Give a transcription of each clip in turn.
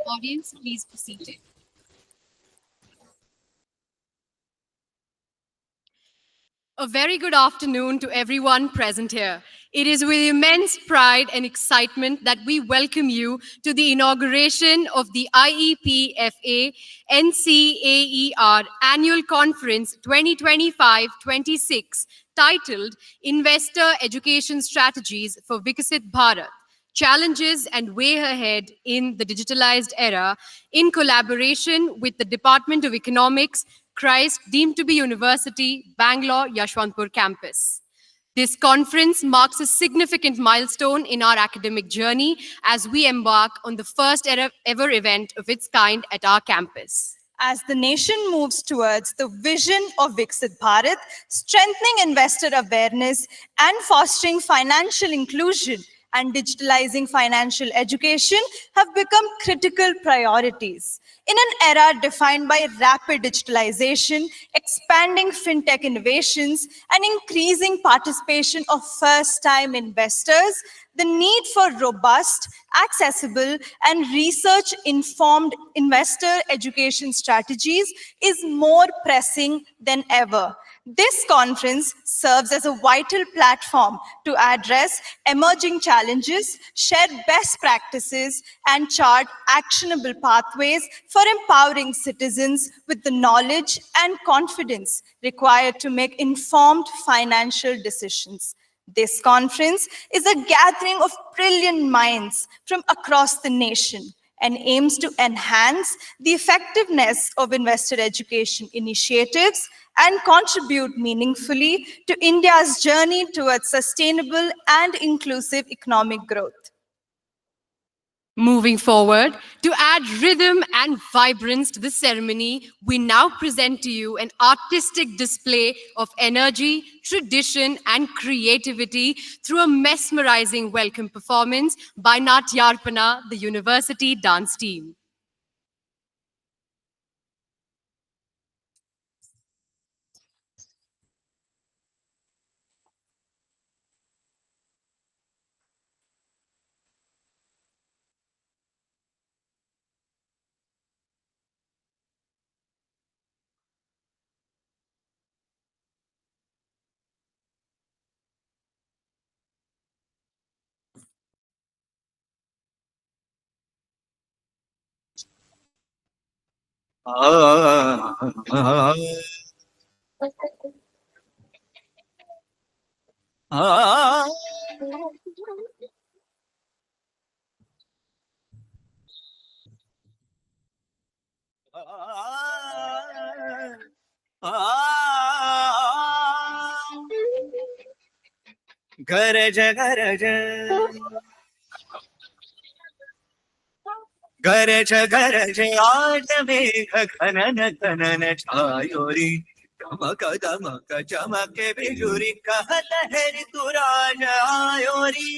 Audience, please be seated. A very good afternoon to everyone present here. It is with immense pride and excitement that we welcome you to the inauguration of the IEPFA NCAER Annual Conference 2025-26, titled Investor Education Strategies for Viksit Bharat: Challenges and Way Ahead in the Digitalized Era, in collaboration with the Department of Economics, Christ Deemed to be University, Bangalore, Yashwantpur campus. This conference marks a significant milestone in our academic journey as we embark on the first ever event of its kind at our campus. As the nation moves towards the vision of Viksit Bharat, strengthening investor awareness and fostering financial inclusion and digitalizing financial education have become critical priorities. In an era defined by rapid digitalization, expanding fintech innovations, and increasing participation of first-time investors, the need for robust, accessible, and research-informed investor education strategies is more pressing than ever. This conference serves as a vital platform to address emerging challenges, share best practices, and chart actionable pathways for empowering citizens with the knowledge and confidence required to make informed financial decisions. This conference is a gathering of brilliant minds from across the nation and aims to enhance the effectiveness of investor education initiatives and contribute meaningfully to India's journey towards sustainable and inclusive economic growth. Moving forward, to add rhythm and vibrance to the ceremony, we now present to you an artistic display of energy, tradition, and creativity through a mesmerizing welcome performance by Natyarpana, the university dance team. गरज गरज गरज गरज आज मेघ खनन खनन छायोरी चमक दमक चमके बिजुरी कहत है ऋतुराज आयोरी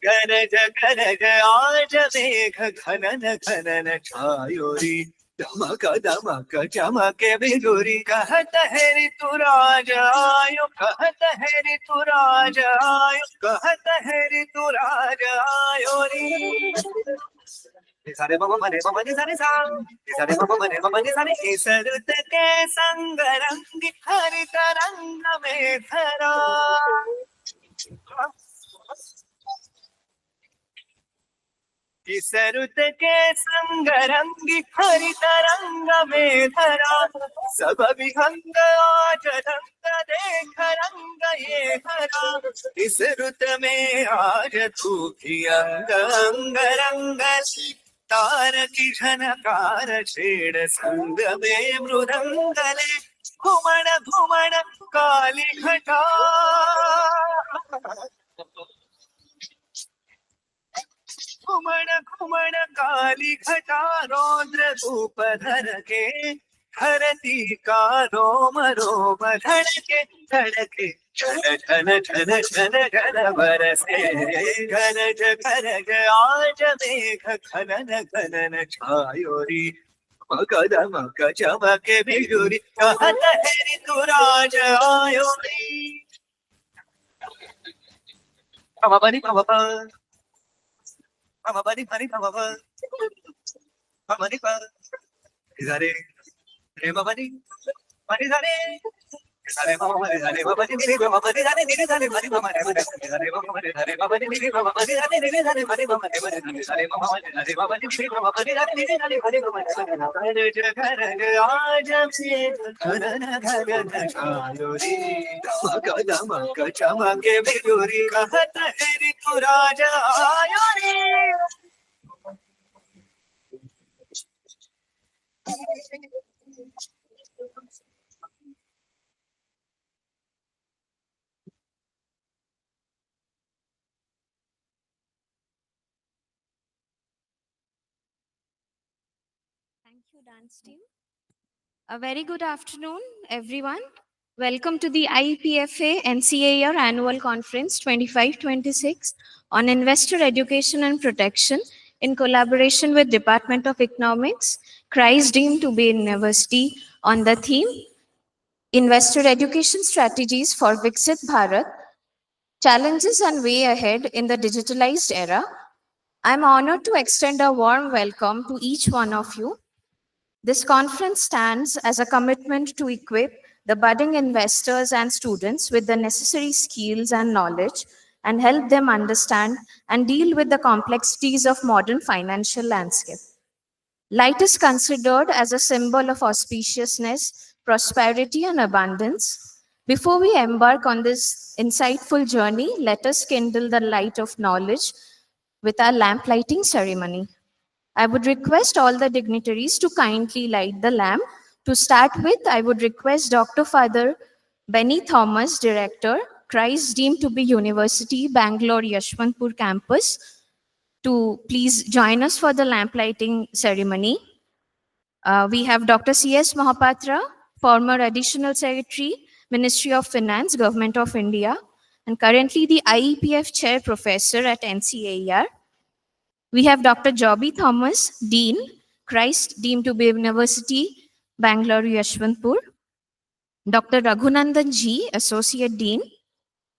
गरज गरज आज मेघ खनन खनन छायोरी चमक दमक चमके बिजुरी कहत है ऋतुराज आयो कहत है ऋतुराज आयो कहत है ऋतुराज आयो रे सारे मम मने सारे सा सारे मम मने सारे सरत के संग रंग हरित रंग में धरा सरुत के संग रंगी हरित रंग में धरा सब विहंग आज रंग देख रंग ये हरा इस रुत में आज तू की अंग अंग रंग तार की झनकार छेड़ संग में मृदंगले घुमण घुमण काली घटा घुमण घुमण काली घटा रौद्र धूप धर के धरती का रोम रोम धड़के धड़के छन छन छन छन घन बरसे गरज गरज आज मेघ खनन खनन छायोरी मगध मग चमके बिजुरी कहत है ऋतुराज आयोरी Mama bunny, mama bun. Mama bunny, bunny, mama bun. Mama bunny, bun. Is that it? Hey, mama bunny. Bunny, is that it? Hare Mama Hare Hare Mama Hare Mama Hare Hare Hare Hare Hare Mama Hare Hare Mama Hare Hare Mama Hare Mama Hare Hare Hare Hare Mama Hare Hare Mama Hare Mama Hare Mama Hare Hare Hare Hare Mama Hare आज से करन घगन चालोरी मगन मग चमके बिजुरी कहत हरि तू राजा आयो रे Thank you, dance team. A very good afternoon, everyone. Welcome to the IEPFA NCAER Annual Conference 25-26 on Investor Education and Protection in collaboration with Department of Economics, CRIS deemed to be university on the theme Investor Education Strategies for Viksit Bharat, Challenges and Way Ahead in the Digitalized Era. I'm honored to extend a warm welcome to each one of you. This conference stands as a commitment to equip the budding investors and students with the necessary skills and knowledge and help them understand and deal with the complexities of modern financial landscape. Light is considered as a symbol of auspiciousness, prosperity, and abundance. Before we embark on this insightful journey, let us kindle the light of knowledge with our lamp lighting ceremony. I would request all the dignitaries to kindly light the lamp. To start with, I would request Dr. Father Benny Thomas, Director, Christ deemed to be University, Bangalore, Yashwantpur campus, to please join us for the lamp lighting ceremony. We have Dr. C.S. Mahapatra, former Additional Secretary, Ministry of Finance, Government of India, and currently the IEPF Chair Professor at NCAER. We have Dr. Joby Thomas, Dean, Christ deemed to be University, Bangalore, Yashwantpur. Dr. Raghunandan G, Associate Dean.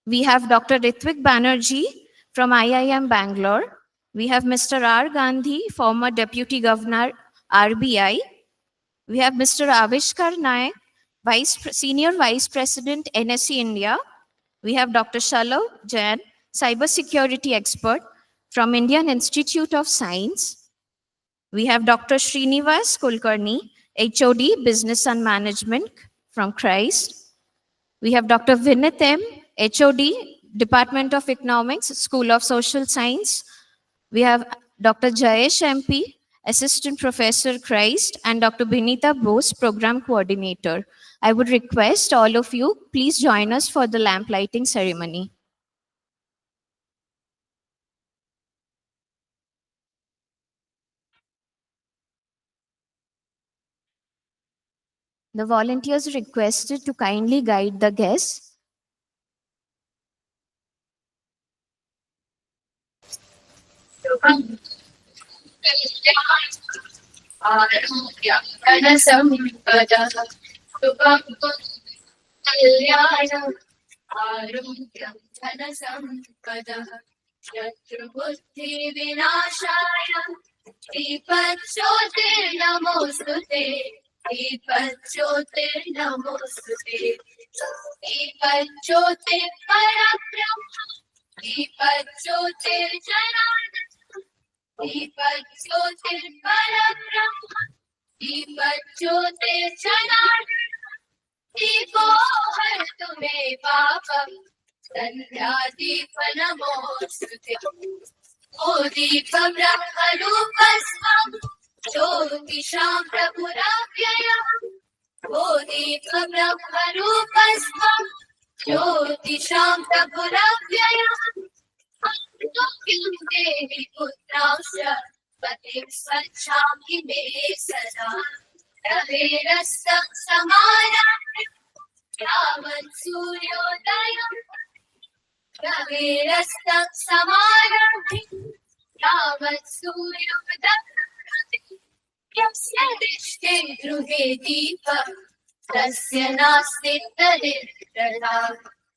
We have Dr. Ritvik Banerjee from IIM Bangalore. We have Mr. R. Gandhi, former Deputy Governor, RBI. We have Mr. Avishkar Naik, Senior Vice President, NSE India. We have Dr. Shalav Jain, Cybersecurity Expert from Indian Institute of Science. We have Dr. Srinivas Kulkarni, HOD, Business and Management from Christ. We have Dr. Vinit M, HOD, Department of Economics, School of Social Science. We have Dr. Jayesh MP, Assistant Professor Christ, and Dr. Binita Bose, Program Coordinator. I would request all of you, please join us for the lamp lighting ceremony. The volunteers requested to kindly guide the guests.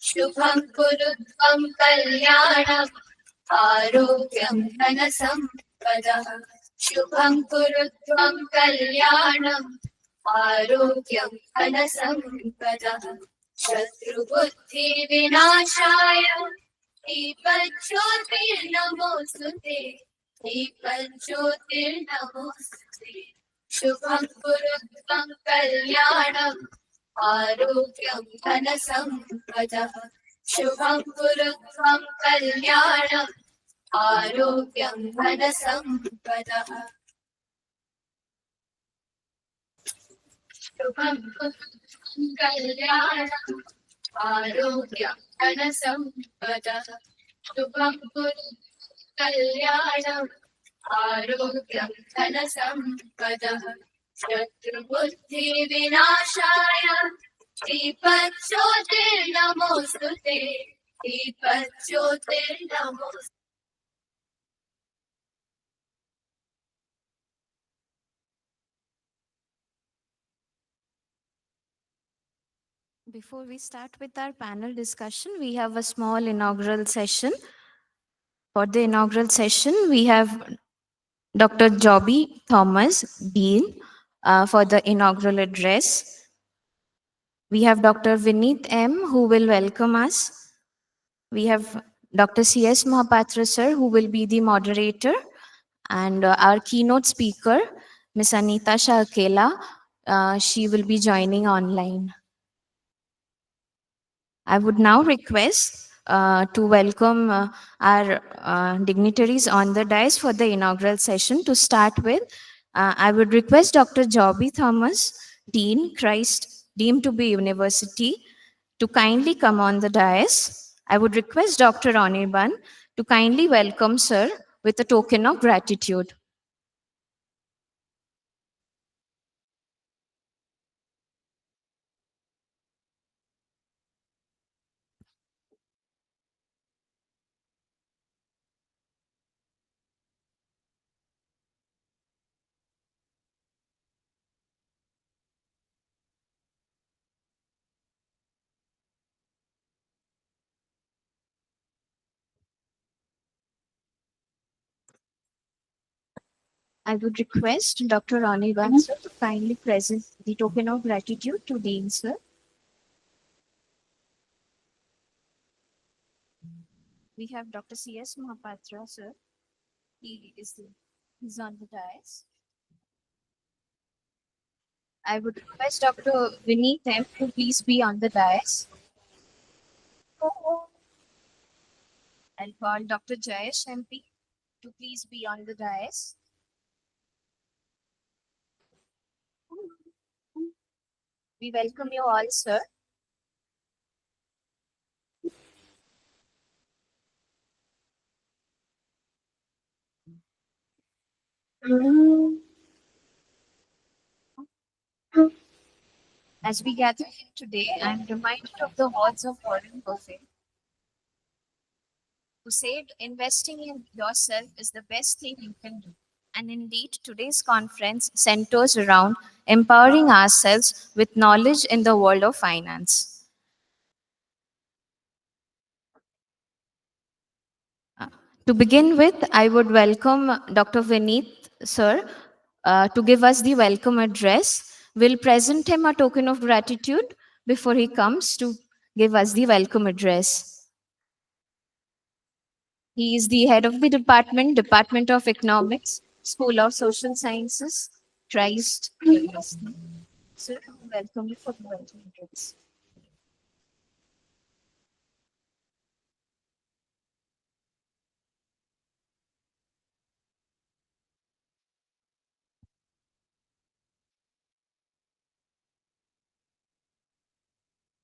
शुभं कुरु त्वं कल्याणम् आरोग्यं धनसम्पदः शुभं कुरु त्वं कल्याणम् आरोग्यं धनसम्पदः शत्रुबुद्धिविनाशाय दीपज्योतिर्नमोऽस्तुते दीपज्योतिर्नमोऽस्तुते शुभं कुरु त्वं कल्याणम् आरोग्यं धनसम्पदः शुभं कुरु त्वं कल्याणम् आरोग्यं धनसम्पदः शुभं कुरु त्वं कल्याणम् आरोग्यं धनसम्पदः शुभं कुरु कल्याणम् आरोग्यं धनसम्पदः शत्रुबुद्धिविनाशाय दीपज्योतिर्नमोऽस्तुते दीपज्योतिर्नमोऽस्तुते Before we start with our panel discussion, we have a small inaugural session. For the inaugural session, we have Dr. Joby Thomas, Dean, for the inaugural address. We have Dr. Vineet M., who will welcome us. We have Dr. C.S. Mahapatra, sir, who will be the moderator. And our keynote speaker, Ms. Anita Shakela, she will be joining online. I would now request to welcome our dignitaries on the dais for the inaugural session. To start with, I would request Dr. Joby Thomas, Dean, Christ deemed to be University, to kindly come on the dais. I would request Dr. Anirban to kindly welcome sir with a token of gratitude. I would request Dr. Anirban sir to kindly present the token of gratitude to Dean sir. We have Dr. C.S. Mahapatra sir. He's on the dais. I would request Dr. Vineet M. to please be on the dais. I'll call Dr. Jayesh MP to please be on the dais. We welcome you all, sir. As we gather here today, I am reminded of the words of Warren Buffett, who said, investing in yourself is the best thing you can do. And indeed, today's conference centers around empowering ourselves with knowledge in the world of finance. To begin with, I would welcome Dr. Vineet, sir, to give us the welcome address. We'll present him a token of gratitude before he comes to give us the welcome address. He is the head of the Department of Economics, School of Social Sciences, Christ University. Sir, welcome you for the welcome address.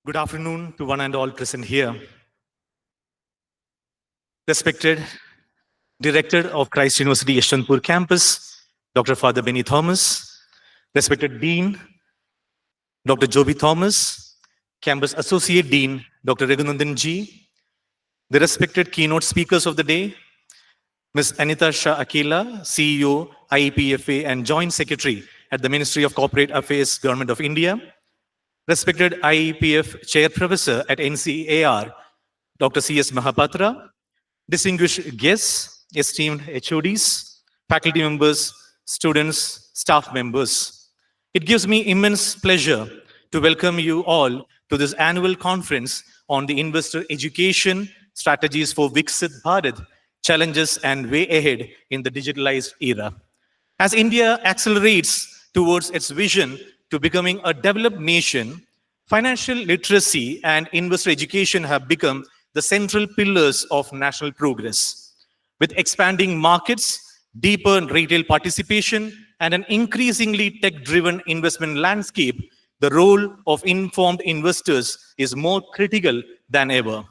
Good afternoon to one and all present here. Respected Director of Christ University Yeshwanthpur Campus, Dr. Father Benny Thomas, respected Dean, Dr. Joby Thomas, Campus Associate Dean, Dr. Raghunandan G, the respected keynote speakers of the day, Ms. Anita Shah Akela, CEO, IEPFA and Joint Secretary at the Ministry of Corporate Affairs, Government of India, respected IEPF Chair Professor at NCAER, Dr. C.S. Mahapatra, distinguished guests, esteemed HODs, faculty members, students, staff members. It gives me immense pleasure to welcome you all to this annual conference on the investor education strategies for Viksit Bharat, challenges and way ahead in the digitalized era. As India accelerates towards its vision to becoming a developed nation, financial literacy and investor education have become the central pillars of national progress. With expanding markets, deeper retail participation, and an increasingly tech-driven investment landscape, the role of informed investors is more critical than ever.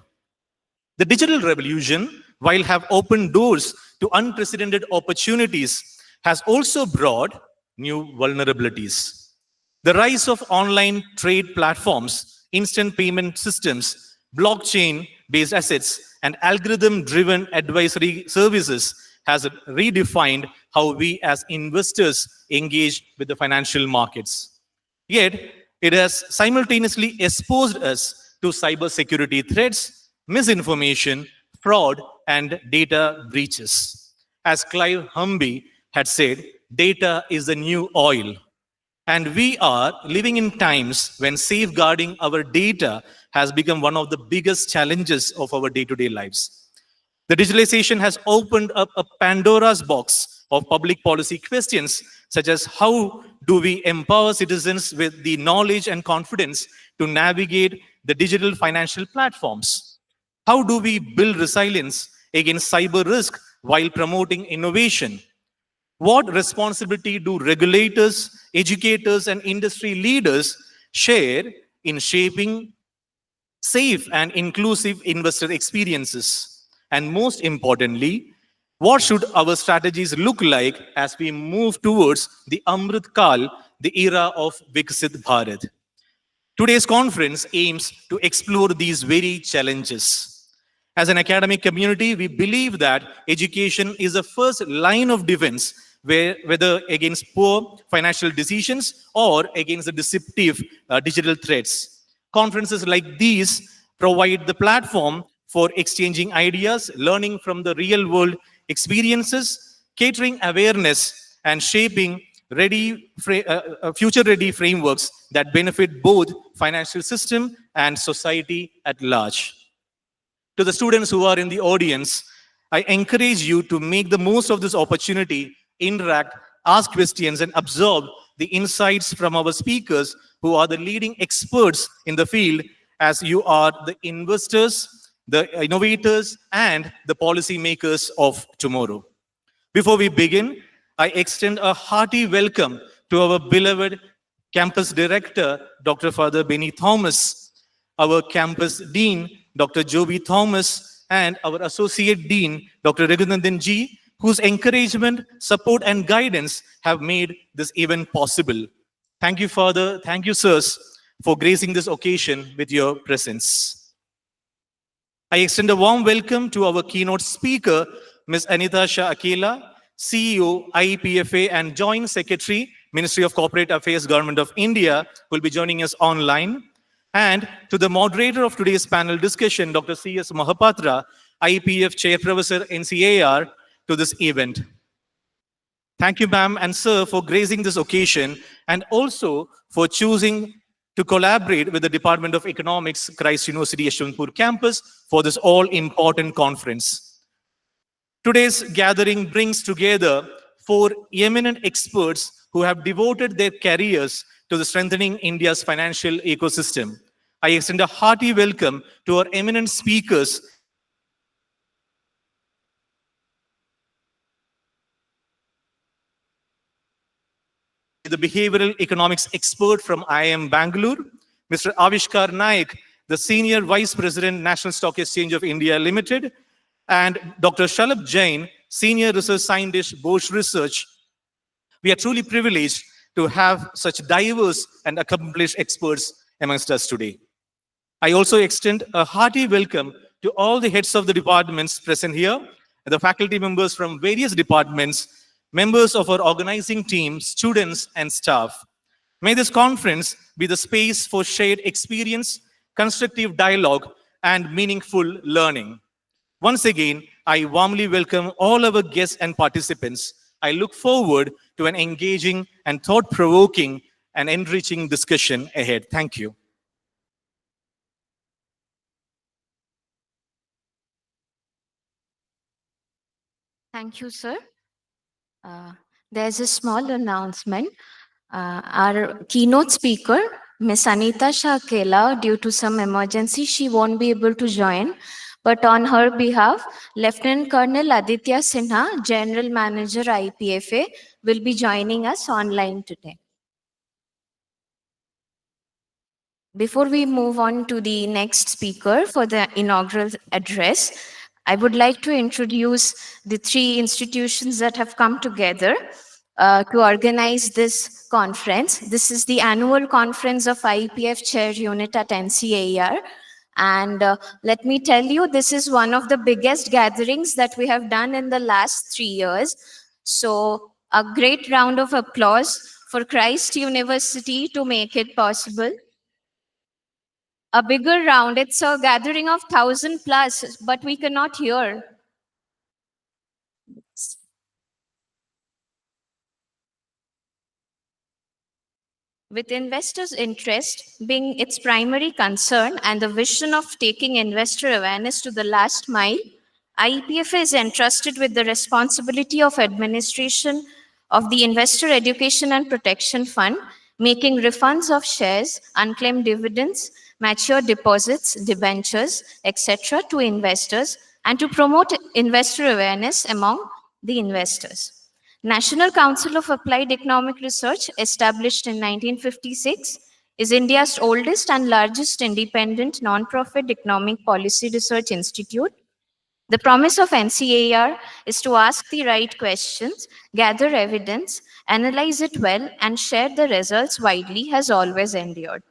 The digital revolution, while have opened doors to unprecedented opportunities, has also brought new vulnerabilities. The rise of online trade platforms, instant payment systems, blockchain-based assets, and algorithm-driven advisory services has redefined how we as investors engage with the financial markets. Yet, it has simultaneously exposed us to cybersecurity threats, misinformation, fraud, and data breaches. As Clive Humby had said, data is the new oil. And we are living in times when safeguarding our data has become one of the biggest challenges of our day-to-day lives. The digitalization has opened up a Pandora's box of public policy questions, such as how do we empower citizens with the knowledge and confidence to navigate the digital financial platforms? How do we build resilience against cyber risk while promoting innovation? What responsibility do regulators, educators, and industry leaders share in shaping safe and inclusive investor experiences? And most importantly, what should our strategies look like as we move towards the Amrit Kal, the era of Viksit Bharat? Today's conference aims to explore these very challenges. As an academic community, we believe that education is the first line of defense, whether against poor financial decisions or against the deceptive digital threats. Conferences like these provide the platform for exchanging ideas, learning from the real world experiences, catering awareness, and shaping future-ready frameworks that benefit both financial system and society at large. To the students who are in the audience, I encourage you to make the most of this opportunity, interact, ask questions, and absorb the insights from our speakers who are the leading experts in the field, as you are the investors, the innovators, and the policymakers of tomorrow. Before we begin, I extend a hearty welcome to our beloved campus director, Dr. Father Benny Thomas, our campus dean, Dr. Joby Thomas, and our associate dean, Dr. Raghunandan Ji, whose encouragement, support, and guidance have made this event possible. Thank you, Father. Thank you, sirs, for gracing this occasion with your presence. I extend a warm welcome to our keynote speaker, Ms. Anita Shah Akela, CEO, IEPFA, and Joint Secretary, Ministry of Corporate Affairs, Government of India, who will be joining us online. And to the moderator of today's panel discussion, Dr. C.S. Mahapatra, IEPF Chair Professor, NCAER, to this event. Thank you, ma'am and sir, for gracing this occasion and also for choosing to collaborate with the Department of Economics, Christ University, Yeshwanthpur campus for this all-important conference. Today's gathering brings together 4 eminent experts who have devoted their careers to the strengthening India's financial ecosystem. I extend a hearty welcome to our eminent speakers, the behavioral economics expert from IIM Bangalore, Mr. Avishkar Naik, the Senior Vice President, National Stock Exchange of India Limited, and Dr. Shalabh Jain, Senior Research Scientist, Bosch Research. We are truly privileged to have such diverse and accomplished experts amongst us today. I also extend a hearty welcome to all the heads of the departments present here, the faculty members from various departments, members of our organizing team, students, and staff. May this conference be the space for shared experience, constructive dialogue, and meaningful learning. Once again, I warmly welcome all our guests and participants. I look forward to an engaging and thought-provoking and enriching discussion ahead. Thank you. Thank you, sir. There's a small announcement. Our keynote speaker, Ms. Anita Shakela, due to some emergency, she won't be able to join. But on her behalf, Lieutenant Colonel Aditya Sinha, General Manager IEPFA, will be joining us online today. Before we move on to the next speaker for the inaugural address, I would like to introduce the three institutions that have come together to organize this conference. This is the annual conference of IEPF Chair Unit at NCAER. And let me tell you, this is one of the biggest gatherings that we have done in the last 3 years. So a great round of applause for Christ University to make it possible. A bigger round, it's a gathering of 1,000 plus, but we cannot hear. With investors' interest being its primary concern and the vision of taking investor awareness to the last mile, IEPFA is entrusted with the responsibility of administration of the Investor Education and Protection Fund, making refunds of shares, unclaimed dividends, mature deposits, debentures, etc. to investors and to promote investor awareness among the investors. National Council of Applied Economic Research, established in 1956, is India's oldest and largest independent non-profit economic policy research institute. The promise of NCAER is to ask the right questions, gather evidence, analyze it well, and share the results widely has always endured.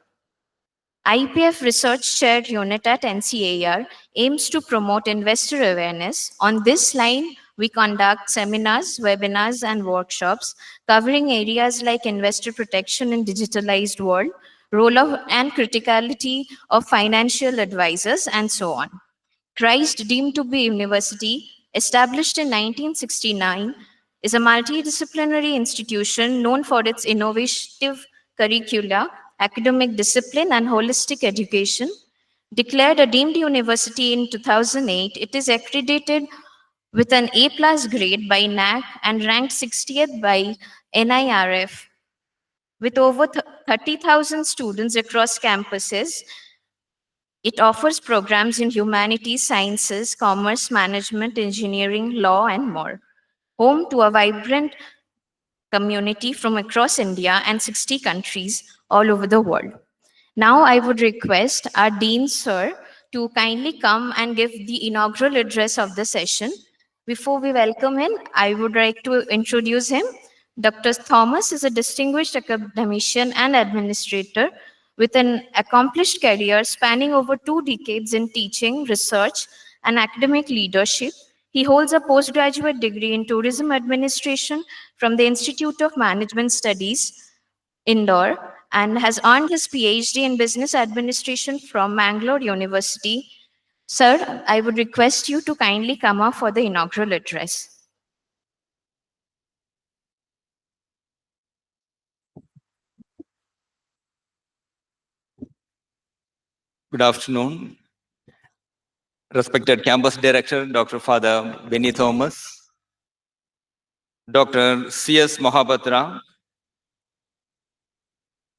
IPF Research Chair Unit at NCAER aims to promote investor awareness. On this line, we conduct seminars, webinars, and workshops covering areas like investor protection in digitalized world, role of and criticality of financial advisors, and so on. Christ deemed to be University, established in 1969, is a multidisciplinary institution known for its innovative curricula, academic discipline, and holistic education. Declared a deemed university in 2008, it is accredited with an A+ grade by NAC and ranked 60th by NIRF. With over 30,000 students across campuses, it offers programs in humanities, sciences, commerce, management, engineering, law, and more. Home to a vibrant community from across India and 60 countries all over the world. Now I would request our Dean Sir to kindly come and give the inaugural address of the session. Before we welcome him, I would like to introduce him. Dr. Thomas is a distinguished academician and administrator with an accomplished career spanning over 2 decades in teaching, research, and academic leadership. He holds a postgraduate degree in tourism administration from the Institute of Management Studies, Indore, and has earned his PhD in business administration from Mangalore University. Sir, I would request you to kindly come up for the inaugural address. Good afternoon. Respected Campus Director, Dr. Father Benny Thomas, Dr. C.S. Mohapatra,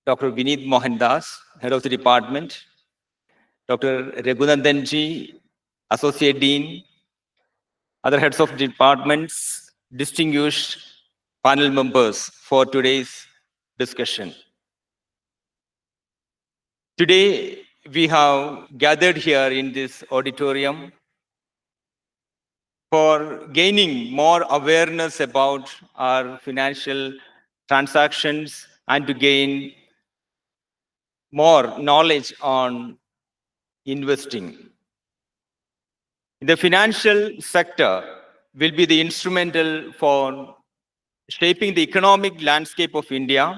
Dr. Vineet Mohandas, Head of the Department, Dr. Raghunandanji, Associate Dean, other heads of departments, distinguished panel members for today's discussion. Today, we have gathered here in this auditorium for gaining more awareness about our financial transactions and to gain more knowledge on investing. The financial sector will be the instrumental for shaping the economic landscape of India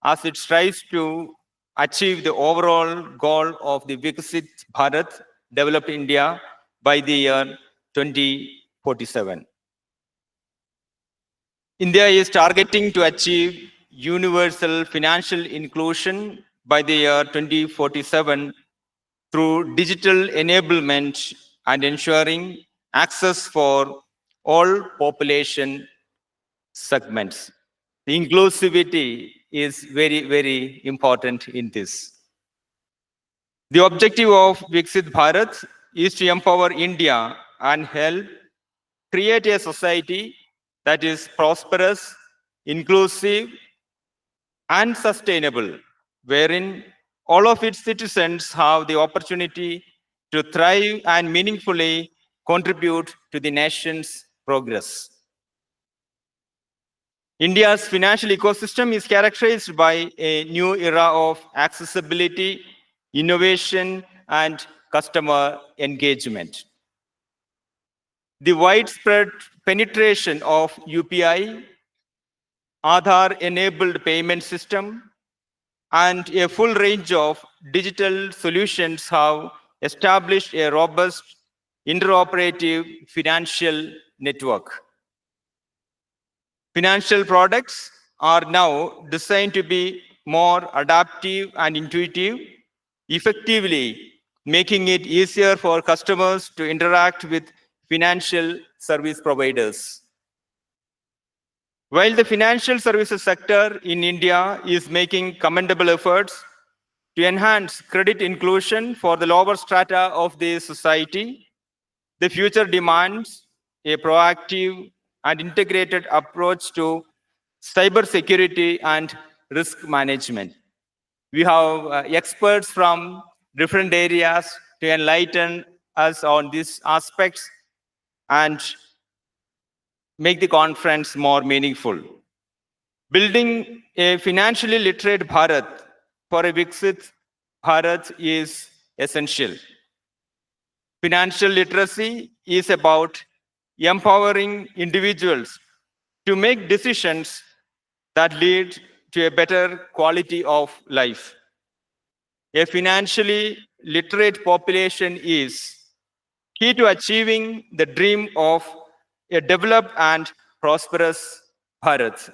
as it strives to achieve the overall goal of the Viksit Bharat, developed India, by the year 2047. India is targeting to achieve universal financial inclusion by the year 2047 through digital enablement and ensuring access for all population segments. The inclusivity is very, very important in this. The objective of Viksit Bharat is to empower India and help create a society that is prosperous, inclusive, and sustainable, wherein all of its citizens have the opportunity to thrive and meaningfully contribute to the nation's progress. India's financial ecosystem is characterized by a new era of accessibility, innovation, and customer engagement. The widespread penetration of UPI, Aadhaar-enabled payment system, and a full range of digital solutions have established a robust, interoperative financial network. Financial products are now designed to be more adaptive and intuitive, effectively making it easier for customers to interact with financial service providers. While the financial services sector in India is making commendable efforts to enhance credit inclusion for the lower strata of the society, the future demands a proactive and integrated approach to cybersecurity and risk management. We have experts from different areas to enlighten us on these aspects and make the conference more meaningful. Building a financially literate Bharat for a Viksit Bharat is essential. Financial literacy is about empowering individuals to make decisions that lead to a better quality of life. A financially literate population is key to achieving the dream of a developed and prosperous Bharat.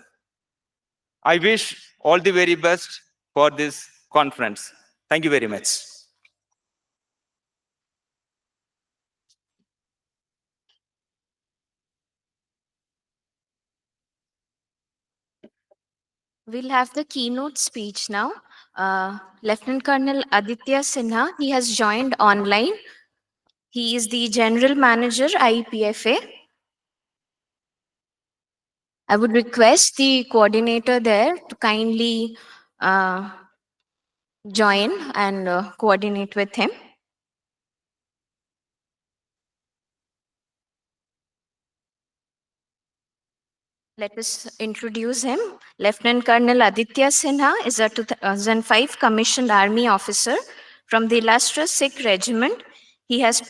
I wish all the very best for this conference. Thank you very much. We'll have the keynote speech now. Lieutenant Colonel Aditya Sinha, he has joined online. He is the General Manager, IEPFA. I would request the coordinator there to kindly join and coordinate with him. Let us introduce him. Lieutenant Colonel Aditya Sinha is a 2005 commissioned army officer from the illustrious Sikh regiment. He has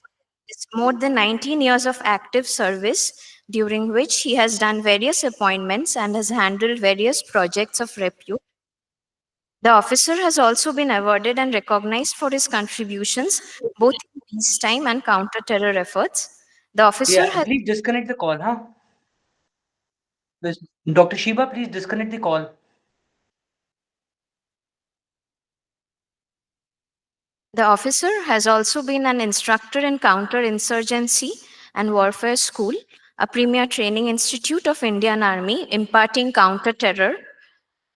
more than 19 years of active service, during which he has done various appointments and has handled various projects of repute. The officer has also been awarded and recognized for his contributions both in peacetime and counter-terror efforts. The officer Yeah, has please disconnect the call, huh? Dr. Shiba, please disconnect the call. The officer has also been an instructor in counterinsurgency and warfare school, a premier training institute of Indian Army, imparting counter-terror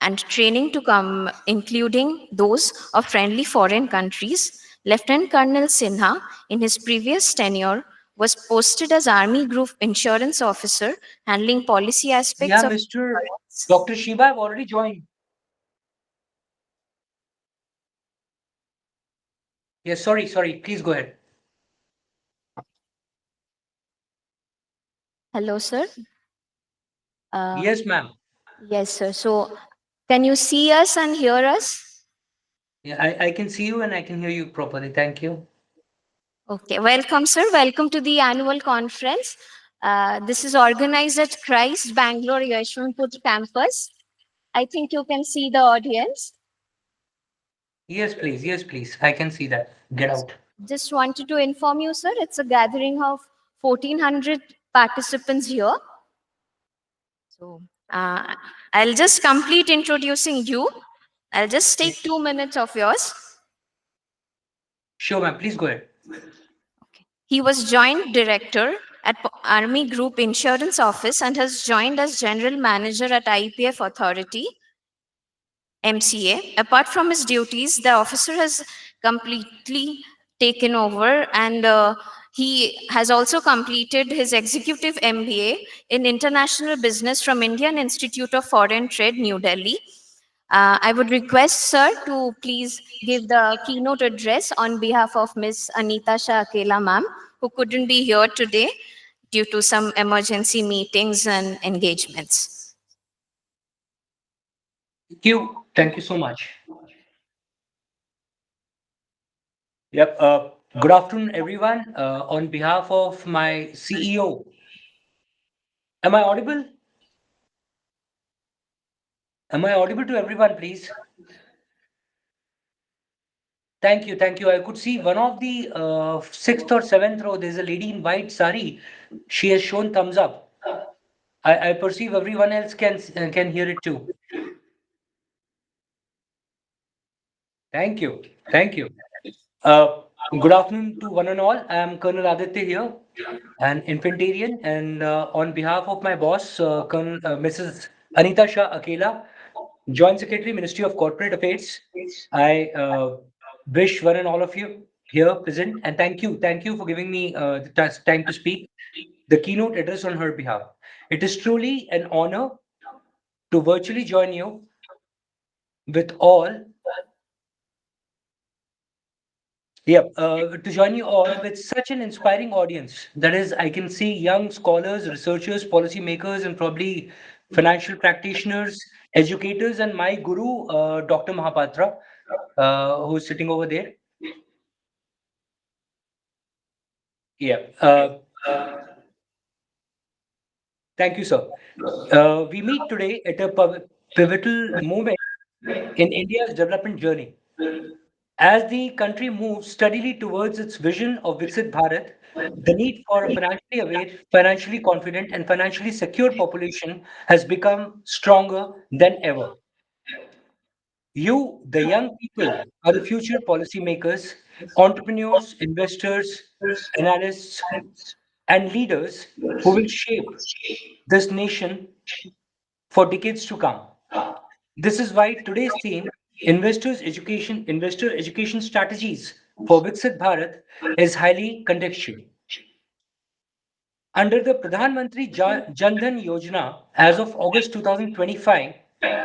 and training to come, including those of friendly foreign countries. Lieutenant Colonel Sinha, in his previous tenure, was posted as Army Group Insurance Officer, handling policy aspects Yeah, of Mr. insurance. Dr. Shiba, I've already joined. Yes, sorry. Please go ahead. Hello, sir. Yes, ma'am. Yes, sir. So, can you see us and hear us? Yeah, I can see you and I can hear you properly. Thank you. Okay, welcome, sir. Welcome to the annual conference. This is organized at Christ Bangalore Yashwantpur campus. I think you can see the audience. Yes, please. Yes, please. I can see that. Get out. Just wanted to inform you, sir, it's a gathering of 1400 participants here. So I'll just complete introducing you. I'll just take 2 minutes of yours. Sure, ma'am. Please go ahead. He was joint director at Army Group Insurance Office and has joined as general manager at IEPF Authority, MCA. Apart from his duties, the officer has completely taken over, and he has also completed his executive MBA in international business from Indian Institute of Foreign Trade, New Delhi. I would request sir to please give the keynote address on behalf of Ms. Anita Shah Akela ma'am, who couldn't be here today due to some emergency meetings and engagements. Thank you. Thank you so much. Yep. Good afternoon, everyone. On behalf of my CEO, am I audible? Am I audible to everyone, please? Thank you. Thank you. I could see one of the sixth or seventh row. There's a lady in white sari. She has shown thumbs up. I perceive everyone else can hear it too. Thank you. Thank you. Uh, Good afternoon to one and all. I am Colonel Aditya here, an infantarian, and on behalf of my boss, Colonel Mrs. Anita Shah Akela, Joint Secretary, Ministry of Corporate Affairs, I wish one and all of you here present, and thank you for giving me the time to speak the keynote address on her behalf. It is truly an honor to virtually join you with all. Yep, to join you all with such an inspiring audience. That is, I can see young scholars, researchers, policymakers, and probably financial practitioners, educators, and my guru, Dr. Mahapatra, who's sitting over there. Yeah. Thank you, sir. We meet today at a pivotal moment in India's development journey. As the country moves steadily towards its vision of Viksit Bharat, the need for a financially aware, financially confident, and financially secure population has become stronger than ever. You, the young people, are the future policymakers, entrepreneurs, investors, analysts, and leaders who will shape this nation for decades to come. This is why today's theme, investor education strategies for Viksit Bharat, is highly contextual. Under the Pradhan Mantri Jan Dhan Yojana, as of August 2025,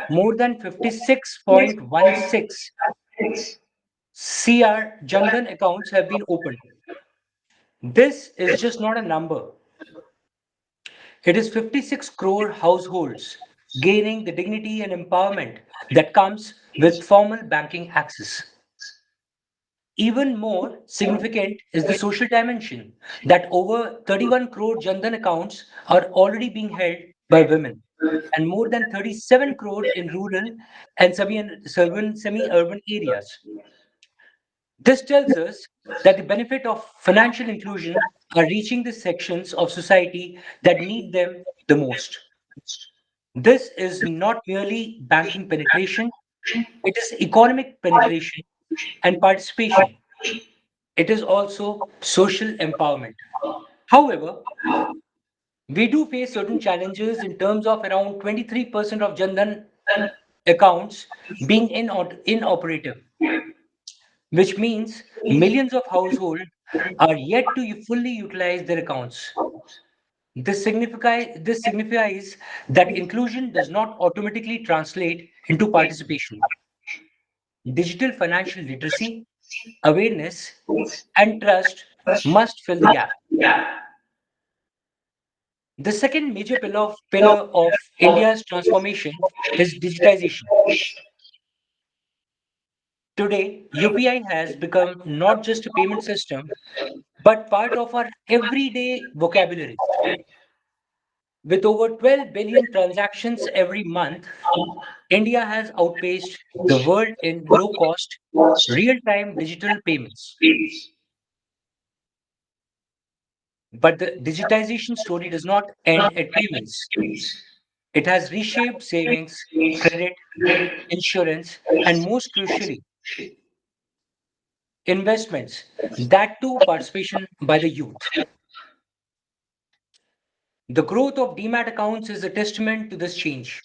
more than 56.16 CR Jan Dhan accounts have been opened. This is just not a number. It is 56 crore households gaining the dignity and empowerment that comes with formal banking access. Even more significant is the social dimension that over 31 crore Jandan accounts are already being held by women and more than 37 crore in rural and semi-urban areas. This tells us that the benefit of financial inclusion are reaching the sections of society that need them the most. This is not merely banking penetration, it is economic penetration and participation. It is also social empowerment. However, we do face certain challenges in terms of around 23% of Jandan accounts being inoperative, which means millions of households are yet to fully utilize their accounts. This signifies that inclusion does not automatically translate into participation. Digital financial literacy, awareness, and trust must fill the gap. The second major pillar of India's transformation is digitization. Today, UPI has become not just a payment system, but part of our everyday vocabulary. With over 12 billion transactions every month, India has outpaced the world in low cost, real time digital payments. But the digitization story does not end at payments. It has reshaped savings, credit, insurance, and most crucially, investments. That too, participation by the youth. The growth of demat accounts is a testament to this change.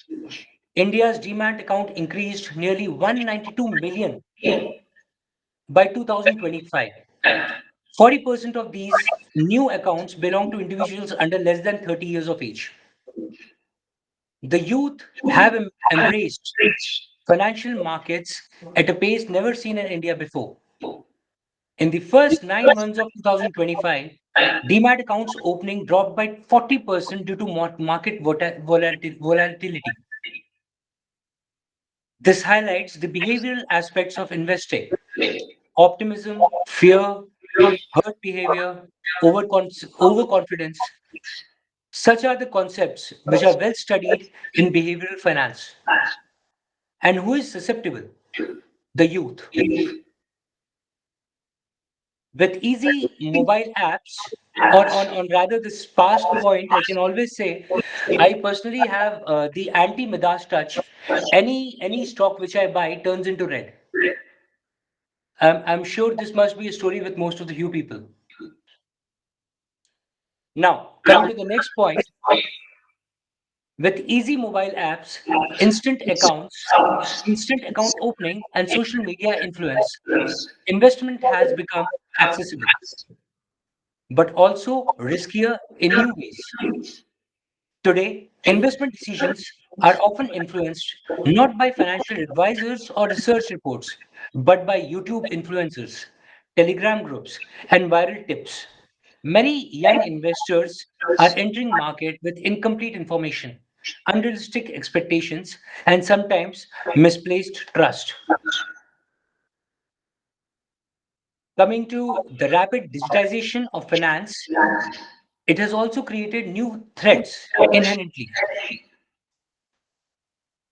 India's demat account increased nearly 192 million by 2025. 40% of these new accounts belong to individuals under less than 30 years of age. The youth have embraced financial markets at a pace never seen in India before. In the first 9 months of 2025, demat accounts opening dropped by 40% due to market volatility. This highlights the behavioral aspects of investing: optimism, fear, herd behavior, overconfidence. Such are the concepts which are well studied in behavioral finance. And who is susceptible? The youth. With easy mobile apps, or on rather this past point, I can always say I personally have the anti-Midas touch. Any stock which I buy turns into red. I'm sure this must be a story with most of the you people. Now, coming to the next point, with easy mobile apps, instant accounts, instant account opening, and social media influence, investment has become accessible, but also riskier in new ways. Today, investment decisions are often influenced not by financial advisors or research reports, but by YouTube influencers, Telegram groups, and viral tips. Many young investors are entering market with incomplete information, unrealistic expectations, and sometimes misplaced trust. Coming to the rapid digitization of finance, it has also created new threats inherently.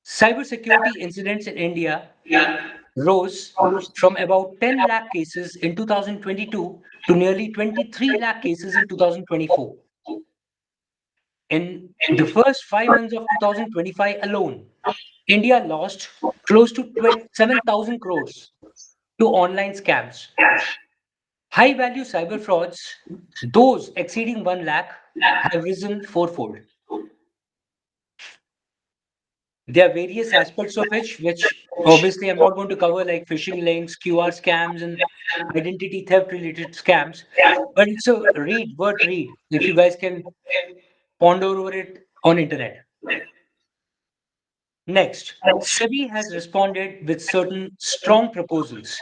Cybersecurity incidents in India rose from about 10 lakh cases in 2022 to nearly 23 lakh cases in 2024. In the first 5 months of 2025 alone, India lost close to 7,000 crores to online scams. High value cyber frauds, those exceeding 1 lakh, have risen fourfold. There are various aspects of which obviously I'm not going to cover, like phishing links, QR scams, and identity theft related scams. But it's a read, worth read, if you guys can ponder over it on internet. Next, SEBI has responded with certain strong proposals.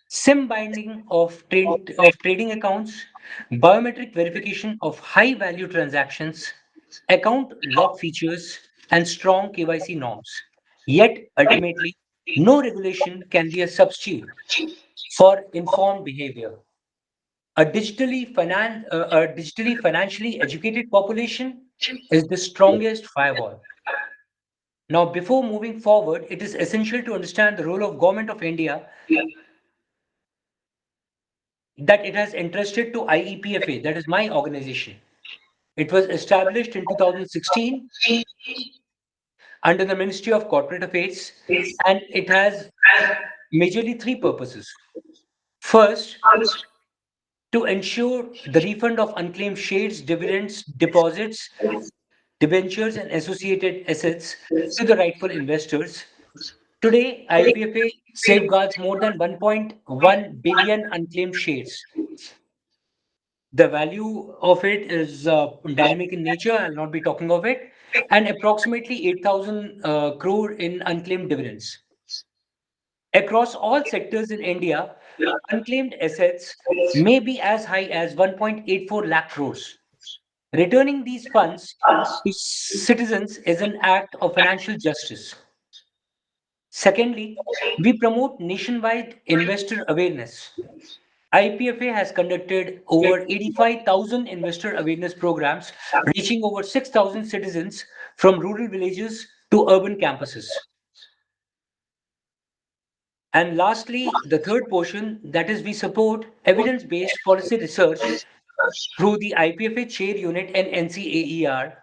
SIM binding of trading accounts, biometric verification of high value transactions, account lock features, and strong KYC norms. Yet, ultimately, no regulation can be a substitute for informed behavior. A digitally financially educated population is the strongest firewall. Now, before moving forward, it is essential to understand the role of Government of India that it has entrusted to IEPFA, that is my organization. It was established in 2016 under the Ministry of Corporate Affairs, and it has majorly three purposes. First, to ensure the refund of unclaimed shares, dividends, deposits, debentures, and associated assets to the rightful investors. Today, IPFA safeguards more than 1.1 billion unclaimed shares. The value of it is dynamic in nature. I'll not be talking of it. And approximately 8,000 crore in unclaimed dividends. Across all sectors in India, unclaimed assets may be as high as 1.84 lakh crores. Returning these funds to citizens is an act of financial justice. Secondly, we promote nationwide investor awareness. IPFA has conducted over 85,000 investor awareness programs, reaching over 6,000 citizens from rural villages to urban campuses. And lastly, the third portion, that is, we support evidence-based policy research through the IPFA Chair Unit and NCAER.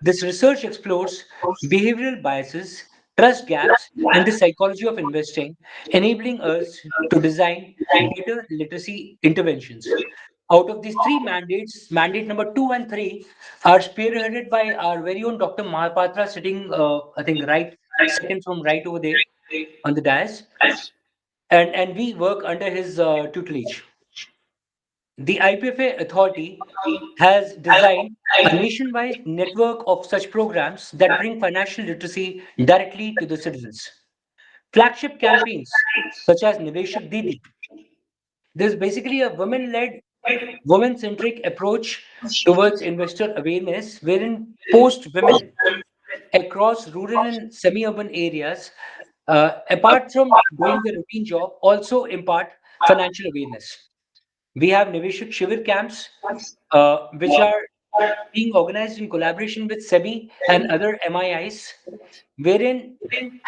This research explores behavioral biases, trust gaps, and the psychology of investing, enabling us to design better literacy interventions. Out of these three mandates, mandate number 2 and 3 are spearheaded by our very own Dr. Mahapatra, sitting, I think, right second from right over there on the dais, and we work under his tutelage. The IPFA authority has designed a nationwide network of such programs that bring financial literacy directly to the citizens. Flagship campaigns such as Niveshak Didi. There's basically a women-led, women-centric approach towards investor awareness, wherein post women across rural and semi-urban areas, apart from doing the routine job, also impart financial awareness. We have Niveshak Shivir camps, which are being organized in collaboration with SEBI and other MIIs, wherein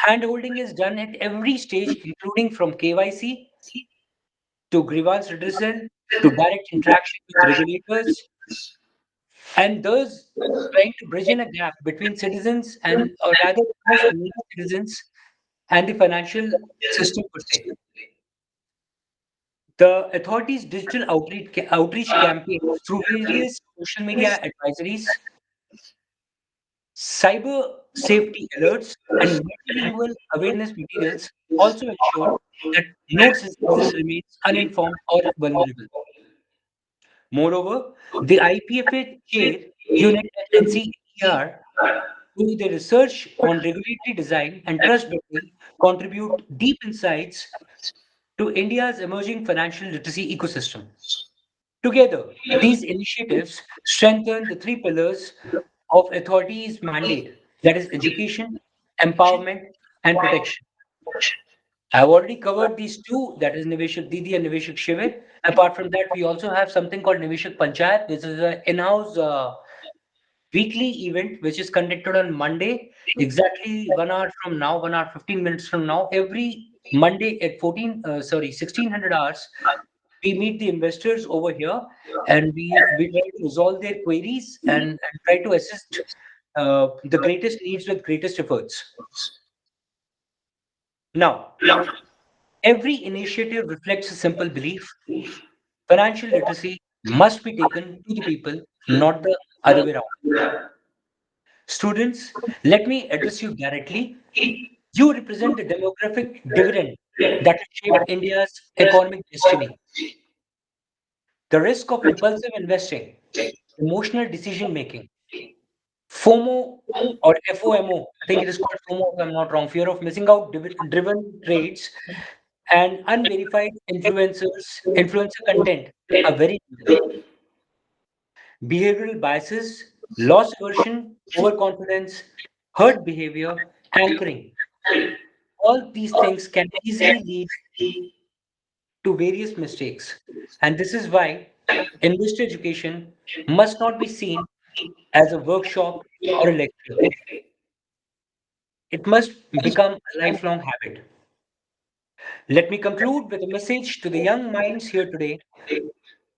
handholding is done at every stage, including from KYC to grievance redressal to direct interaction with regulators, and thus trying to bridge in a gap between citizens and, or rather, most needy citizens and the financial system per se. The authorities' digital outreach campaigns through various social media advisories, cyber safety alerts, and multilingual awareness materials also ensure that no citizen remains uninformed or vulnerable. Moreover, the IPFA chair unit at NCER, through their research on regulatory design and trust building, contribute deep insights to India's emerging financial literacy ecosystem. Together, these initiatives strengthen the three pillars of authority's mandate, that is, education, empowerment, and protection. I've already covered these two, that is Niveshak Didi and Niveshak Shivir. Apart from that, we also have something called Niveshak Panchayat, which is an in-house weekly event which is conducted on Monday, exactly 1 hour from now, 1 hour 15 minutes from now. Every Monday at 1600 hours, we meet the investors over here, and we try to resolve their queries and try to assist the greatest needs with greatest efforts. Now, every initiative reflects a simple belief: financial literacy must be taken to the people, not the other way around. Students, let me address you directly. You represent the demographic dividend that will shape India's economic destiny. The risk of impulsive investing, emotional decision making, FOMO or FOMO, I think it is called FOMO if I'm not wrong, fear of missing out driven trades, and unverified influencer content are very real. Behavioral biases, loss aversion, overconfidence, herd behavior, anchoring. All these things can easily lead to various mistakes. And this is why investor education must not be seen as a workshop or a lecture. It must become a lifelong habit. Let me conclude with a message to the young minds here today.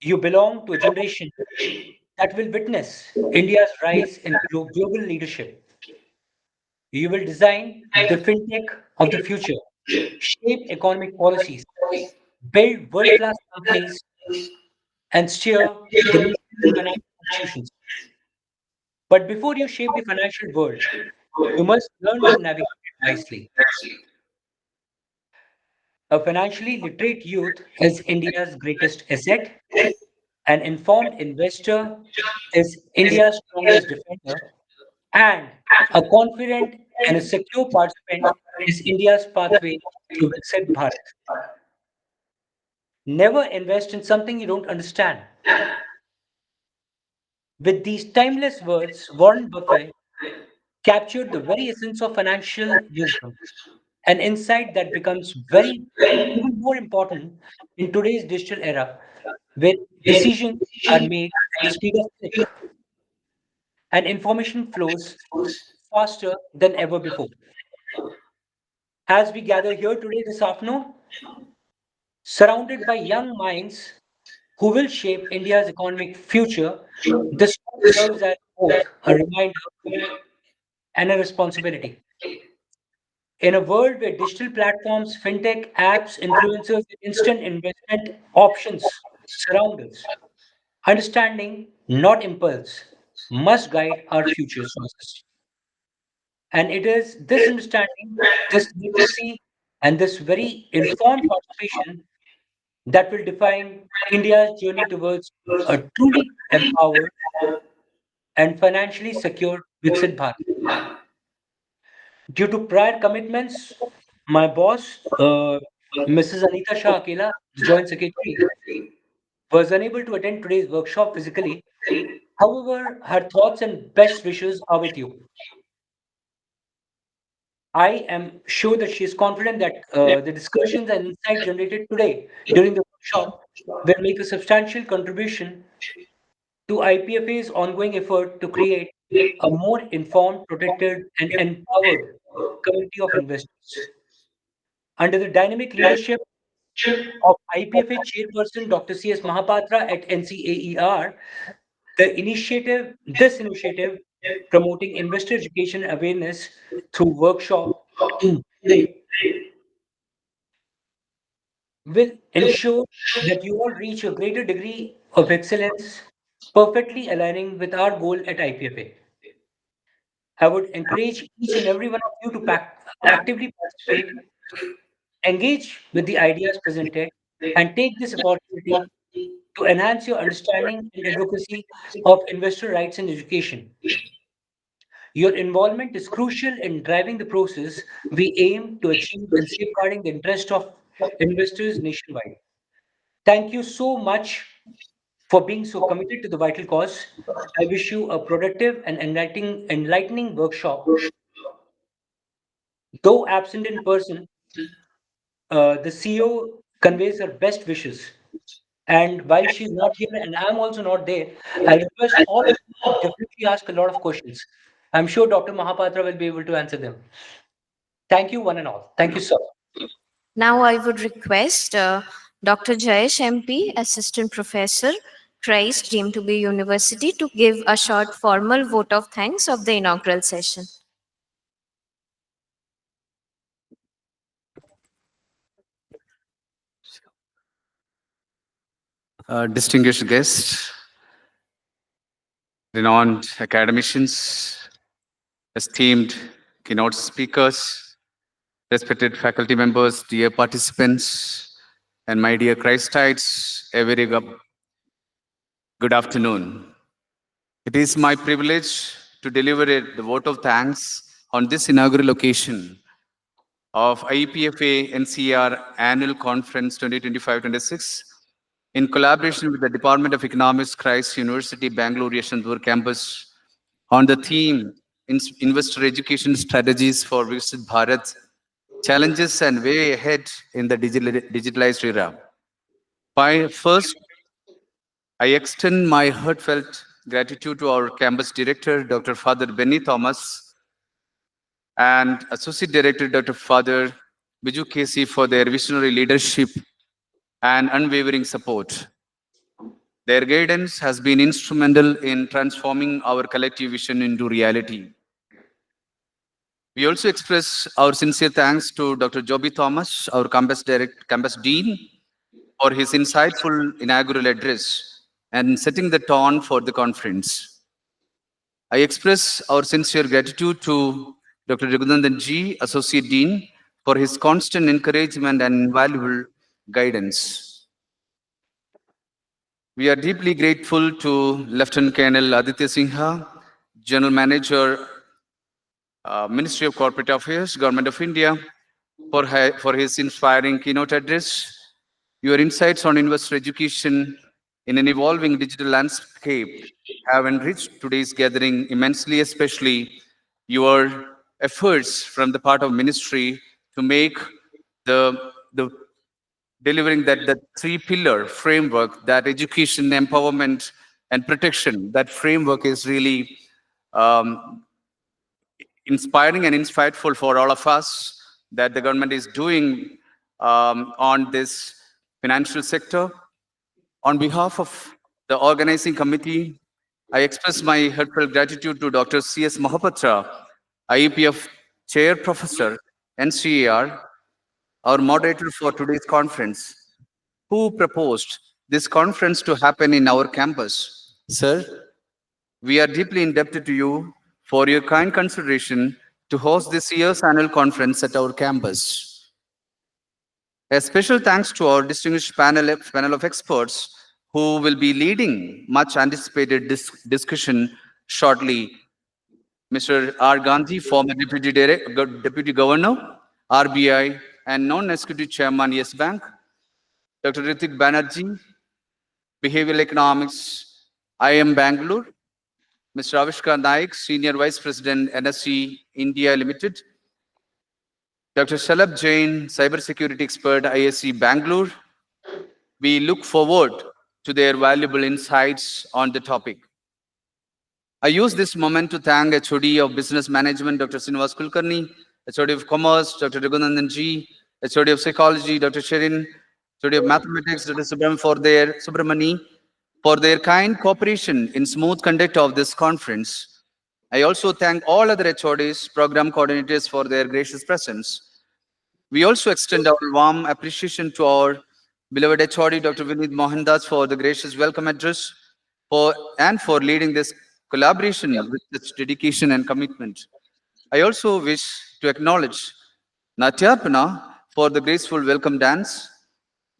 You belong to a generation that will witness India's rise in global leadership. You will design the fintech of the future, shape economic policies, build world class companies, and steer the nation's financial institutions. But before you shape the financial world, you must learn to navigate it wisely. A financially literate youth is India's greatest asset. An informed investor is India's strongest defender. And a confident and a secure participant is India's pathway to Viksit Bharat. Never invest in something you don't understand. With these timeless words, Warren Buffett captured the very essence of financial wisdom. an insight that becomes even more important in today's digital era, where decisions are made at the speed of click and information flows faster than ever before. As we gather here today this afternoon, surrounded by young minds who will shape India's economic future, this talk serves as both a reminder and a responsibility. In a world where digital platforms, fintech apps, influencers, and instant investment options surround us, understanding, not impulse, must guide our future choices. And it is this understanding, this literacy, and this very informed participation that will define India's journey towards a truly empowered and financially secure Viksit Bharat. Due to prior commitments, my boss, Mrs. Anita Shah Akela, the Joint Secretary, was unable to attend today's workshop physically. However, her thoughts and best wishes are with you. I am sure that she is confident that the discussions and insight generated today during the workshop will make a substantial contribution to IPFA's ongoing effort to create a more informed, protected, and empowered community of investors. Under the dynamic leadership of IPFA Chairperson Dr. C.S. Mahapatra at NCAER, this initiative promoting investor education awareness through workshop will ensure that you all reach a greater degree of excellence, perfectly aligning with our goal at IPFA. I would encourage each and every one of you to actively participate, engage with the ideas presented, and take this opportunity to enhance your understanding and advocacy of investor rights and education. Your involvement is crucial in driving the process we aim to achieve in safeguarding the interest of investors nationwide. Thank you so much for being so committed to the vital cause. I wish you a productive and enlightening workshop. Though absent in person, the CEO conveys her best wishes. And while she's not here and I'm also not there, I request all of you to definitely ask a lot of questions. I'm sure Dr. Mahapatra will be able to answer them. Thank you, one and all. Thank you, sir. Now I would request Dr. Jayesh MP, Assistant Professor, Christ, deemed to be University, to give a short formal vote of thanks of the inaugural session. Distinguished guests, renowned academicians, esteemed keynote speakers, respected faculty members, dear participants, and my dear Christites, a very good afternoon. It is my privilege to deliver the vote of thanks on this inaugural occasion of IEPFA NCER Annual Conference 2025-26 in collaboration with the Department of Economics, Christ University, Bangalore, Yeshwanthpur campus on the theme Investor Education Strategies for Viksit Bharat, Challenges and Way Ahead in the Digitalized Era. First, I extend my heartfelt gratitude to our campus director, Dr. Father Benny Thomas, and Associate Director, Dr. Father Biju Casey, for their visionary leadership and unwavering support. Their guidance has been instrumental in transforming our collective vision into reality. We also express our sincere thanks to Dr. Joby Thomas, our campus dean, for his insightful inaugural address and setting the tone for the conference. I express our sincere gratitude to Dr. Raghunandan Ji, Associate Dean, for his constant encouragement and invaluable guidance. We are deeply grateful to Lieutenant Colonel Aditya Sinha, General Manager, Ministry of Corporate Affairs, Government of India, for his inspiring keynote address. Your insights on investor education in an evolving digital landscape have enriched today's gathering immensely, especially your efforts from the part of ministry to make the delivering that three-pillar framework, that education, empowerment, and protection. That framework is really um, inspiring and insightful for all of us that the government is doing on this financial sector. On behalf of the organizing committee, I express my heartfelt gratitude to Dr. C.S. Mahapatra, IEPF Chair Professor, NCAER, our moderator for today's conference, who proposed this conference to happen in our campus. Sir, we are deeply indebted to you for your kind consideration to host this year's annual conference at our campus. A special thanks to our distinguished panel of experts who will be leading much anticipated discussion shortly. Mr. R. Gandhi, former Deputy Governor, RBI, and non-executive chairman, Yes Bank. Dr. Ritik Banerjee, Behavioral Economics, IIM Bangalore. Mr. Avishkar Naik, Senior Vice President, NSC India Limited. Dr. Shalabh Jain, Cybersecurity Expert, ISC Bangalore. We look forward to their valuable insights on the topic. I use this moment to thank HOD of Business Management, Dr. Srinivas Kulkarni, HOD of Commerce, Dr. Raghunandan G, HOD of Psychology, Dr. Sherin, HOD of Mathematics, Dr. Subramani, for their kind cooperation in smooth conduct of this conference. I also thank all other HODs, program coordinators for their gracious presence. We also extend our warm appreciation to our beloved HOD, Dr. Vinit Mohandas, for the gracious welcome address and for leading this collaboration with such dedication and commitment. I also wish to acknowledge Natyarpana for the graceful welcome dance.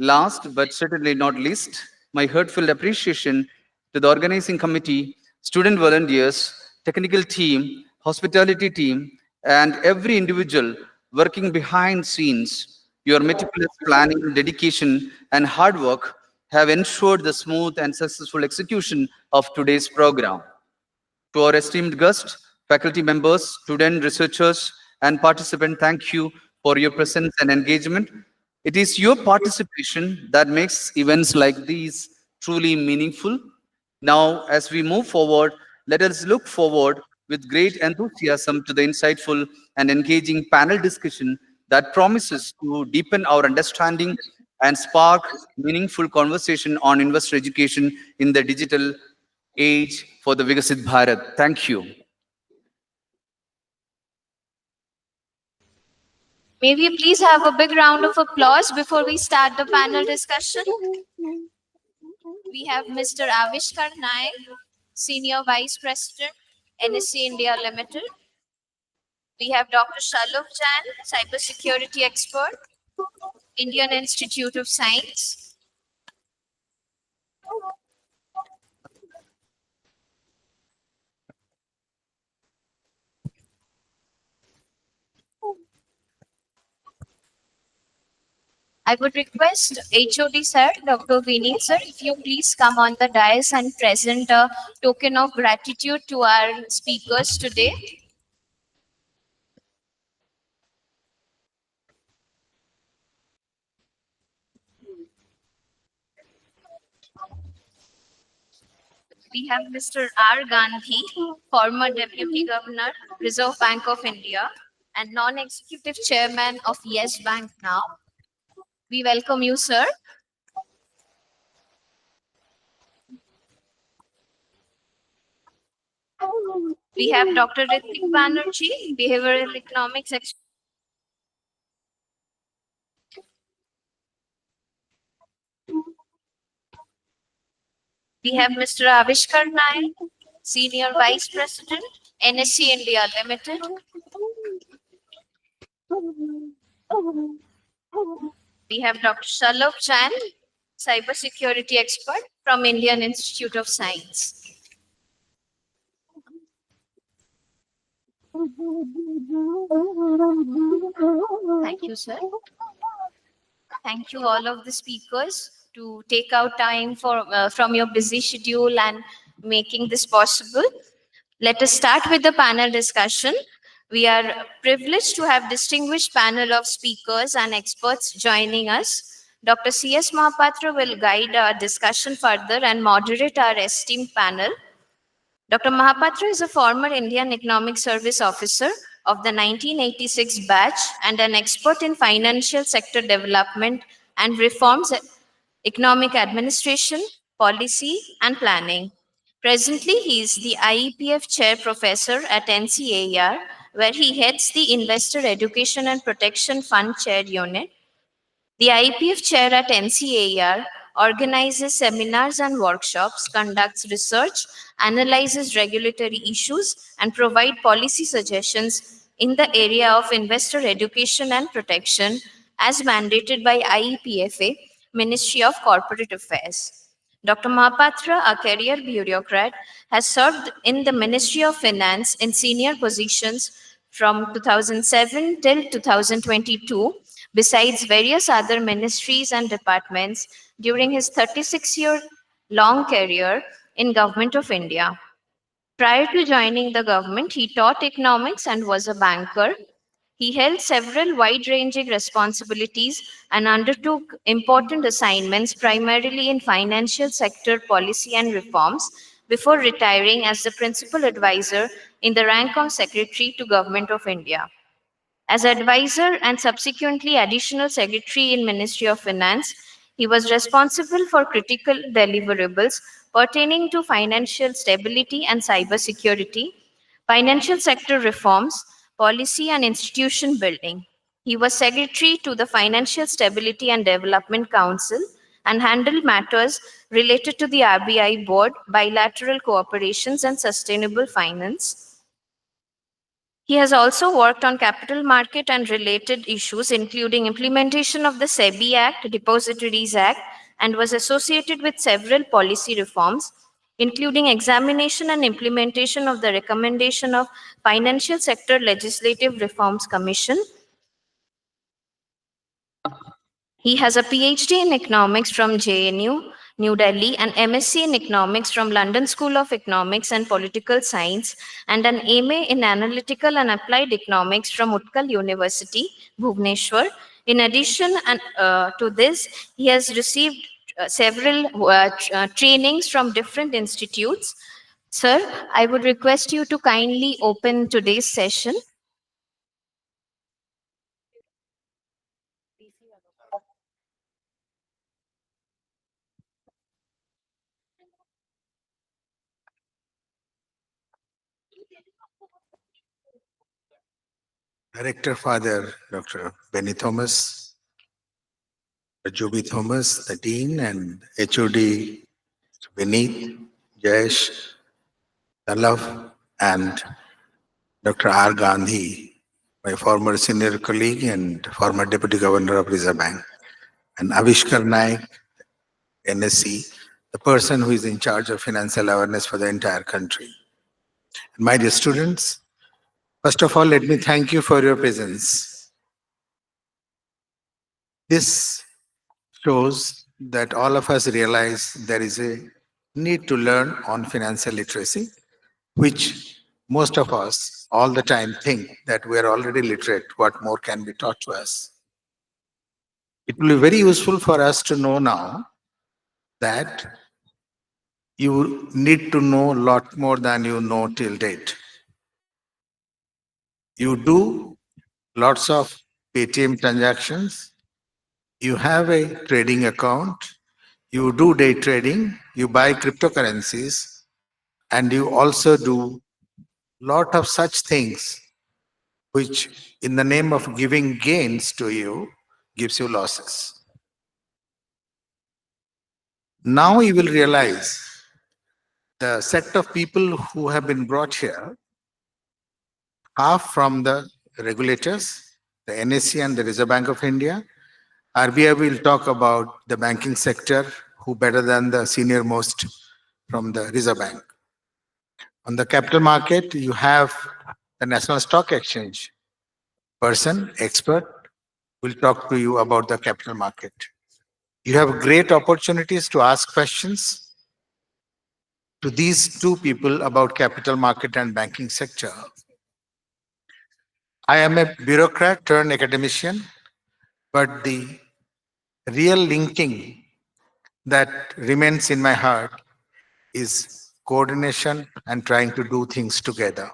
Last but certainly not least, my heartfelt appreciation to the organizing committee, student volunteers, technical team, hospitality team, and every individual working behind scenes. Your meticulous planning, dedication, and hard work have ensured the smooth and successful execution of today's program. To our esteemed guests, faculty members, student researchers, and participants, thank you for your presence and engagement. It is your participation that makes events like these truly meaningful. Now, as we move forward, let us look forward with great enthusiasm to the insightful and engaging panel discussion that promises to deepen our understanding and spark meaningful conversation on investor education in the digital age for the Viksit Bharat. Thank you. May we please have a big round of applause before we start the panel discussion? We have Mr. Avishkar Naik, Senior Vice President, NSC India Limited. We have Dr. Shalabh Jain, Cybersecurity Expert, Indian Institute of Science. I would request HOD sir, Dr. Vinit sir, if you please come on the dais and present a token of gratitude to our speakers today. We have Mr. R. Gandhi, former Deputy Governor, Reserve Bank of India, and non-executive chairman of Yes Bank now. We welcome you, sir. We have Dr. Ritik Banerjee, behavioral economics expert. We have Mr. Avishkar Naik, Senior Vice President, NSC India Limited. We have Dr. Shalabh Jain, Cybersecurity Expert from Indian Institute of Science. Thank you, sir. Thank you all of the speakers to take out time from your busy schedule and making this possible. Let us start with the panel discussion. We are privileged to have distinguished panel of speakers and experts joining us. Dr. C.S. Mahapatra will guide our discussion further and moderate our esteemed panel. Dr. Mahapatra is a former Indian Economic Service Officer of the 1986 batch and an expert in financial sector development and reforms, economic administration, policy, and planning. Presently, he is the IEPF Chair Professor at NCAER, where he heads the Investor Education and Protection Fund Chair Unit. The IPF chair at NCAER organizes seminars and workshops, conducts research, analyzes regulatory issues, and provide policy suggestions in the area of investor education and protection as mandated by IEPFA, Ministry of Corporate Affairs. Dr. Mahapatra, a career bureaucrat, has served in the Ministry of Finance in senior positions from 2007 till 2022, besides various other ministries and departments during his 36-year long career in Government of India. Prior to joining the government, he taught economics and was a banker. He held several wide-ranging responsibilities and undertook important assignments primarily in financial sector policy and reforms before retiring as the principal advisor in the rank of Secretary to Government of India. As advisor and subsequently additional secretary in Ministry of Finance, he was responsible for critical deliverables pertaining to financial stability and cybersecurity, financial sector reforms, policy and institution building. He was secretary to the Financial Stability and Development Council and handled matters related to the RBI board, bilateral cooperations and sustainable finance. He has also worked on capital market and related issues, including implementation of the SEBI Act, Depositories Act, and was associated with several policy reforms, including examination and implementation of the recommendation of Financial Sector Legislative Reforms Commission. He has a PhD in economics from JNU, New Delhi, and MSc in economics from London School of Economics and Political Science, and an MA in analytical and applied economics from Utkal University, Bhubaneswar. In addition to this, he has received several trainings from different institutes. Sir, I would request you to kindly open today's session. Director Father Dr. Benny Thomas, Joby Thomas, the Dean, and HOD Vineet, Jayesh, Talav, and Dr. R. Gandhi, my former senior colleague and former Deputy Governor of Reserve Bank, and Avishkar Naik, NSC, the person who is in charge of financial awareness for the entire country. And my dear students, first of all, let me thank you for your presence. This shows that all of us realize there is a need to learn on financial literacy, which most of us all the time think that we are already literate, what more can be taught to us. It will be very useful for us to know now that you need to know a lot more than you know till date. You do lots of Paytm transactions, you have a trading account, you do day trading, you buy cryptocurrencies, and you also do lot of such things which in the name of giving gains to you gives you losses. Now you will realize the set of people who have been brought here, half from the regulators, the NSE and the Reserve Bank of India. RBI will talk about the banking sector, who better than the senior most from the Reserve Bank. On the capital market, you have the National Stock Exchange person, expert, will talk to you about the capital market. You have great opportunities to ask questions to these two people about capital market and banking sector. I am a bureaucrat turned academician, but the real linking that remains in my heart is coordination and trying to do things together.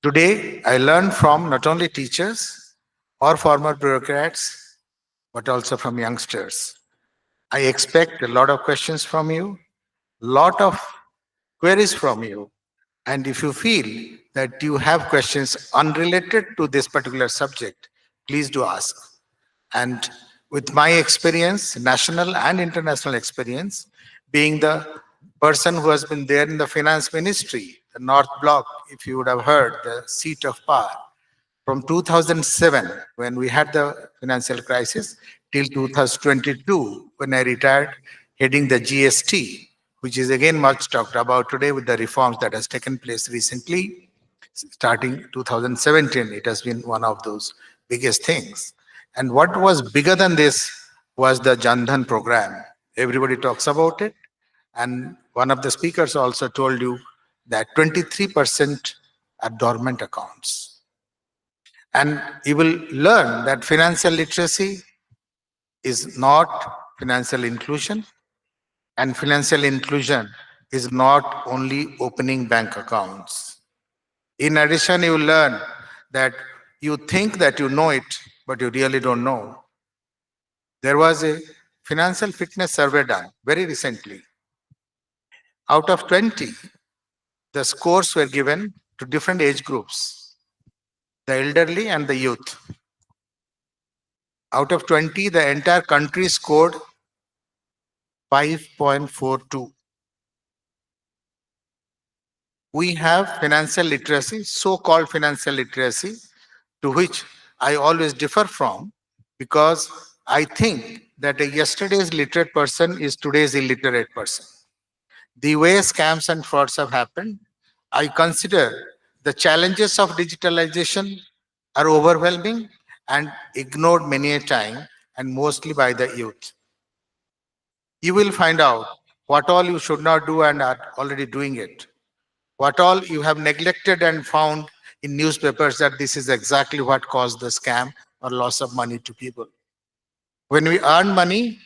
Today, I learned from not only teachers or former bureaucrats, but also from youngsters. I expect a lot of questions from you, lot of queries from you. And if you feel that you have questions unrelated to this particular subject, please do ask. And with my experience, national and international experience, being the person who has been there in the finance ministry, the North Block, if you would have heard, the seat of power, from 2007, when we had the financial crisis, till 2022, when I retired, heading the GST, which is again much talked about today with the reforms that has taken place recently. Starting 2017, it has been one of those biggest things. And what was bigger than this was the Jan Dhan program. Everybody talks about it. And one of the speakers also told you that 23% are dormant accounts. And you will learn that financial literacy is not financial inclusion, and financial inclusion is not only opening bank accounts. In addition, you will learn that you think that you know it, but you really don't know. There was a financial fitness survey done very recently. Out of 20, the scores were given to different age groups, the elderly and the youth. Out of 20, the entire country scored 5.42. We have financial literacy, so-called financial literacy, to which I always differ from, because I think that a yesterday's literate person is today's illiterate person. The way scams and frauds have happened, I consider the challenges of digitalization are overwhelming and ignored many a time, and mostly by the youth. You will find out what all you should not do and are already doing it. What all you have neglected and found in newspapers that this is exactly what caused the scam or loss of money to people. When we earn money,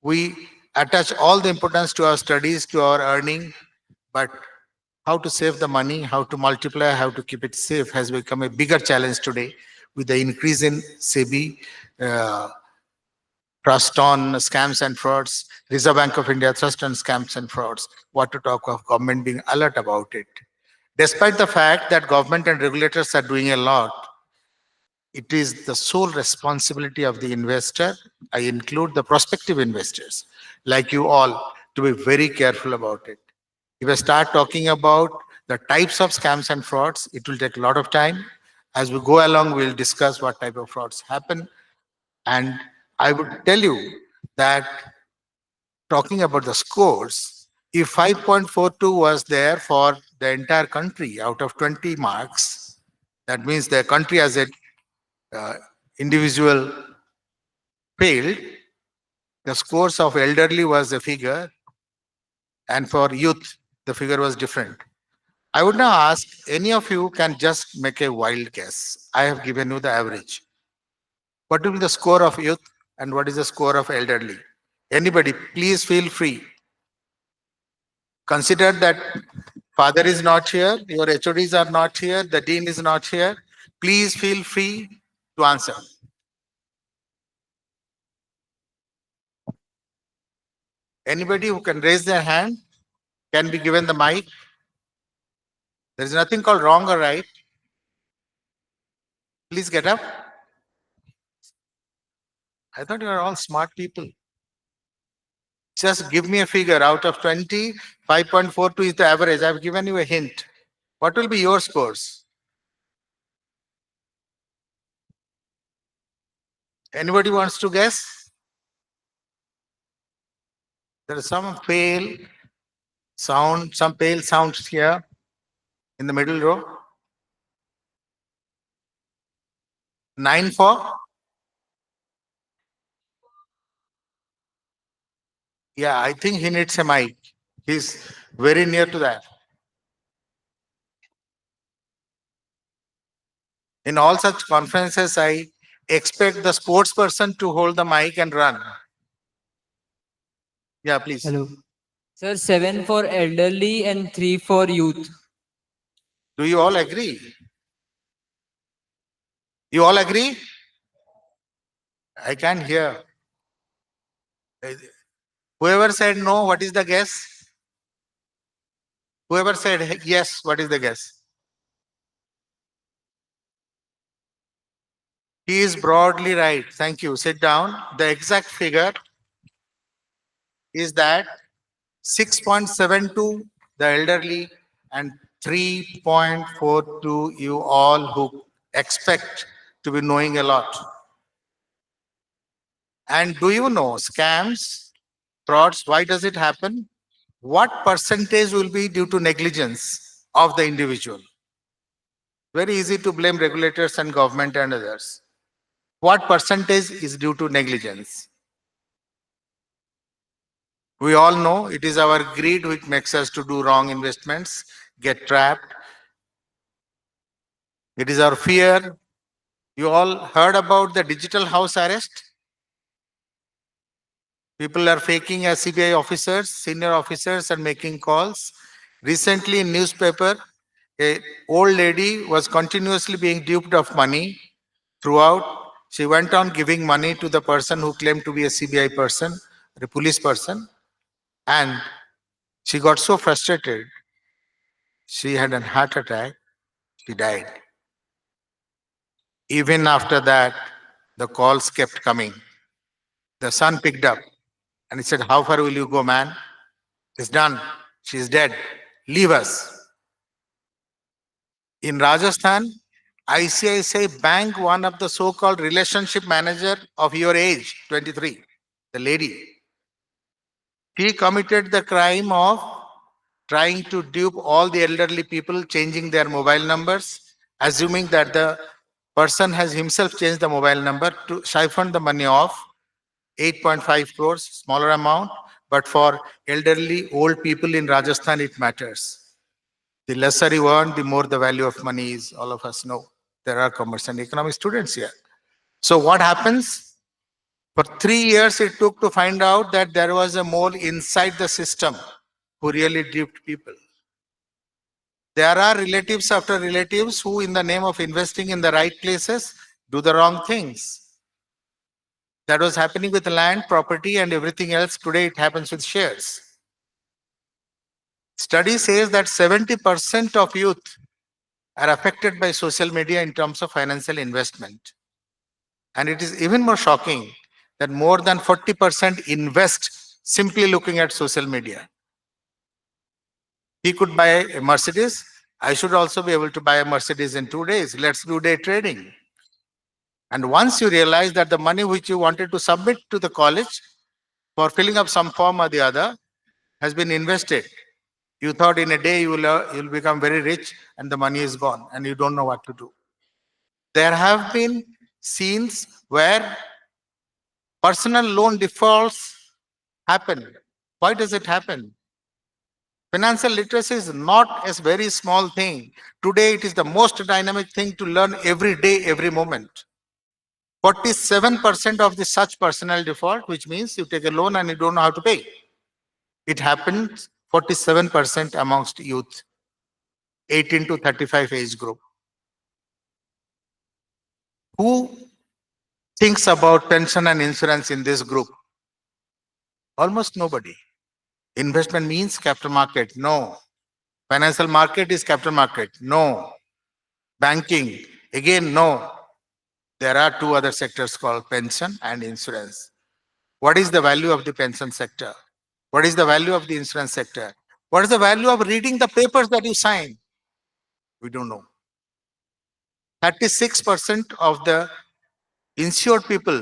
we attach all the importance to our studies, to our earning, but how to save the money, how to multiply, how to keep it safe has become a bigger challenge today with the increase in SEBI, trust on scams and frauds, Reserve Bank of India trust on scams and frauds. What to talk of government being alert about it. Despite the fact that government and regulators are doing a lot, it is the sole responsibility of the investor. I include the prospective investors, like you all, to be very careful about it. If I start talking about the types of scams and frauds, it will take a lot of time. As we go along, we'll discuss what type of frauds happen. And I would tell you that talking about the scores, if 5.42 was there for the entire country out of 20 marks, that means the country as a individual failed. The scores of elderly was the figure, and for youth, the figure was different. I would now ask any of you can just make a wild guess. I have given you the average. What will be the score of youth and what is the score of elderly? Anybody, please feel free. Consider that father is not here, your HODs are not here, the dean is not here. Please feel free to answer. Anybody who can raise their hand can be given the mic. There is nothing called wrong or right. Please get up. I thought you are all smart people. Just give me a figure. Out of 20, 5.42 is the average. I've given you a hint. What will be your scores? Anybody wants to guess? There is some pale sound, some pale sounds here in the middle row. 9 for? Yeah, I think he needs a mic. He's very near to that. In all such conferences, I expect the sports person to hold the mic and run. Yeah, please. Hello. Sir, 7 for elderly and 3 for youth. Do you all agree? You all agree? I can't hear. Whoever said no, what is the guess? Whoever said yes, what is the guess? He is broadly right. Thank you. Sit down. The exact figure is that 6.72 the elderly and 3.42 you all who expect to be knowing a lot. And do you know scams, frauds, why does it happen? What percentage will be due to negligence of the individual? Very easy to blame regulators and government and others. What percentage is due to negligence? We all know it is our greed which makes us to do wrong investments, get trapped. It is our fear. You all heard about the digital house arrest? People are faking as CBI officers, senior officers, and making calls. Recently in newspaper, a old lady was continuously being duped of money throughout. She went on giving money to the person who claimed to be a CBI person, a police person, and she got so frustrated. She had a heart attack. She died. Even after that, the calls kept coming. The son picked up and he said, "How far will you go, man? It's done. She's dead. Leave us." In Rajasthan, ICICI Bank, one of the so-called relationship manager of your age, 23, the lady, he committed the crime of trying to dupe all the elderly people, changing their mobile numbers, assuming that the person has himself changed the mobile number to siphon the money off, 8.5 crores, smaller amount, but for elderly old people in Rajasthan, it matters. The lesser you earn, the more the value of money is. All of us know. There are commerce and economic students here. So what happens? For 3 years, it took to find out that there was a mole inside the system who really duped people. There are relatives after relatives who, in the name of investing in the right places, do the wrong things. That was happening with land, property, and everything else. Today, it happens with shares. Study says that 70% of youth are affected by social media in terms of financial investment. And it is even more shocking that more than 40% invest simply looking at social media. He could buy a Mercedes. I should also be able to buy a Mercedes in 2 days. Let's do day trading. And once you realize that the money which you wanted to submit to the college for filling up some form or the other has been invested, you thought in a day you'll become very rich and the money is gone and you don't know what to do. There have been scenes where personal loan defaults happen. Why does it happen? Financial literacy is not a very small thing. Today, it is the most dynamic thing to learn every day, every moment. 47% of the such personal default, which means you take a loan and you don't know how to pay. It happens 47% amongst youth, 18 to 35 age group. Who thinks about pension and insurance in this group? Almost nobody. Investment means capital market? No. Financial market is capital market? No. Banking? Again, no. There are two other sectors called pension and insurance. What is the value of the pension sector? What is the value of the insurance sector? What is the value of reading the papers that you sign? We don't know. 36% of the insured people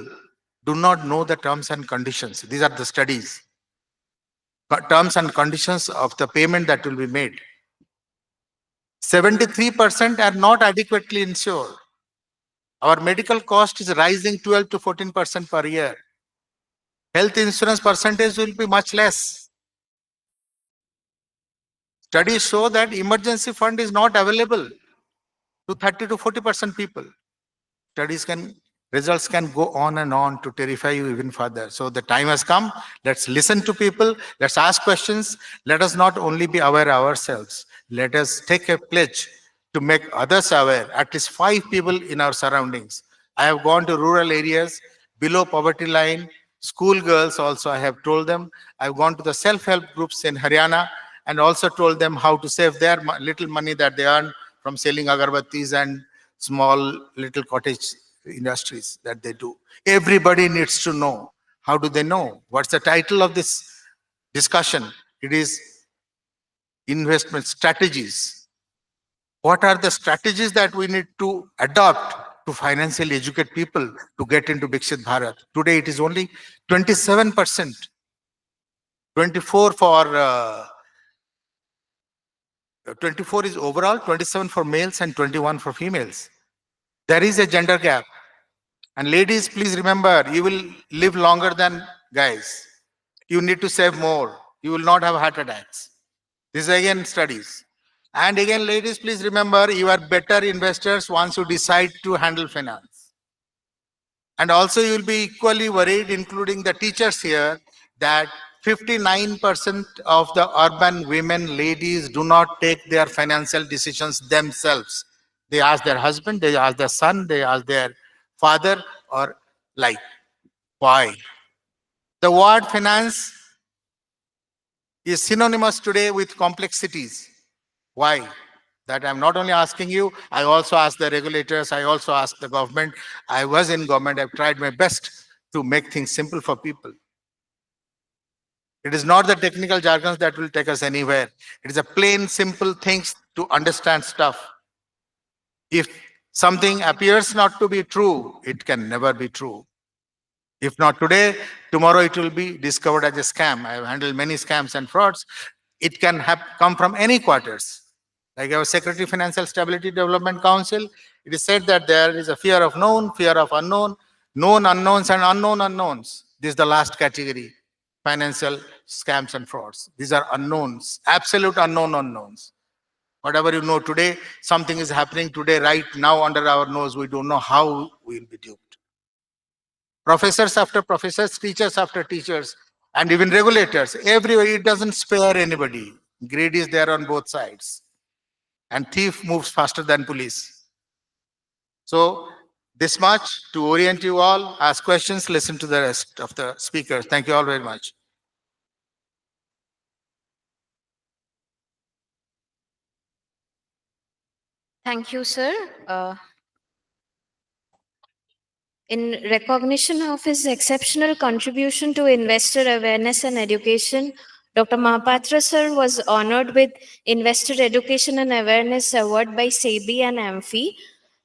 do not know the terms and conditions. These are the studies. Terms and conditions of the payment that will be made. 73% are not adequately insured. Our medical cost is rising 12 to 14% per year. Health insurance percentage will be much less. Studies show that emergency fund is not available. to 30 to 40% people. Results can go on and on to terrify you even further. So the time has come. Let's listen to people. Let's ask questions. Let us not only be aware ourselves. Let us take a pledge to make others aware, at least 5 people in our surroundings. I have gone to rural areas below poverty line, school girls also I have told them. I've gone to the self-help groups in Haryana and also told them how to save their little money that they earn from selling agarbattis and small little cottage industries that they do. Everybody needs to know. How do they know? What's the title of this discussion? It is investment strategies. What are the strategies that we need to adopt to financially educate people to get into Viksit Bharat? Today it is only 27%, 24 for 24 is overall, 27 for males and 21 for females. There is a gender gap. And ladies, please remember, you will live longer than guys. You need to save more. You will not have heart attacks. This is again studies. And again, ladies, please remember, you are better investors once you decide to handle finance. And also you will be equally worried, including the teachers here, that 59% of the urban women, ladies, do not take their financial decisions themselves. They ask their husband, they ask their son, they ask their father, or like. Why? The word finance is synonymous today with complexities. Why? That I'm not only asking you, I also ask the regulators, I also ask the government. I was in government, I've tried my best to make things simple for people. It is not the technical jargons that will take us anywhere. It is a plain, simple things to understand stuff. If something appears not to be true, it can never be true. If not today, tomorrow it will be discovered as a scam. I have handled many scams and frauds. It can have come from any quarters. Like our Secretary Financial Stability Development Council, it is said that there is a fear of known, fear of unknown, known unknowns and unknown unknowns. This is the last category, financial scams and frauds. These are unknowns, absolute unknown unknowns. Whatever you know today, something is happening today, right now under our nose. We don't know how we will be duped. Professors after professors, teachers after teachers, and even regulators, everywhere, it doesn't spare anybody. Greed is there on both sides. And thief moves faster than police. So this much to orient you all, ask questions, listen to the rest of the speakers. Thank you all very much. Thank you, sir. In recognition of his exceptional contribution to investor awareness and education, Dr. Mahapatra sir was honored with Investor Education and Awareness Award by SEBI and AMFI.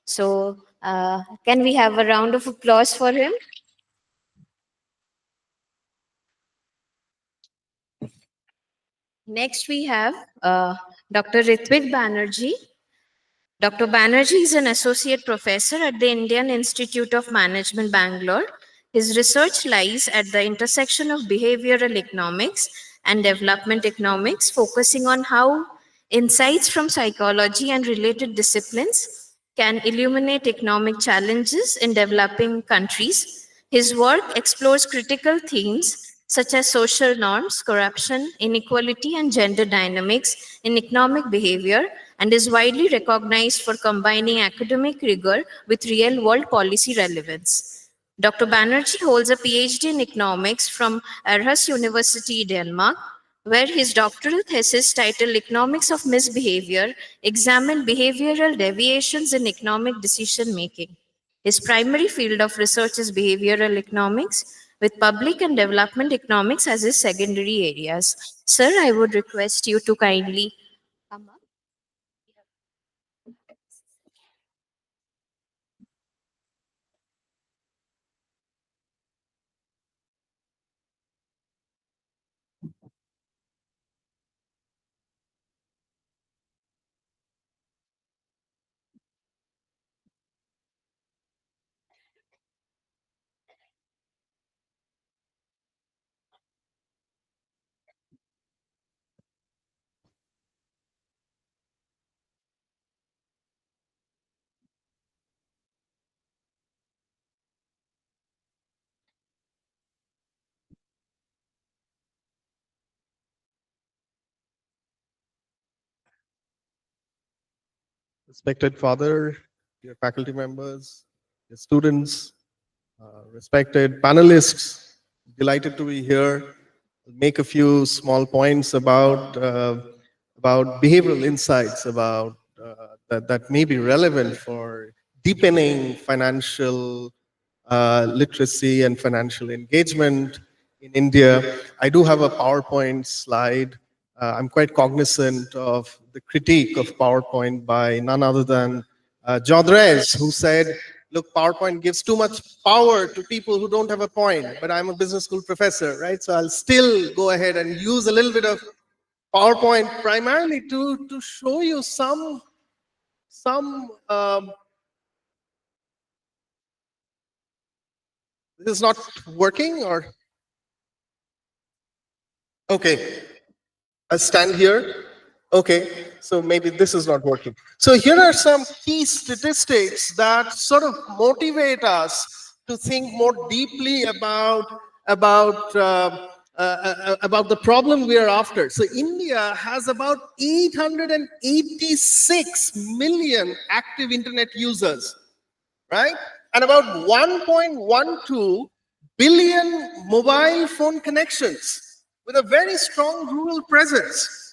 So, can we have a round of applause for him? Next, we have Dr. Ritvik Banerjee. Dr. Banerjee is an associate professor at the Indian Institute of Management, Bangalore. His research lies at the intersection of behavioral economics and development economics, focusing on how insights from psychology and related disciplines can illuminate economic challenges in developing countries. His work explores critical themes such as social norms, corruption, inequality, and gender dynamics in economic behavior, and is widely recognized for combining academic rigor with real world policy relevance. Dr. Banerjee holds a PhD in economics from Aarhus University, Denmark, where his doctoral thesis titled Economics of Misbehavior examined behavioral deviations in economic decision making. His primary field of research is behavioral economics, with public and development economics as his secondary areas. Sir, I would request you to kindly come up. respected father, dear faculty members, dear students, respected panelists, delighted to be here. I'll make a few small points about behavioral insights that may be relevant for deepening financial literacy and financial engagement in India. I do have a PowerPoint slide. I'm quite cognizant of the critique of PowerPoint by none other than Jodres, who said, look, PowerPoint gives too much power to people who don't have a point, but I'm a business school professor, right? So I'll still go ahead and use a little bit of PowerPoint primarily to show you some this is not working, or okay, I'll stand here. Okay, so maybe this is not working. So here are some key statistics that sort of motivate us to think more deeply about the problem we are after. So India has about 886 million active internet users, right? And about 1.12 billion mobile phone connections with a very strong rural presence.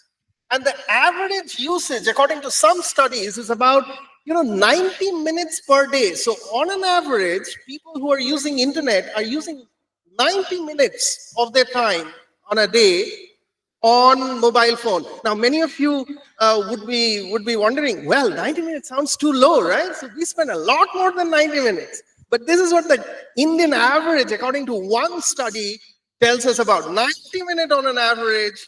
And the average usage, according to some studies, is about 90 minutes per day. So on an average, people who are using internet are using 90 minutes of their time on a day on mobile phone. Now, many of you would be wondering, well, 90 minutes sounds too low, right? So we spend a lot more than 90 minutes. But this is what the Indian average, according to one study, tells us about. 90 minutes on an average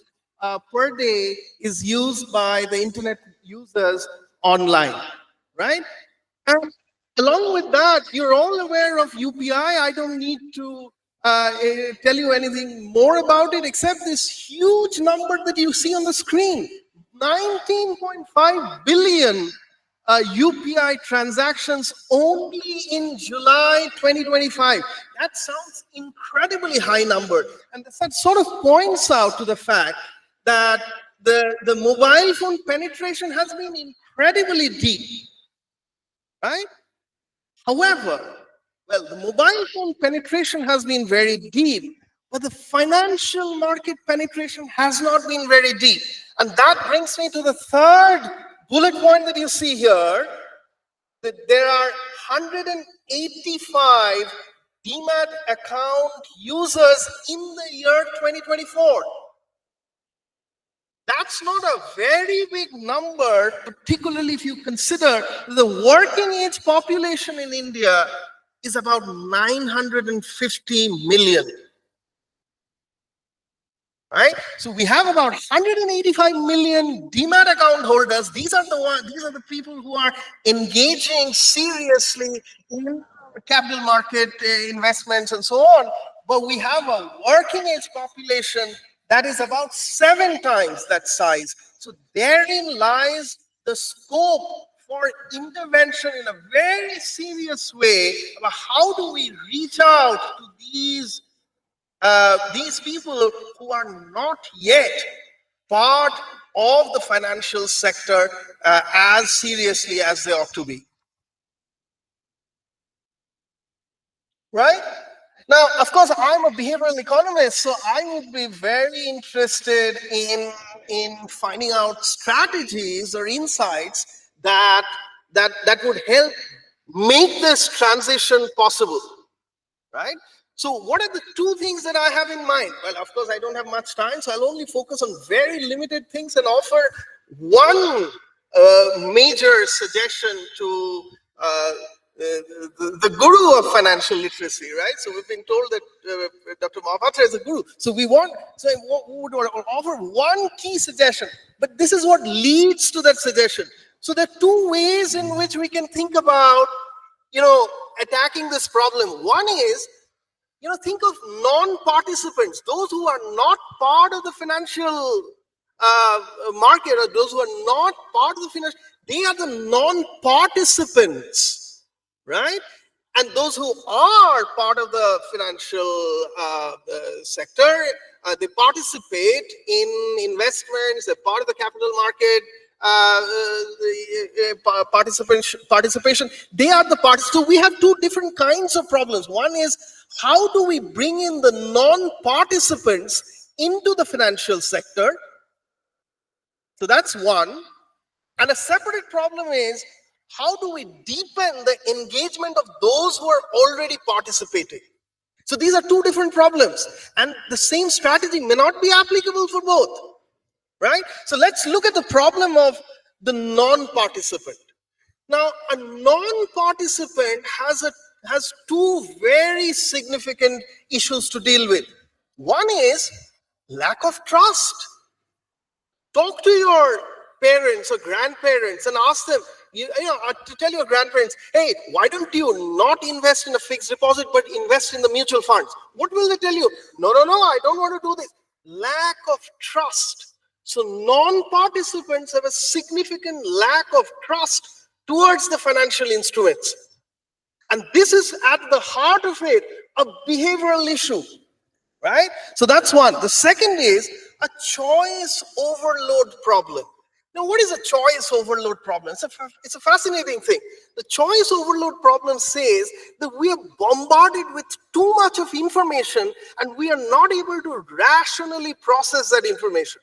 per day is used by the internet users online, right? And along with that, you're all aware of UPI. I don't need to tell you anything more about it, except this huge number that you see on the screen. 19.5 billion UPI transactions only in July 2025. That sounds incredibly high number. And that sort of points out to the fact that the mobile phone penetration has been incredibly deep, right? However, well, the mobile phone penetration has been very deep, but the financial market penetration has not been very deep. And that brings me to the third bullet point that you see here, that there are 185 demat account users in the year 2024. That's not a very big number, particularly if you consider the working age population in India is about 950 million. Right? So we have about 185 million demat account holders. These are the people who are engaging seriously in capital market investments and so on. But we have a working age population that is about 7 times that size. So therein lies the scope for intervention in a very serious way about how do we reach out to these people who are not yet part of the financial sector as seriously as they ought to be. Right? Now, of course, I'm a behavioral economist, so I would be very interested in finding out strategies or insights that would help make this transition possible. Right? So what are the 2 things that I have in mind? Well, of course, I don't have much time, so I'll only focus on very limited things and offer one major suggestion to the guru of financial literacy, right? So we've been told that Dr. Mahapatra is a guru. So we would offer one key suggestion, but this is what leads to that suggestion. So there are 2 ways in which we can think about attacking this problem. One is, think of non-participants, those who are not part of the financial market, or those who are not part of the financial, they are the non-participants, right? And those who are part of the financial sector, they participate in investments, they're part of the capital market, participation. They are the parties. So we have two different kinds of problems. One is, how do we bring in the non-participants into the financial sector? So that's one. And a separate problem is, how do we deepen the engagement of those who are already participating? So these are two different problems, and the same strategy may not be applicable for both, right? So let's look at the problem of the non-participant. Now, a non-participant has two very significant issues to deal with. One is lack of trust. Talk to your parents or grandparents and ask them, to tell your grandparents, hey, why don't you not invest in a fixed deposit but invest in the mutual funds? What will they tell you? No, I don't want to do this. Lack of trust. So non-participants have a significant lack of trust towards the financial instruments. And this is at the heart of it, a behavioral issue, right? So that's one. The second is a choice overload problem. Now, what is a choice overload problem? It's a fascinating thing. The choice overload problem says that we are bombarded with too much of information and we are not able to rationally process that information.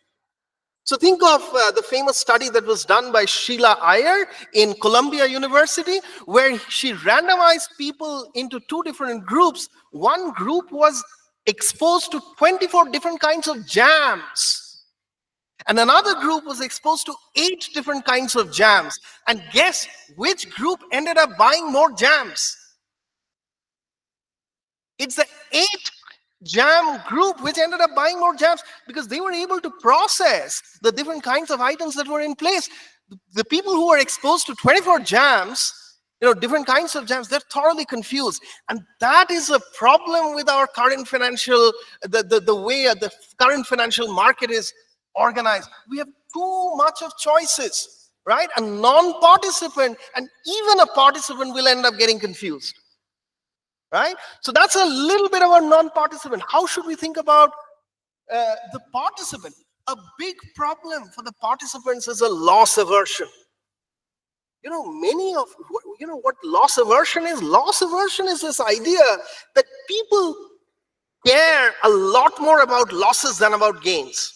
So think of the famous study that was done by Sheila Iyer in Columbia University, where she randomized people into two different groups. One group was exposed to 24 different kinds of jams. And another group was exposed to 8 different kinds of jams. And guess which group ended up buying more jams? It's the 8 jam group which ended up buying more jams because they were able to process the different kinds of items that were in place. The people who were exposed to 24 jams, different kinds of jams, they're thoroughly confused. And that is a problem with our current financial, the way the current financial market is organized. We have too much of choices, right? A non-participant and even a participant will end up getting confused, right? So that's a little bit of a non-participant. How should we think about the participant? A big problem for the participants is a loss aversion. What loss aversion is? Loss aversion is this idea that people care a lot more about losses than about gains.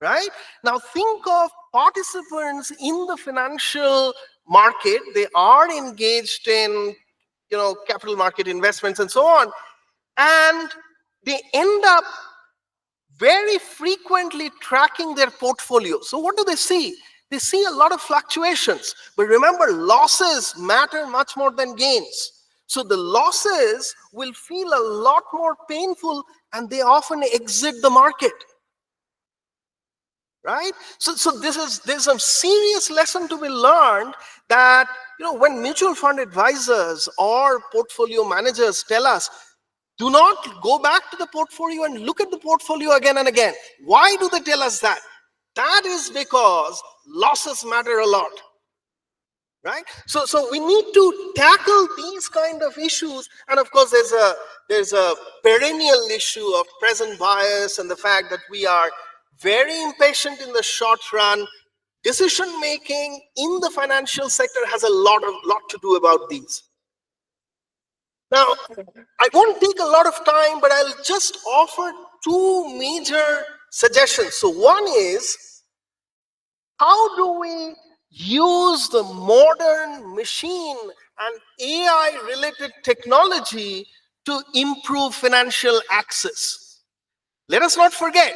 Right? Now think of participants in the financial market. They are engaged in, capital market investments and so on. And they end up very frequently tracking their portfolio. So what do they see? They see a lot of fluctuations. But remember, losses matter much more than gains. So the losses will feel a lot more painful and they often exit the market. Right? So there's some serious lesson to be learned that, when mutual fund advisors or portfolio managers tell us, do not go back to the portfolio and look at the portfolio again and again. Why do they tell us that? That is because losses matter a lot. Right? So we need to tackle these kind of issues. And of course, there's a perennial issue of present bias and the fact that we are very impatient in the short run. Decision making in the financial sector has a lot to do about these. Now, I won't take a lot of time, but I'll just offer 2 major suggestions. So one is, how do we use the modern machine and AI related technology to improve financial access? Let us not forget,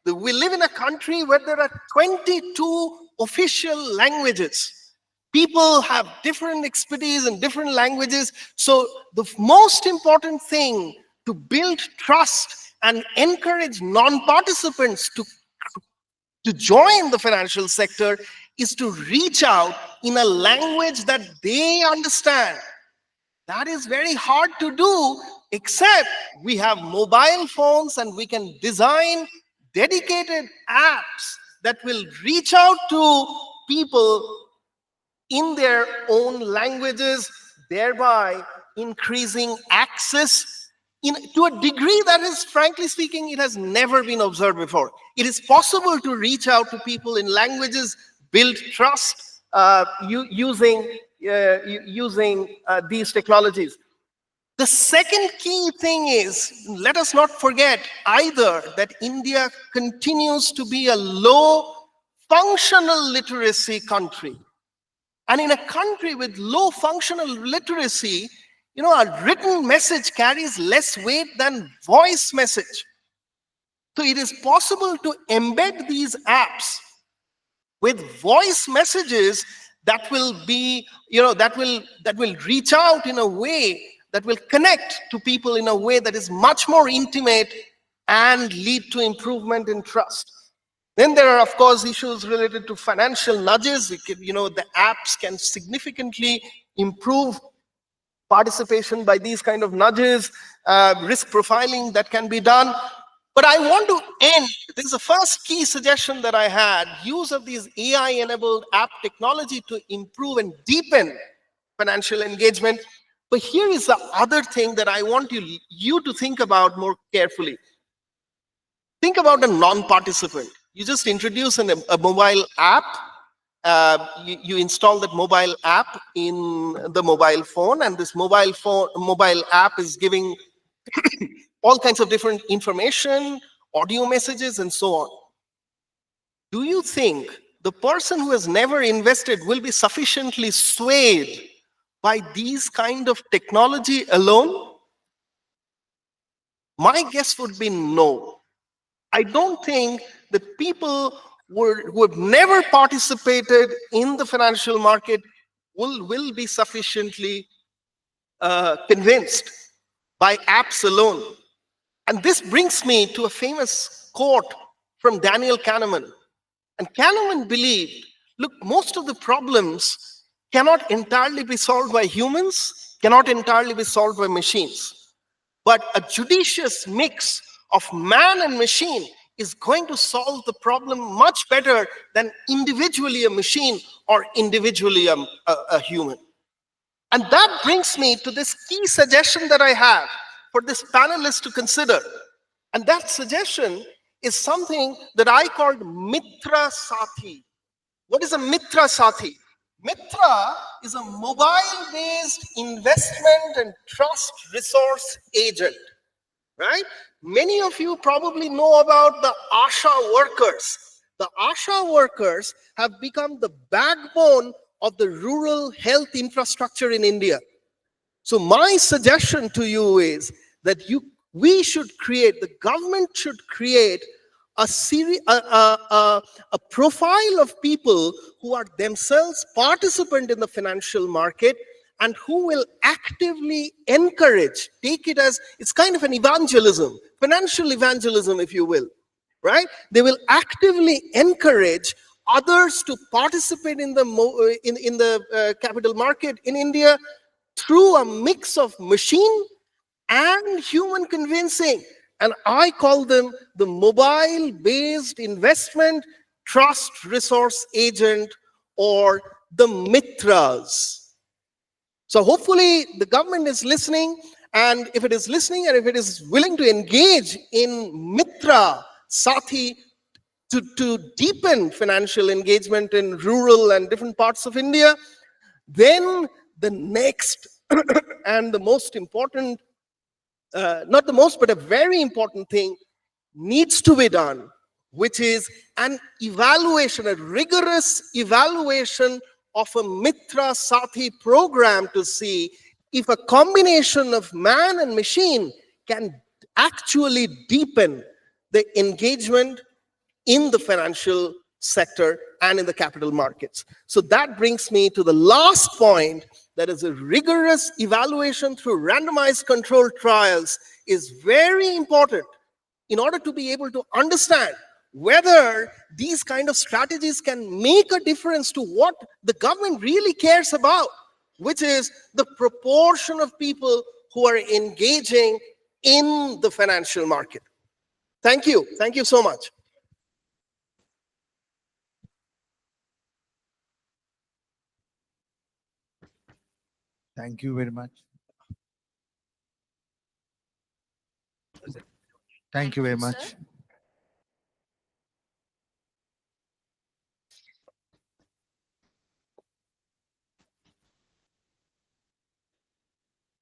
we live in a country where there are 22 official languages. People have different expertise in different languages. So the most important thing to build trust and encourage non-participants to join the financial sector is to reach out in a language that they understand. That is very hard to do, except we have mobile phones and we can design dedicated apps that will reach out to people in their own languages, thereby increasing access to a degree that is, frankly speaking, it has never been observed before. It is possible to reach out to people in languages build trust using these technologies. The second key thing is, let us not forget either that India continues to be a low functional literacy country. And in a country with low functional literacy, a written message carries less weight than voice message. So it is possible to embed these apps with voice messages that will be, that will reach out in a way that will connect to people in a way that is much more intimate and lead to improvement in trust. Then there are, of course, issues related to financial nudges. The apps can significantly improve participation by these kind of nudges, risk profiling that can be done. But I want to end, this is the first key suggestion that I had, use of these AI-enabled app technology to improve and deepen financial engagement. But here is the other thing that I want you to think about more carefully. Think about a non-participant. You just introduce a mobile app. You install that mobile app in the mobile phone, and this mobile app is giving all kinds of different information, audio messages, and so on. Do you think the person who has never invested will be sufficiently swayed by these kind of technology alone? My guess would be no. I don't think that people who have never participated in the financial market will be sufficiently convinced by apps alone. And this brings me to a famous quote from Daniel Kahneman. And Kahneman believed, look, most of the problems cannot entirely be solved by humans, cannot entirely be solved by machines. But a judicious mix of man and machine is going to solve the problem much better than individually a machine or individually a human. And that brings me to this key suggestion that I have for this panelist to consider. And that suggestion is something that I called Mitra Sathi. What is a Mitra Sathi? Mitra is a mobile-based investment and trust resource agent, right? Many of you probably know about the ASHA workers. The ASHA workers have become the backbone of the rural health infrastructure in India. So my suggestion to you is that we should create, the government should create a profile of people who are themselves participant in the financial market and who will actively encourage, take it as, it's kind of an evangelism, financial evangelism, if you will, right? They will actively encourage others to participate in the capital market in India through a mix of machine and human convincing. And I call them the mobile-based investment trust resource agent, or the Mitras. So hopefully the government is listening, and if it is listening and if it is willing to engage in Mitra Sathi to deepen financial engagement in rural and different parts of India, then the next and the most important, not the most, but a very important thing needs to be done, which is an evaluation, a rigorous evaluation of a Mitra Sathi program to see if a combination of man and machine can actually deepen the engagement in the financial sector and in the capital markets. So that brings me to the last point, that is a rigorous evaluation through randomized controlled trials is very important in order to be able to understand whether these kind of strategies can make a difference to what the government really cares about, which is the proportion of people who are engaging in the financial market. Thank you. Thank you so much. Thank you very much. Thank you very much.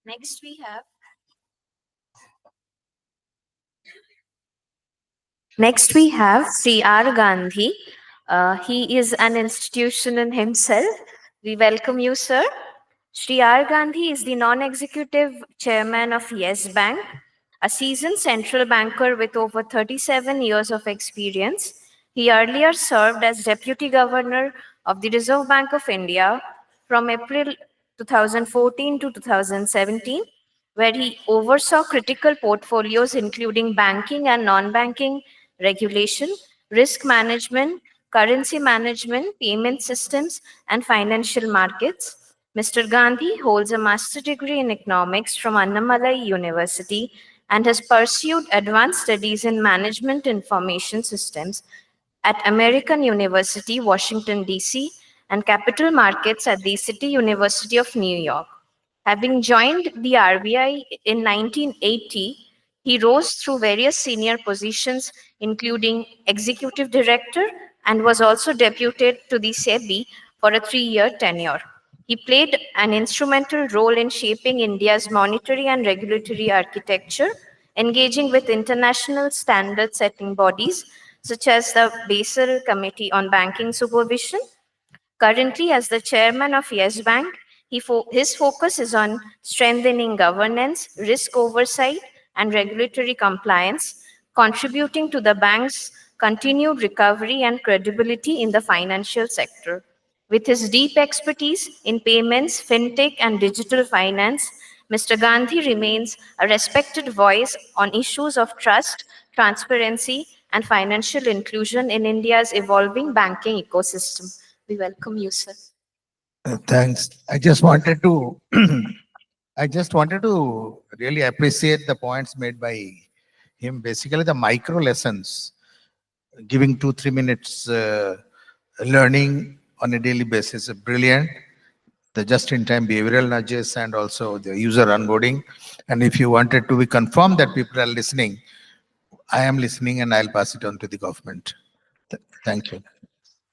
Next we have Sri R. Gandhi. He is an institution in himself. We welcome you, sir. Sri R. Gandhi is the non-executive chairman of Yes Bank, a seasoned central banker with over 37 years of experience. He earlier served as deputy governor of the Reserve Bank of India from April 2014 to 2017, where he oversaw critical portfolios including banking and non-banking regulation, risk management, currency management, payment systems, and financial markets. Mr. Gandhi holds a master's degree in economics from Annamalai University and has pursued advanced studies in management information systems at American University, Washington, D.C., and capital markets at the City University of New York. Having joined the RBI in 1980, he rose through various senior positions, including executive director, and was also deputed to the SEBI for a 3-year tenure. He played an instrumental role in shaping India's monetary and regulatory architecture, engaging with international standard setting bodies such as the Basel Committee on Banking Supervision. Currently, as the chairman of Yes Bank, his focus is on strengthening governance, risk oversight, and regulatory compliance, contributing to the bank's continued recovery and credibility in the financial sector. With his deep expertise in payments, fintech, and digital finance, Mr. Gandhi remains a respected voice on issues of trust, transparency, and financial inclusion in India's evolving banking ecosystem. We welcome you, sir. Thanks. I just wanted to, I just wanted to really appreciate the points made by him. Basically, the micro lessons, giving 2-3 minutes learning on a daily basis, is brilliant. The just-in-time behavioral nudges and also the user onboarding. And if you wanted to be confirmed that people are listening, I am listening and I'll pass it on to the government. Thank you.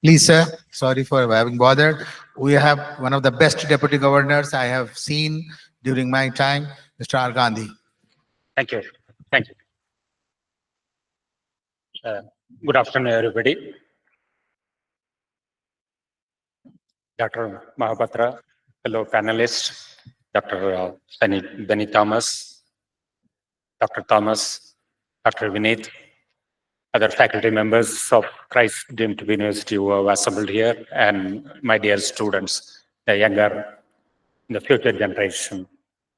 Please, sir, sorry for having bothered. We have one of the best deputy governors I have seen during my time, Mr. R. Gandhi. Thank you. Thank you. Good afternoon, everybody. Dr. Mahapatra, fellow panelists, Dr. Benny Thomas, Dr. Thomas, Dr. Vineet, other faculty members of Christ Deemed University who have assembled here, and my dear students, the younger, the future generation,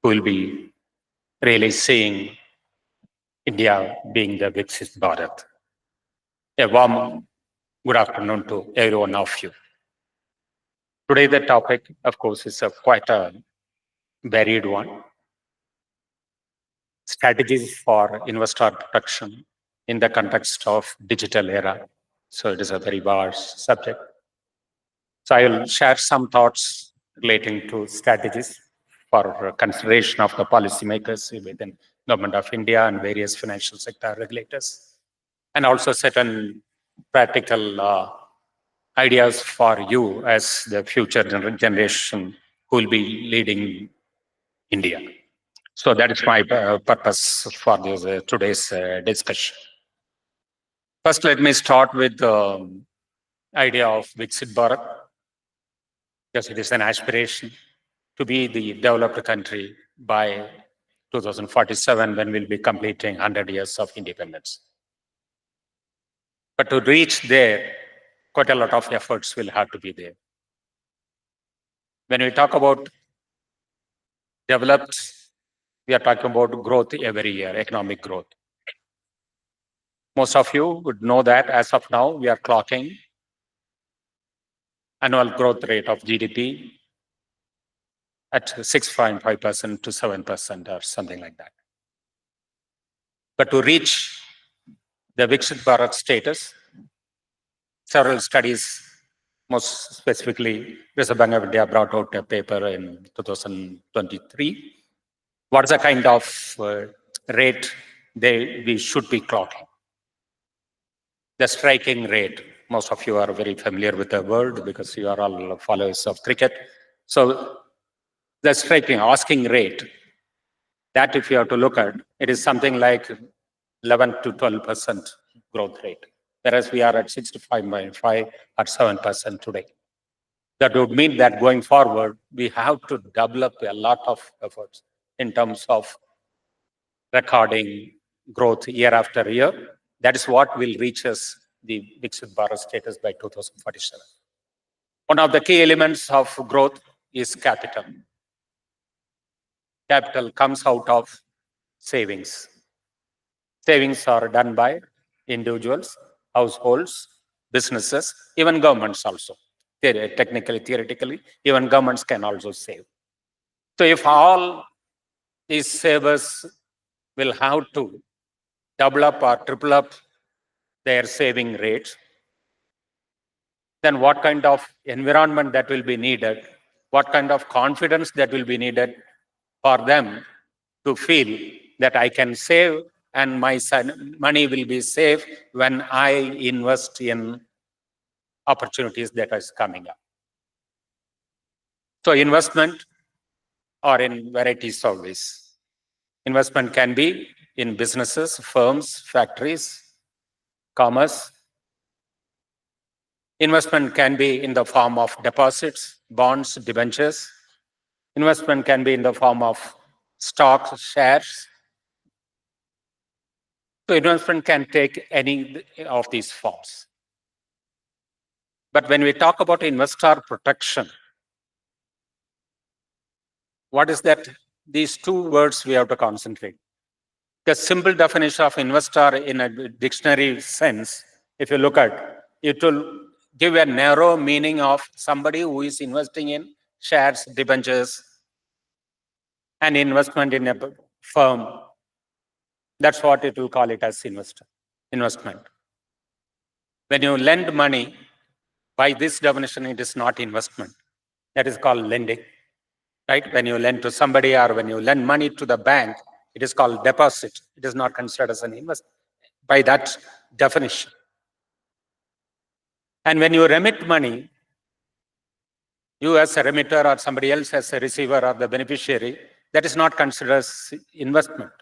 who will be really seeing India being the Viksit Bharat. A warm good afternoon to every one of you. Today, the topic, of course, is quite a varied one. Strategies for investor protection in the context of digital era. So it is a very vast subject. So I will share some thoughts relating to strategies for consideration of the policymakers within Government of India and various financial sector regulators, and also certain practical ideas for you as the future generation who will be leading India. So that is my purpose for this, today's discussion. First, let me start with the idea of Viksit Bharat, because it is an aspiration to be the developed country by 2047, when we'll be completing 100 years of independence. But to reach there, quite a lot of efforts will have to be there. When we talk about developed, we are talking about growth every year, economic growth. Most of you would know that as of now, we are clocking annual growth rate of GDP at 6.5% to 7% or something like that. But to reach the Viksit Bharat status, several studies, most specifically, Reserve Bank of India brought out a paper in 2023. What is the kind of rate we should be clocking? The striking rate. Most of you are very familiar with the word because you are all followers of cricket. So the striking, asking rate That if you have to look at, it is something like 11 to 12% growth rate, whereas we are at 65.5 or 7% today. That would mean that going forward, we have to develop a lot of efforts in terms of recording growth year after year. That is what will reach us the Viksit Bharat status by 2047. One of the key elements of growth is capital. Capital comes out of savings. Savings are done by individuals, households, businesses, even governments also. Technically, theoretically, even governments can also save. So if all these savers will have to double up or triple up their saving rates, then what kind of environment that will be needed, what kind of confidence that will be needed for them to feel that I can save and my money will be safe when I invest in opportunities that is coming up. So investment are in varieties of ways. Investment can be in businesses, firms, factories, commerce. Investment can be in the form of deposits, bonds, debentures. Investment can be in the form of stocks, shares. So investment can take any of these forms. But when we talk about investor protection, what is that? These two words we have to concentrate. The simple definition of investor in a dictionary sense, if you look at, it will give a narrow meaning of somebody who is investing in shares, debentures, and investment in a firm. That's what it will call it as investment. When you lend money, by this definition, it is not investment. That is called lending, right? When you lend to somebody or when you lend money to the bank, it is called deposit. It is not considered as an investment by that definition. And when you remit money, you as a remitter or somebody else as a receiver or the beneficiary, that is not considered as investment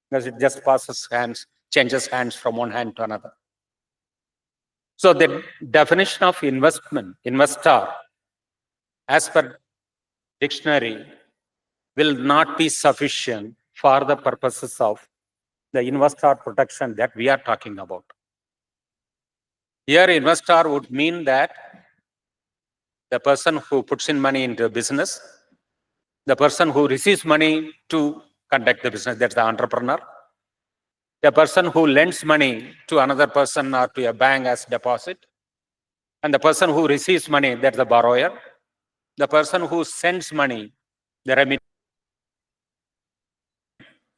because it just passes hands, changes hands from one hand to another. So the definition of investment, investor, as per dictionary, will not be sufficient for the purposes of the investor protection that we are talking about. Here, investor would mean that the person who puts in money into a business, the person who receives money to conduct the business, that's the entrepreneur. The person who lends money to another person or to a bank as deposit, and the person who receives money, that's the borrower. The person who sends money, the remitter,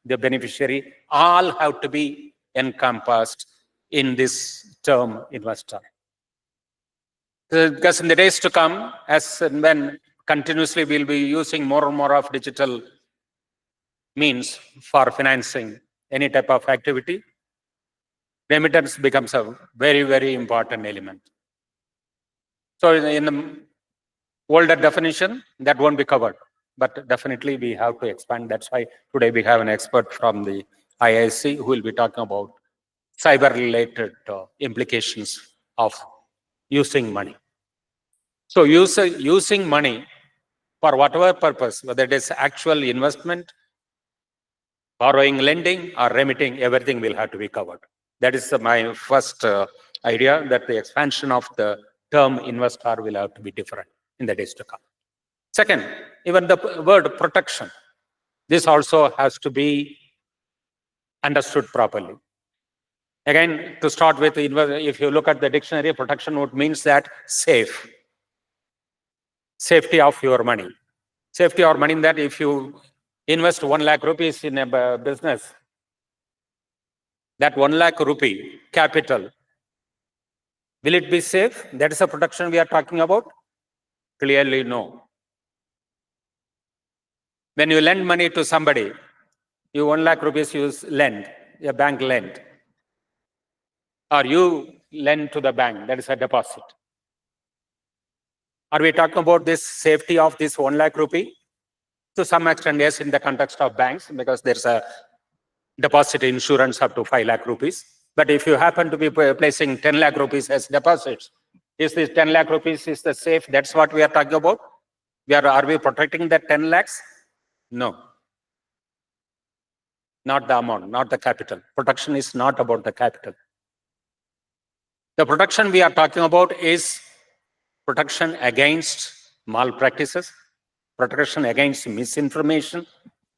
the beneficiary, all have to be encompassed in this term investor. Because in the days to come, as and when continuously we'll be using more and more of digital means for financing any type of activity, remittance becomes a very, very important element. So in the older definition, that won't be covered, but definitely we have to expand. That's why today we have an expert from the IIC who will be talking about cyber-related implications of using money. So using money for whatever purpose, whether it is actual investment, borrowing, lending, or remitting, everything will have to be covered. That is my first idea, that the expansion of the term investor will have to be different in the days to come. Second, even the word protection, this also has to be understood properly. Again, to start with, if you look at the dictionary, protection would means that safe. Safety of your money. Safety of money in that if you invest 1 lakh rupees in a business, that 1 lakh rupee capital, will it be safe? That is a protection we are talking about? Clearly, no. When you lend money to somebody, you 1 lakh rupees you lend, a bank lend, or you lend to the bank, that is a deposit. Are we talking about this safety of this 1 lakh rupee? To some extent, yes, in the context of banks, because there's a deposit insurance up to 5 lakh rupees. But if you happen to be placing 10 lakh rupees as deposits, is this 10 lakh rupees is the safe? That's what we are talking about. Are we protecting that 10 lakhs? No. Not the amount, not the capital. Protection is not about the capital. The protection we are talking about is protection against malpractices, protection against misinformation,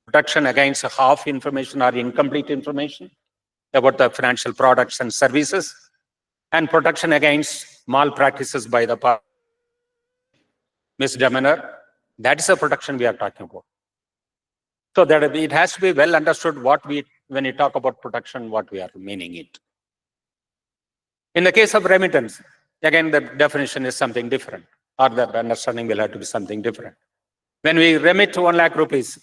protection against half information or incomplete information about the financial products and services, and protection against malpractices by the misdemeanor. That is the protection we are talking about. So that it has to be well understood when we talk about protection, what we are meaning it. In the case of remittance, again, the definition is something different, or the understanding will have to be something different. When we remit 1 lakh rupees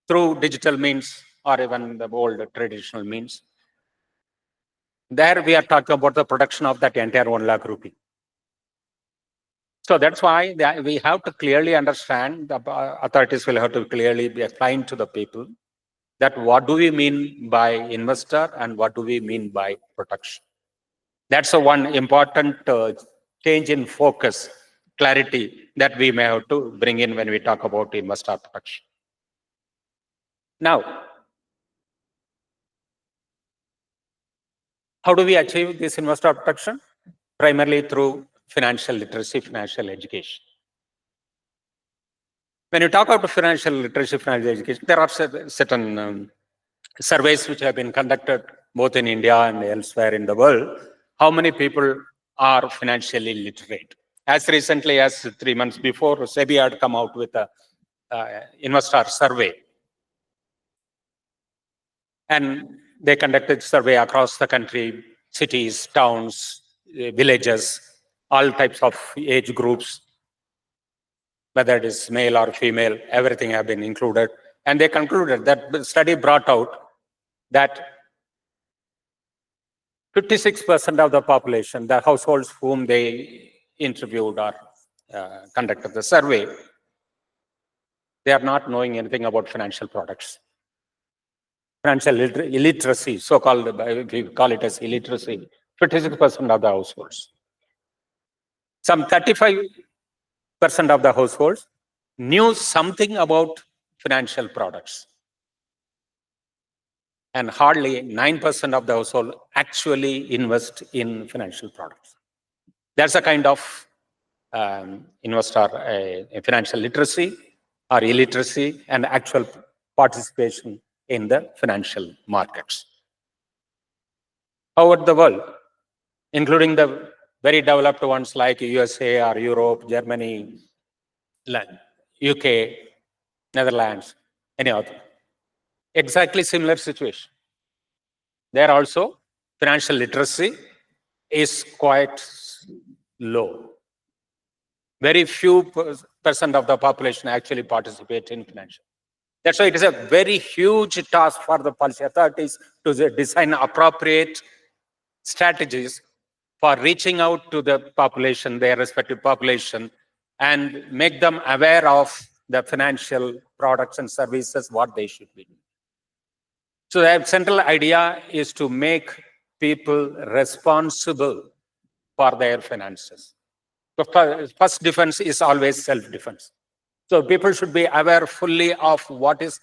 through digital means or even the old traditional means, there we are talking about the protection of that entire 1 lakh rupee. So that's why we have to clearly understand, the authorities will have to clearly be explained to the people that what do we mean by investor and what do we mean by protection. That's a one important change in focus, clarity that we may have to bring in when we talk about investor protection. Now, how do we achieve this investor protection? Primarily through financial literacy, financial education. When you talk about financial literacy, financial education, there are certain surveys which have been conducted both in India and elsewhere in the world. How many people are financially literate? As recently as 3 months before, SEBI had come out with a investor survey. And they conducted survey across the country, cities, towns, villages, all types of age groups, whether it is male or female, everything have been included. And they concluded that the study brought out that 56% of the population, the households whom they interviewed or conducted the survey, they are not knowing anything about financial products. Financial illiteracy, so-called, we call it as illiteracy, 56% of the households. Some 35% of the households knew something about financial products. And hardly 9% of the household actually invest in financial products. That's a kind of investor financial literacy or illiteracy and actual participation in the financial markets. Over the world, including the very developed ones like USA or Europe, Germany, UK, Netherlands, any other. Exactly similar situation. There also, financial literacy is quite low. Very few percent of the population actually participate in financial. That's why it is a very huge task for the policy authorities to design appropriate strategies for reaching out to the population, their respective population, and make them aware of the financial products and services, what they should be doing. So the central idea is to make people responsible for their finances. The first defense is always self-defense. So people should be aware fully of what is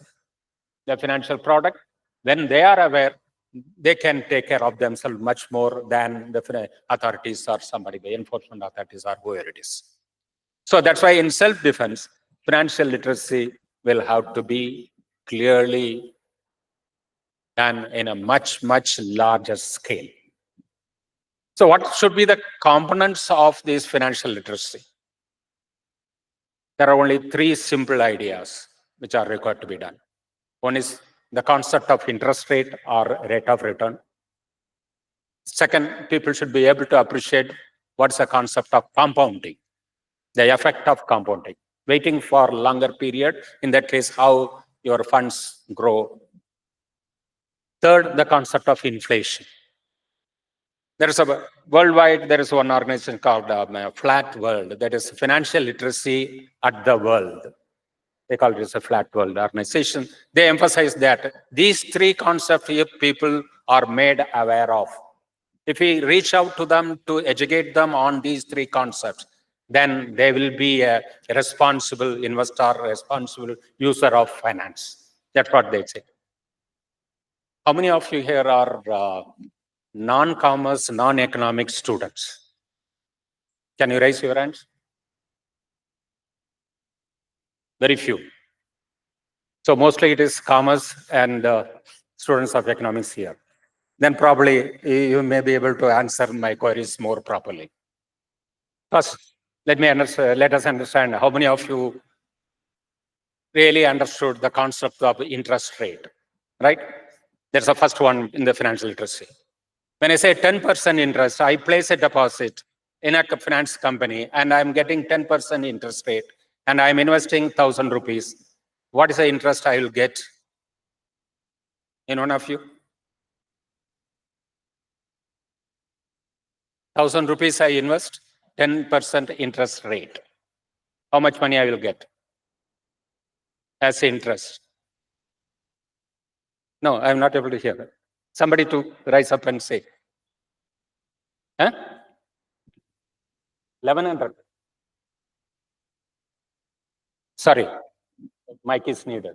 the financial product. When they are aware, they can take care of themselves much more than the authorities or somebody, the enforcement authorities or whoever it is. So that's why in self-defense, financial literacy will have to be clearly done in a much, much larger scale. So what should be the components of this financial literacy? There are only 3 simple ideas which are required to be done. One is the concept of interest rate or rate of return. Second, people should be able to appreciate what's the concept of compounding, the effect of compounding, waiting for longer period, in that case, how your funds grow. Third, the concept of inflation. There is a worldwide, there is one organization called Flat World, that is financial literacy at the world. they call it as a flat world organization. They emphasize that these three concepts, if people are made aware of, if we reach out to them to educate them on these three concepts, then they will be a responsible investor, responsible user of finance. That's what they say. How many of you here are non-commerce, non-economic students? Can you raise your hands? Very few. So mostly it is commerce and students of economics here. Then probably you may be able to answer my queries more properly. First, let us understand how many of you really understood the concept of interest rate, right? That's the first one in the financial literacy. When I say 10% interest, I place a deposit in a finance company and I'm getting 10% interest rate and I'm investing 1,000 rupees. What is the interest I will get? In one of you? 1,000 rupees I invest, 10% interest rate. How much money I will get as interest? No, I'm not able to hear that. Somebody to rise up and say. Huh? 1,100. Sorry, mic is needed.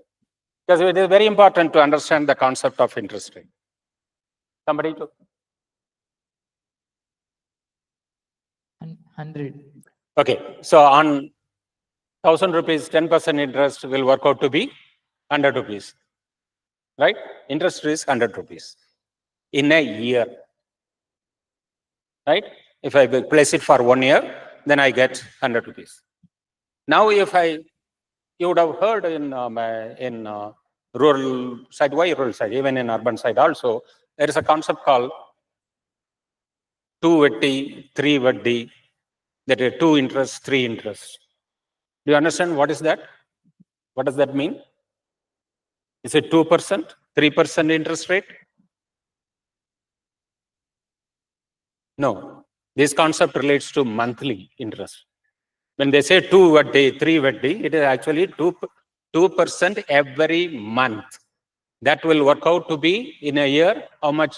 Because it is very important to understand the concept of interest rate. Somebody to? 100. Okay, so on 1,000 rupees, 10% interest will work out to be 100 rupees. Right? Interest is 100 rupees in a year. Right? If I will place it for 1 year, then I get 100 rupees. Now, you would have heard in rural side, why rural side, even in urban side also, there is a concept called 2 vatti, 3 vatti, that is 2 interest, 3 interest. Do you understand what is that? What does that mean? Is it 2%, 3% interest rate? No, this concept relates to monthly interest. When they say 2 vatti, 3 vatti, it is actually 2% every month. That will work out to be in a year, how much?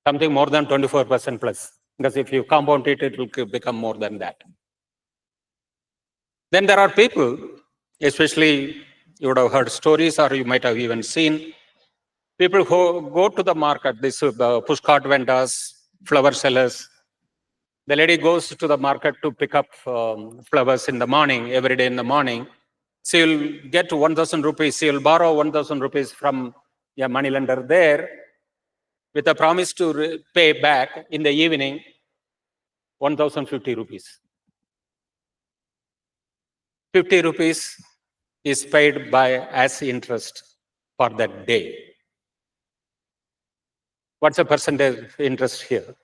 Something more than 24% plus. Because if you compound it, it will become more than that. Then there are people, especially you would have heard stories or you might have even seen, people who go to the market, these pushcart vendors, flower sellers. The lady goes to the market to pick up flowers in the morning, every day in the morning. She will get 1,000 rupees. She will borrow 1,000 rupees from a moneylender there with a promise to pay back in the evening 1,050 rupees. 50 rupees is paid by as interest for that day. What's the percentage interest here?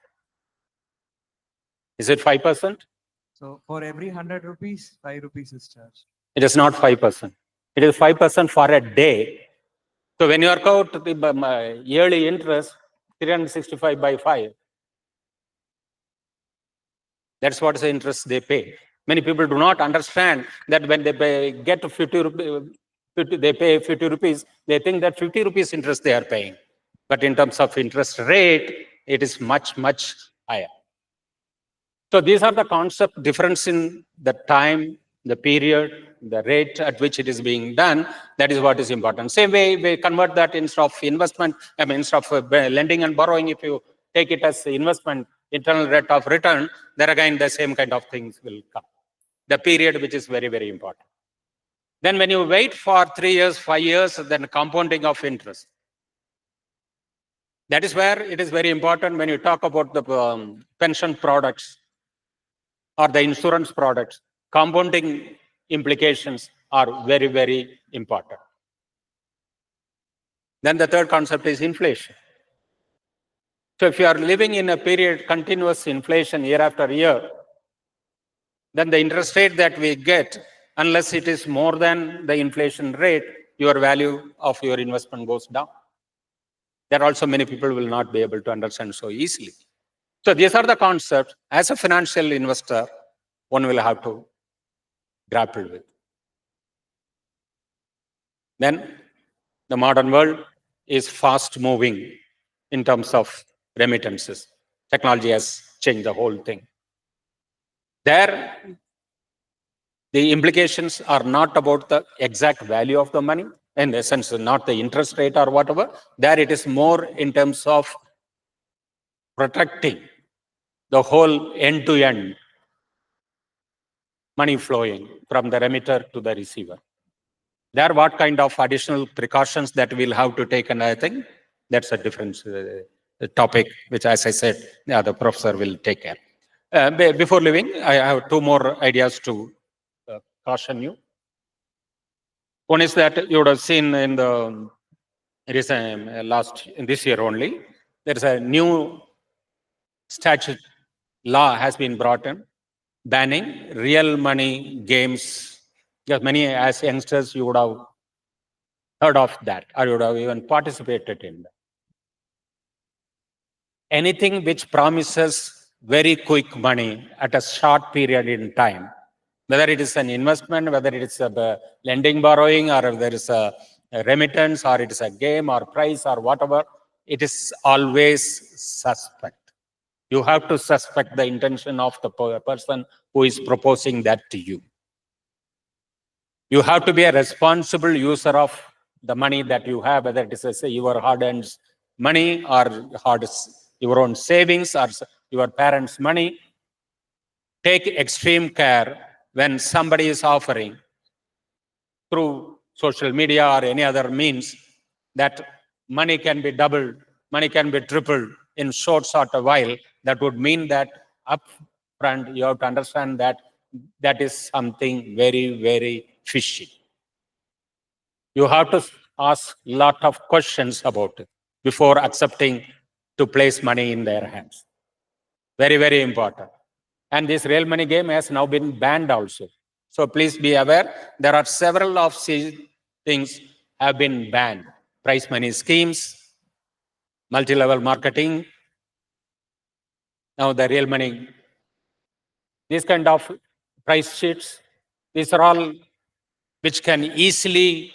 Is it 5%? So for every 100 rupees, 5 rupees is charged. It is not 5%. It is 5% for a day. So when you work out the yearly interest, 365 by 5. That's what is the interest they pay. Many people do not understand that when they get to 50 rupees, they pay 50 rupees, they think that 50 rupees interest they are paying. But in terms of interest rate, it is much, much higher. So these are the concept difference in the time, the period, the rate at which it is being done. That is what is important. Same way, we convert that instead of investment, instead of lending and borrowing, if you take it as investment, internal rate of return, there again the same kind of things will come. The period, which is very, very important. Then when you wait for 3 years, 5 years, then compounding of interest. That is where it is very important when you talk about the pension products or the insurance products. Compounding implications are very, very important. Then the third concept is inflation. So if you are living in a period continuous inflation year after year, then the interest rate that we get, unless it is more than the inflation rate, your value of your investment goes down. There are also many people will not be able to understand so easily. So these are the concepts as a financial investor, one will have to grapple with. Then the modern world is fast moving in terms of remittances. Technology has changed the whole thing. There, the implications are not about the exact value of the money, in the sense, not the interest rate or whatever. There, it is more in terms of protecting the whole end to end money flowing from the remitter to the receiver. There, what kind of additional precautions that we'll have to take, and I think that's a different topic, which, as I said, the professor will take care. Before leaving, I have two more ideas to caution you. One is that you would have seen in the recent in this year only, there is a new statute law has been brought in banning real money games. Because many as youngsters, you would have heard of that, or you would have even participated in that. Anything which promises very quick money at a short period in time, whether it is an investment, whether it is a lending, borrowing, or if there is a remittance, or it is a game or prize or whatever, it is always suspect. You have to suspect the intention of the person who is proposing that to you. You have to be a responsible user of the money that you have, whether it is your hard-earned money or your own savings or your parents' money. Take extreme care when somebody is offering through social media or any other means that money can be doubled, money can be tripled in short sort of while. That would mean that upfront you have to understand that that is something very, very fishy. You have to ask a lot of questions about it before accepting to place money in their hands. Very, very important. And this real money game has now been banned also. So please be aware, there are several of these things have been banned. Prize money schemes, multi-level marketing, now the real money, these kind of price sheets, these are all which can easily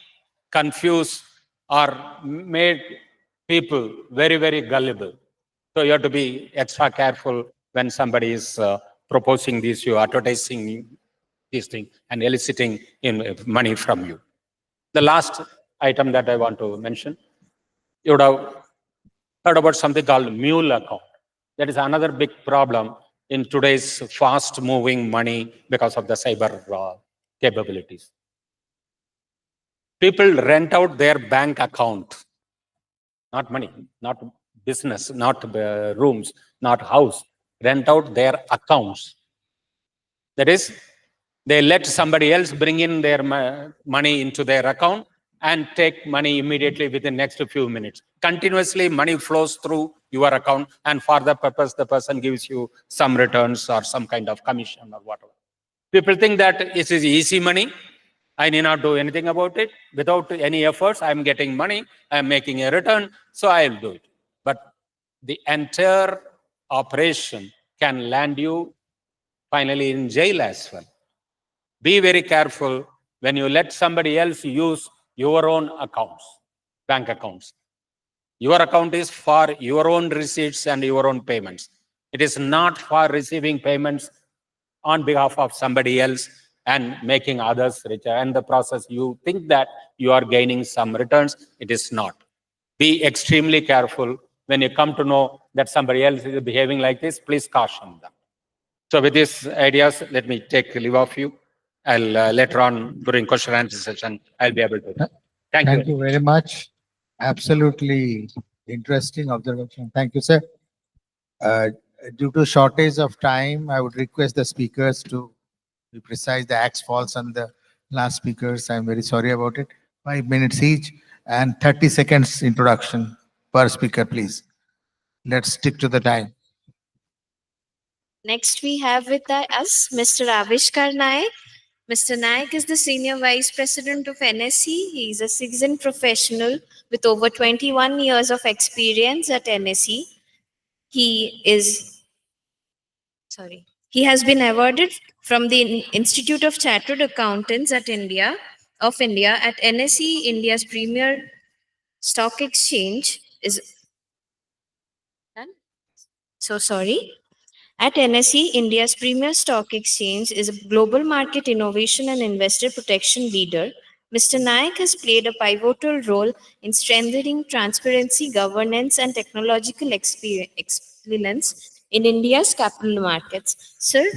confuse or make people very, very gullible. So you have to be extra careful when somebody is proposing these, you advertising these things and eliciting in money from you. The last item that I want to mention, you would have heard about something called mule account. That is another big problem in today's fast moving money because of the cyber capabilities. People rent out their bank account, not money, not business, not rooms, not house, rent out their accounts. That is, they let somebody else bring in their money into their account and take money immediately within the next few minutes. Continuously, money flows through your account, and for the purpose, the person gives you some returns or some kind of commission or whatever. People think that it is easy money. I need not do anything about it. Without any efforts, I'm getting money, I'm making a return, so I'll do it. But the entire operation can land you finally in jail as well. Be very careful when you let somebody else use your own accounts, bank accounts. Your account is for your own receipts and your own payments. It is not for receiving payments on behalf of somebody else and making others richer. And the process, you think that you are gaining some returns. It is not. Be extremely careful when you come to know that somebody else is behaving like this. Please caution them. So with these ideas, let me take leave of you. I'll later on during question and answer session, I'll be able to. Thank you very much. Absolutely interesting observation. Thank you, sir. Due to shortage of time, I would request the speakers to be precise. The axe falls on the last speakers. I'm very sorry about it. 5 minutes each and 30 seconds introduction per speaker, please. Let's stick to the time. Next, we have with us Mr. Avishkar Naik. Mr. Naik is the Senior Vice President of NSE. He is a seasoned professional with over 21 years of experience at NSE. He has been awarded from the Institute of Chartered Accountants at India of India at NSE India's premier stock exchange is so sorry. At NSE, India's premier stock exchange is a global market innovation and investor protection leader. Mr. Nayak has played a pivotal role in strengthening transparency, governance, and technological excellence in India's capital markets. Sir,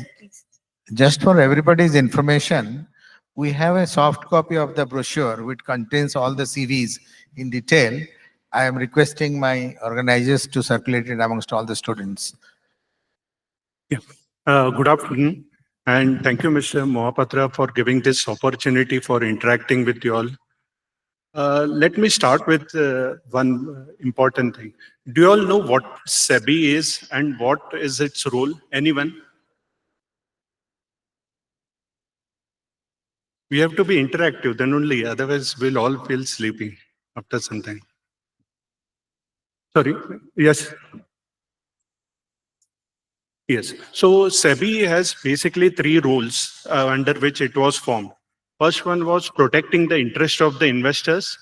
Just for everybody's information, we have a soft copy of the brochure which contains all the CVs in detail. I am requesting my organizers to circulate it amongst all the students. Good afternoon, and thank you, Mr. Mohapatra, for giving this opportunity for interacting with you all. Let me start with one important thing. Do you all know what SEBI is and what is its role? Anyone? We have to be interactive, then only, otherwise we'll all feel sleepy after some time. Sorry, yes. Yes. So SEBI has basically three roles under which it was formed. First one was protecting the interest of the investors,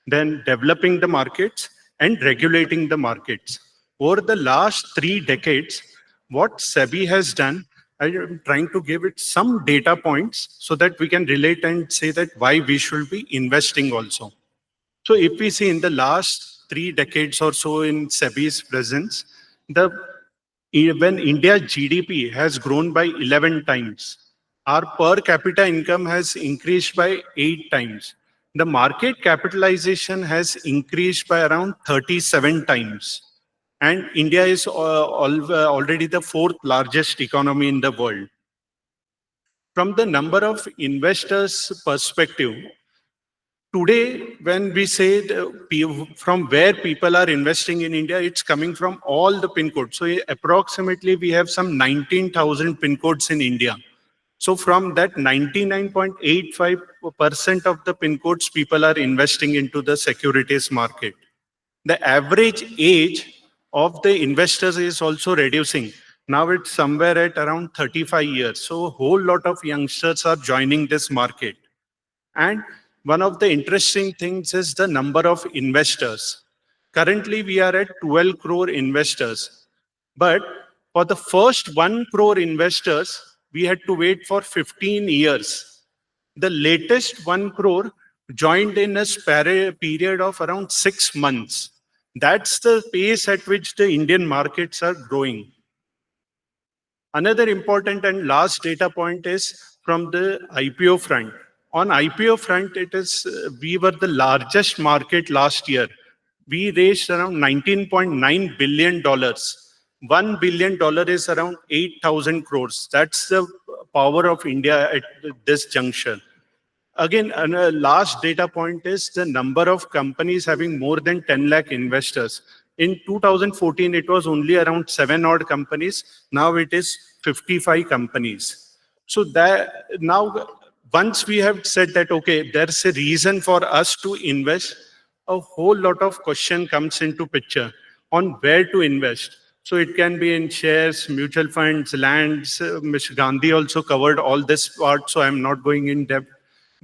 then developing the markets and regulating the markets. Over the last 3 decades, what SEBI has done, I am trying to give it some data points so that we can relate and say that why we should be investing also. So if we see in the last 3 decades or so in SEBI's presence, when India's GDP has grown by 11 times, our per capita income has increased by 8 times. The market capitalization has increased by around 37 times. And India is already the 4th largest economy in the world. From the number of investors' perspective, today, when we say from where people are investing in India, it's coming from all the pin codes. So approximately we have some 19,000 pin codes in India. So from that 99.85% of the pin codes, people are investing into the securities market. The average age of the investors is also reducing. Now it's somewhere at around 35 years. So a whole lot of youngsters are joining this market. And one of the interesting things is the number of investors. Currently, we are at 12 crore investors. But for the first 1 crore investors, we had to wait for 15 years. The latest 1 crore joined in a period of around 6 months. That's the pace at which the Indian markets are growing. Another important and last data point is from the IPO front. On IPO front, we were the largest market last year. We raised around $19.9 billion. $1 billion is around 8,000 crores. That's the power of India at this juncture. Again, a last data point is the number of companies having more than 10 lakh investors. In 2014, it was only around 7 odd companies. Now it is 55 companies. So that now, once we have said that, okay, there's a reason for us to invest, a whole lot of question comes into picture on where to invest. So it can be in shares, mutual funds, lands. Mr. Gandhi also covered all this part, so I'm not going in depth.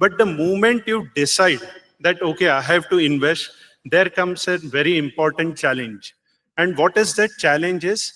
But the moment you decide that, okay, I have to invest, there comes a very important challenge. And what is that challenge is,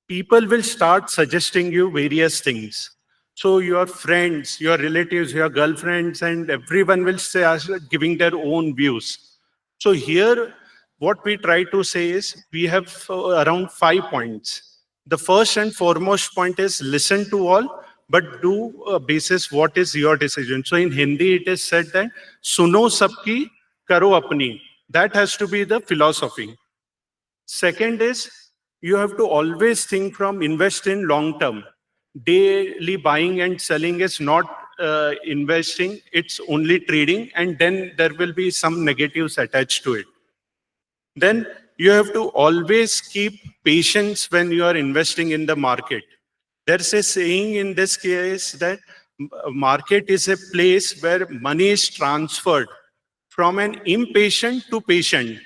people will start suggesting you various things. So your friends, your relatives, your girlfriends, and everyone will say, giving their own views. So here, what we try to say is, we have around 5 points. The first and foremost point is listen to all, but do basis what is your decision. So in Hindi, it is said that suno sabki, karo apni. That has to be the philosophy. Second is, you have to always think from invest in long term. Daily buying and selling is not investing, it's only trading, and then there will be some negatives attached to it. Then you have to always keep patience when you are investing in the market. There's a saying in this case that market is a place where money is transferred from an impatient to patient.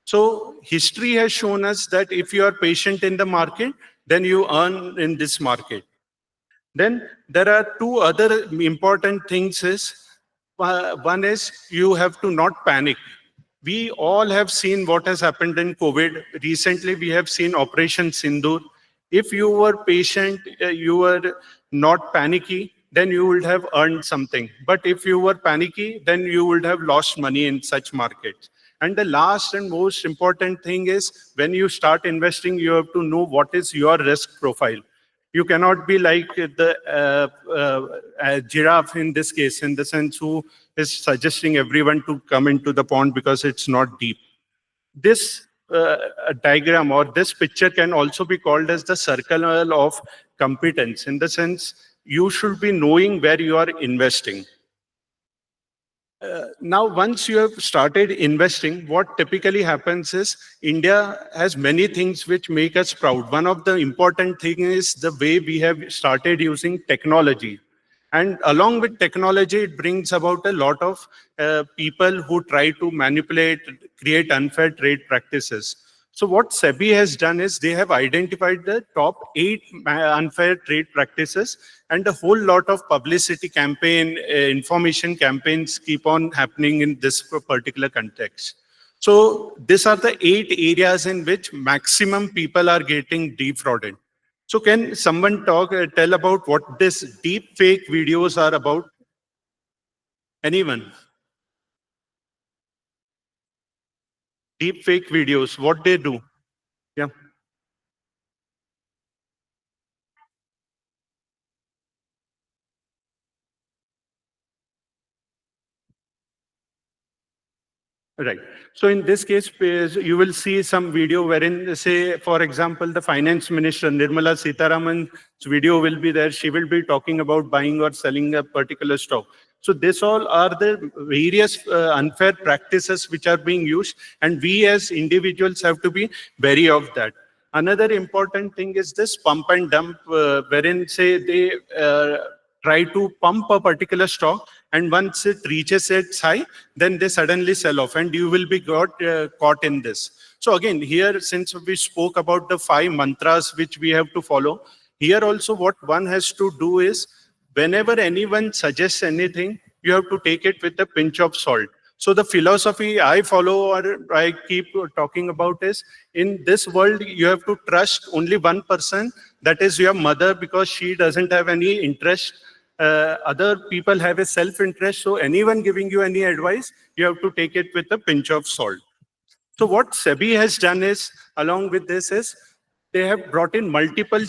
So history has shown us that if you are patient in the market, then you earn in this market. Then there are two other important things is, One is you have to not panic. We all have seen what has happened in COVID. Recently, we have seen Operation Sindoor. If you were patient, you were not panicky, then you would have earned something. But if you were panicky, then you would have lost money in such markets. And the last and most important thing is when you start investing, you have to know what is your risk profile. You cannot be like the giraffe in this case, in the sense who is suggesting everyone to come into the pond because it's not deep. This diagram or this picture can also be called as the circle of competence, in the sense you should be knowing where you are investing. Now, once you have started investing, what typically happens is India has many things which make us proud. One of the important things is the way we have started using technology. And along with technology, it brings about a lot of people who try to manipulate, create unfair trade practices. So what SEBI has done is they have identified the top 8 unfair trade practices, and a whole lot of publicity campaign, information campaigns keep on happening in this particular context. So these are the 8 areas in which maximum people are getting defrauded. So can someone tell about what this deep fake videos are about? Anyone? Deep fake videos, what they do? Yeah. Right. So in this case, you will see some video wherein, say, for example, the finance minister, Nirmala Sitharaman's video will be there. She will be talking about buying or selling a particular stock. So this all are the various unfair practices which are being used, and we as individuals have to be wary of that. Another important thing is this pump and dump, wherein, say, they try to pump a particular stock, and once it reaches its high, then they suddenly sell off, and you will be caught in this. So again, here, since we spoke about the 5 mantras which we have to follow, here also what one has to do is, whenever anyone suggests anything, you have to take it with a pinch of salt. So the philosophy I follow or I keep talking about is, in this world, you have to trust only one person, that is your mother, because she doesn't have any interest. Other people have a self-interest. So anyone giving you any advice, you have to take it with a pinch of salt. So what SEBI has done is, along with this is, they have brought in multiple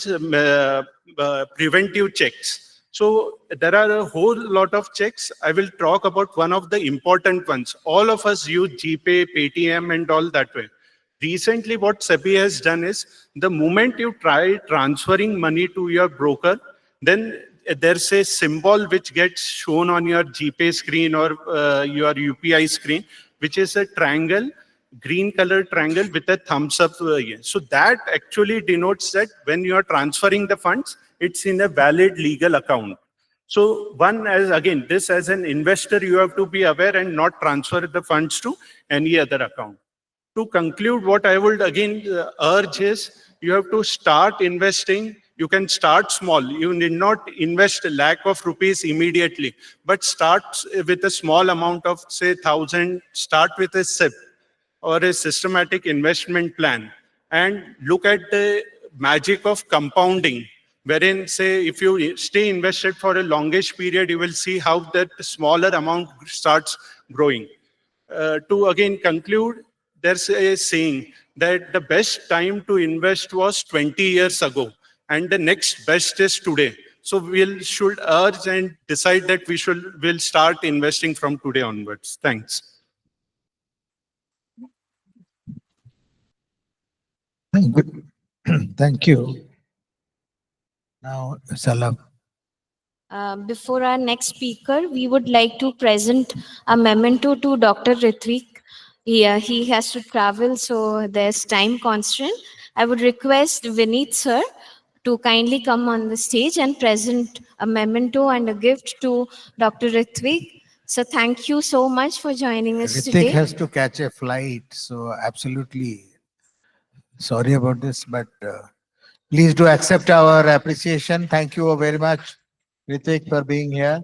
preventive checks. So there are a whole lot of checks. I will talk about one of the important ones. All of us use GPay, Paytm, and all that way. Recently, what SEBI has done is, the moment you try transferring money to your broker, then there's a symbol which gets shown on your GPay screen or your UPI screen, which is a triangle, green color triangle with a thumbs up. So that actually denotes that when you are transferring the funds, it's in a valid legal account. So one, as again, this as an investor, you have to be aware and not transfer the funds to any other account. To conclude, what I would again urge is, you have to start investing. You can start small. You need not invest a lakh of rupees immediately, but start with a small amount of, say, 1,000. Start with a SIP or a systematic investment plan, and look at the magic of compounding, wherein, say, if you stay invested for a longish period, you will see how that smaller amount starts growing. To again conclude, there's a saying that the best time to invest was 20 years ago, and the next best is today. So we should urge and decide that we'll start investing from today onwards. Thanks. Good. Thank you. Now, Salam. Before our next speaker, we would like to present a memento to Dr. Ritvik. He has to travel, so there's time constraint. I would request Vineet sir to kindly come on the stage and present a memento and a gift to Dr. Ritvik. So thank you so much for joining us Ritik today. has to catch a flight, so absolutely sorry about this, but please do accept our appreciation. Thank you very much, Ritik, for being here.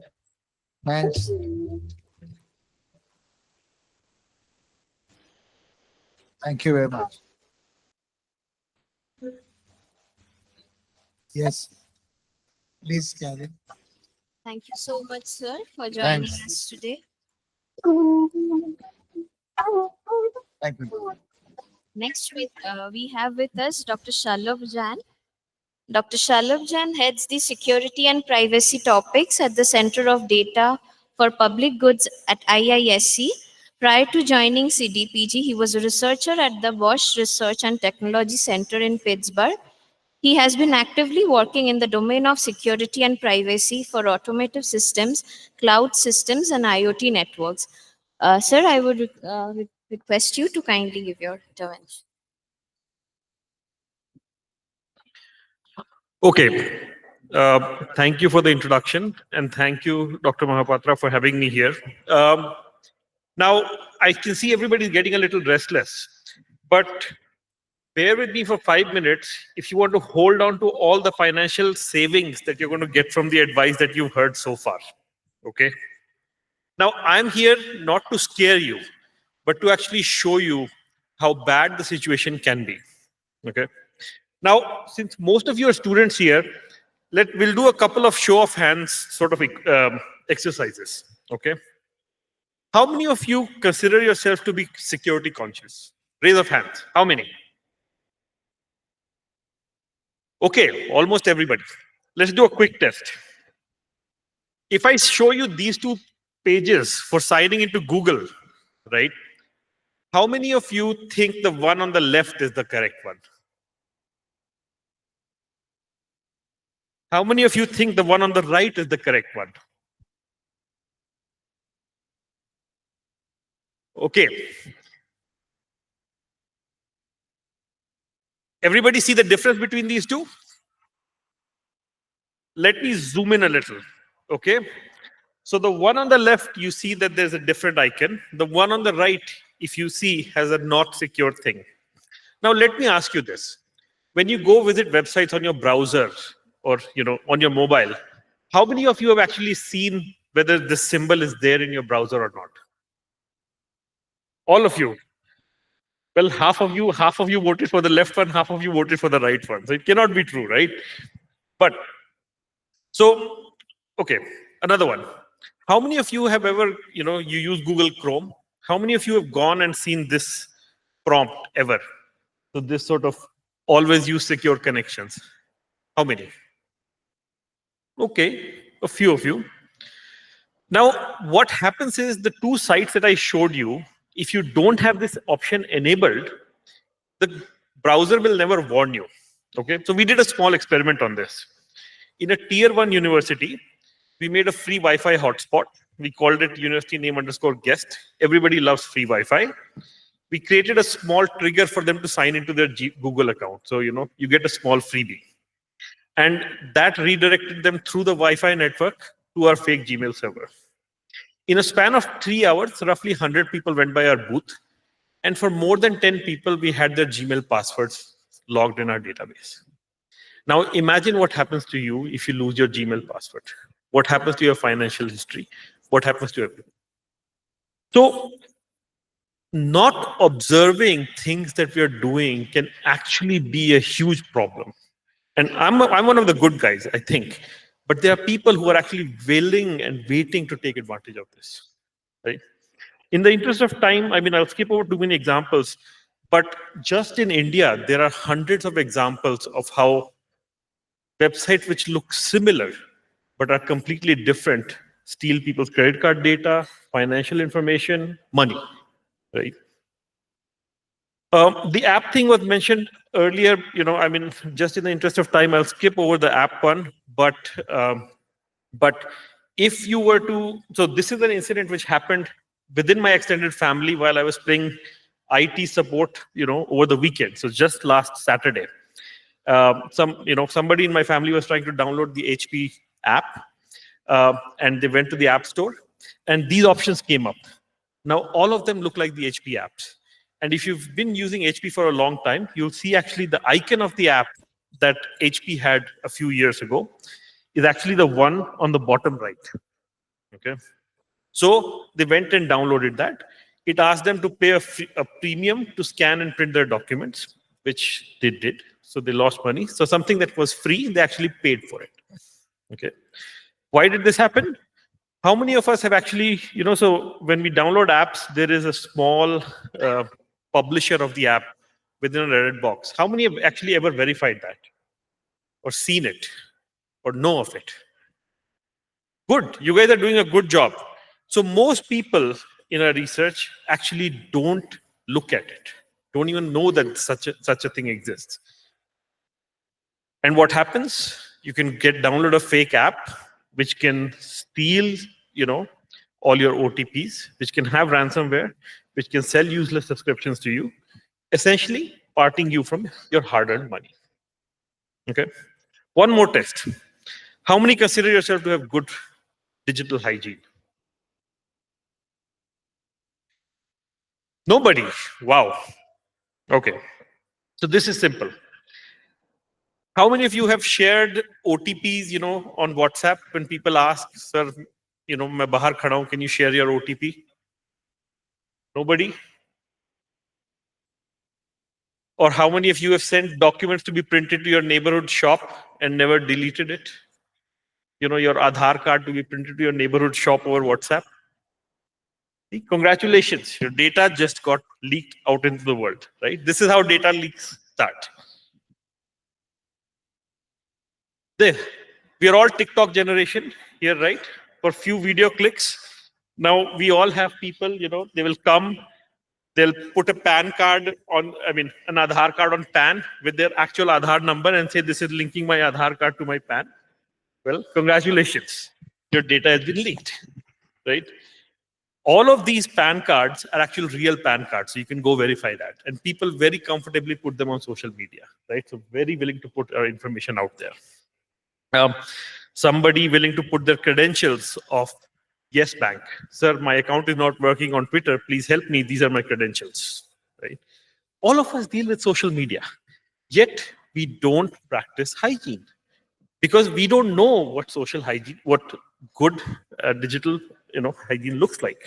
Thanks. Thank you very much. Yes. Please carry. Thank you so much, sir, for joining Thanks. us today. Thank you. Next, we have with us Dr. Shalabh Jain. Dr. Shalabh Jain heads the security and privacy topics at the Center of Data for Public Goods at IISc. Prior to joining CDPG, he was a researcher at the Bosch Research and Technology Center in Pittsburgh. He has been actively working in the domain of security and privacy for automotive systems, cloud systems, and IoT networks. Sir, I would request you to kindly give your intervention. Okay. Thank you for the introduction, and thank you, Dr. Mahapatra, for having me here. Now, I can see everybody's getting a little restless, but bear with me for 5 minutes if you want to hold on to all the financial savings that you're going to get from the advice that you've heard so far. Okay? Now, I'm here not to scare you, but to actually show you how bad the situation can be. Okay? Now, since most of you are students here, we'll do a couple of show of hands sort of exercises. Okay? How many of you consider yourself to be security conscious? Raise of hands. How many? Okay, almost everybody. Let's do a quick test. If I show you these two pages for signing into Google, right? How many of you think the one on the left is the correct one? How many of you think the one on the right is the correct one? Okay. Everybody see the difference between these two? Let me zoom in a little. Okay. So the one on the left, you see that there's a different icon. The one on the right, if you see, has a not secure thing. Now, let me ask you this. When you go visit websites on your browser or on your mobile, how many of you have actually seen whether this symbol is there in your browser or not? All of you. Well, half of you voted for the left one, half of you voted for the right one. So it cannot be true, right? But so, okay, another one. How many of you have ever, you use Google Chrome? How many of you have gone and seen this prompt ever? So this sort of always use secure connections. How many? Okay, a few of you. Now, what happens is the two sites that I showed you, if you don't have this option enabled, the browser will never warn you. Okay, so we did a small experiment on this. In a tier 1 university, we made a free Wi-Fi hotspot. We called it university name _ guest. Everybody loves free Wi-Fi. We created a small trigger for them to sign into their Google account. So, you get a small freebie. And that redirected them through the Wi-Fi network to our fake Gmail server. In a span of 3 hours, roughly 100 people went by our booth. And for more than 10 people, we had their Gmail passwords logged in our database. Now, imagine what happens to you if you lose your Gmail password. What happens to your financial history? What happens to everything? So, not observing things that we are doing can actually be a huge problem. And I'm one of the good guys, I think. But there are people who are actually willing and waiting to take advantage of this. Right? In the interest of time, I'll skip over too many examples. But just in India, there are hundreds of examples of how websites which look similar but are completely different steal people's credit card data, financial information, money. Right? The app thing was mentioned earlier. Just in the interest of time, I'll skip over the app one. But if you were to, so this is an incident which happened within my extended family while I was playing IT support, over the weekend. So just last Saturday, somebody in my family was trying to download the HP app, and they went to the app store, and these options came up. Now all of them look like the HP apps. And if you've been using HP for a long time, you'll see actually the icon of the app that HP had a few years ago is actually the one on the bottom right. Okay. So they went and downloaded that. It asked them to pay a premium to scan and print their documents, which they did. So they lost money. So something that was free, they actually paid for it. Okay. Why did this happen? How many of us have actually, so when we download apps, there is a small publisher of the app within a Reddit box. How many have actually ever verified that or seen it or know of it? Good. You guys are doing a good job. So most people in our research actually don't look at it, don't even know that such a thing exists. And what happens? You can download a fake app which can steal, all your OTPs, which can have ransomware, which can sell useless subscriptions to you, essentially parting you from your hard-earned money. Okay. One more test. How many consider yourself to have good digital hygiene? Nobody. Wow. Okay. So this is simple. How many of you have shared OTPs, on WhatsApp when people ask, sir, main bahar khada hu, can you share your OTP? Nobody? Or how many of you have sent documents to be printed to your neighborhood shop and never deleted it? Your Aadhaar card to be printed to your neighborhood shop over WhatsApp? See, congratulations, your data just got leaked out into the world, right? This is how data leaks start. There, we are all TikTok generation here, right? For few video clicks. Now we all have people, they will come, they'll put a PAN card on, an Aadhaar card on PAN with their actual Aadhaar number and say, this is linking my Aadhaar card to my PAN. Well, congratulations, your data has been leaked, right? All of these PAN cards are actual real PAN cards, so you can go verify that. And people very comfortably put them on social media, right? So very willing to put our information out there. Somebody willing to put their credentials of Yes Bank. Sir, my account is not working on Twitter. Please help me. These are my credentials, right? All of us deal with social media, yet we don't practice hygiene because we don't know what social hygiene, what good digital, hygiene looks like.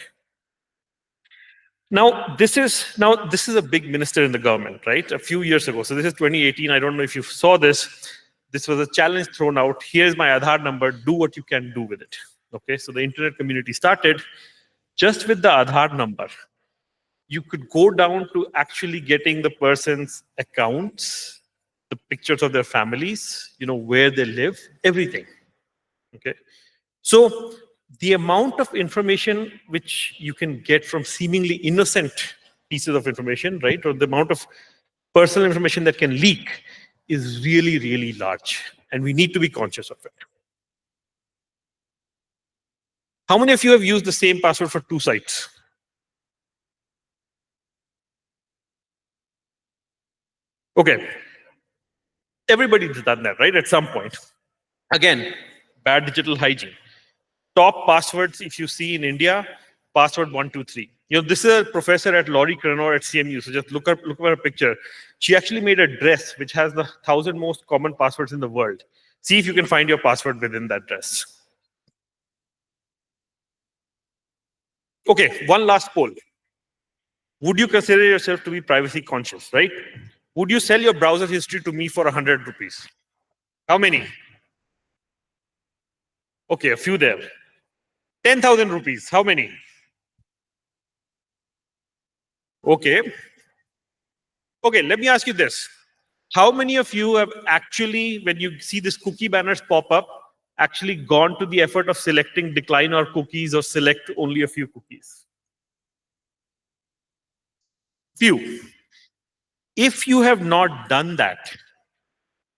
Now this is a big minister in the government, right? A few years ago. So this is 2018. I don't know if you saw this. This was a challenge thrown out. Here's my Aadhaar number. Do what you can do with it. Okay. So the internet community started just with the Aadhaar number. You could go down to actually getting the person's accounts, the pictures of their families, where they live, everything. Okay. So the amount of information which you can get from seemingly innocent pieces of information, right, or the amount of personal information that can leak is really, really large. And we need to be conscious of it. How many of you have used the same password for 2 sites? Okay. Everybody's done that, right, at some point. Again, bad digital hygiene. Top passwords, if you see in India, password 123. This is a professor at Laurie Cranor at CMU. So just look at her picture. She actually made a dress which has the 1,000 most common passwords in the world. See if you can find your password within that dress. Okay, one last poll. Would you consider yourself to be privacy conscious, right? Would you sell your browser history to me for 100 rupees? How many? Okay, a few there. 10,000 rupees. How many? Okay. Okay, let me ask you this. How many of you have actually, when you see this cookie banners pop up, actually gone to the effort of selecting decline our cookies or select only a few cookies? Few. If you have not done that,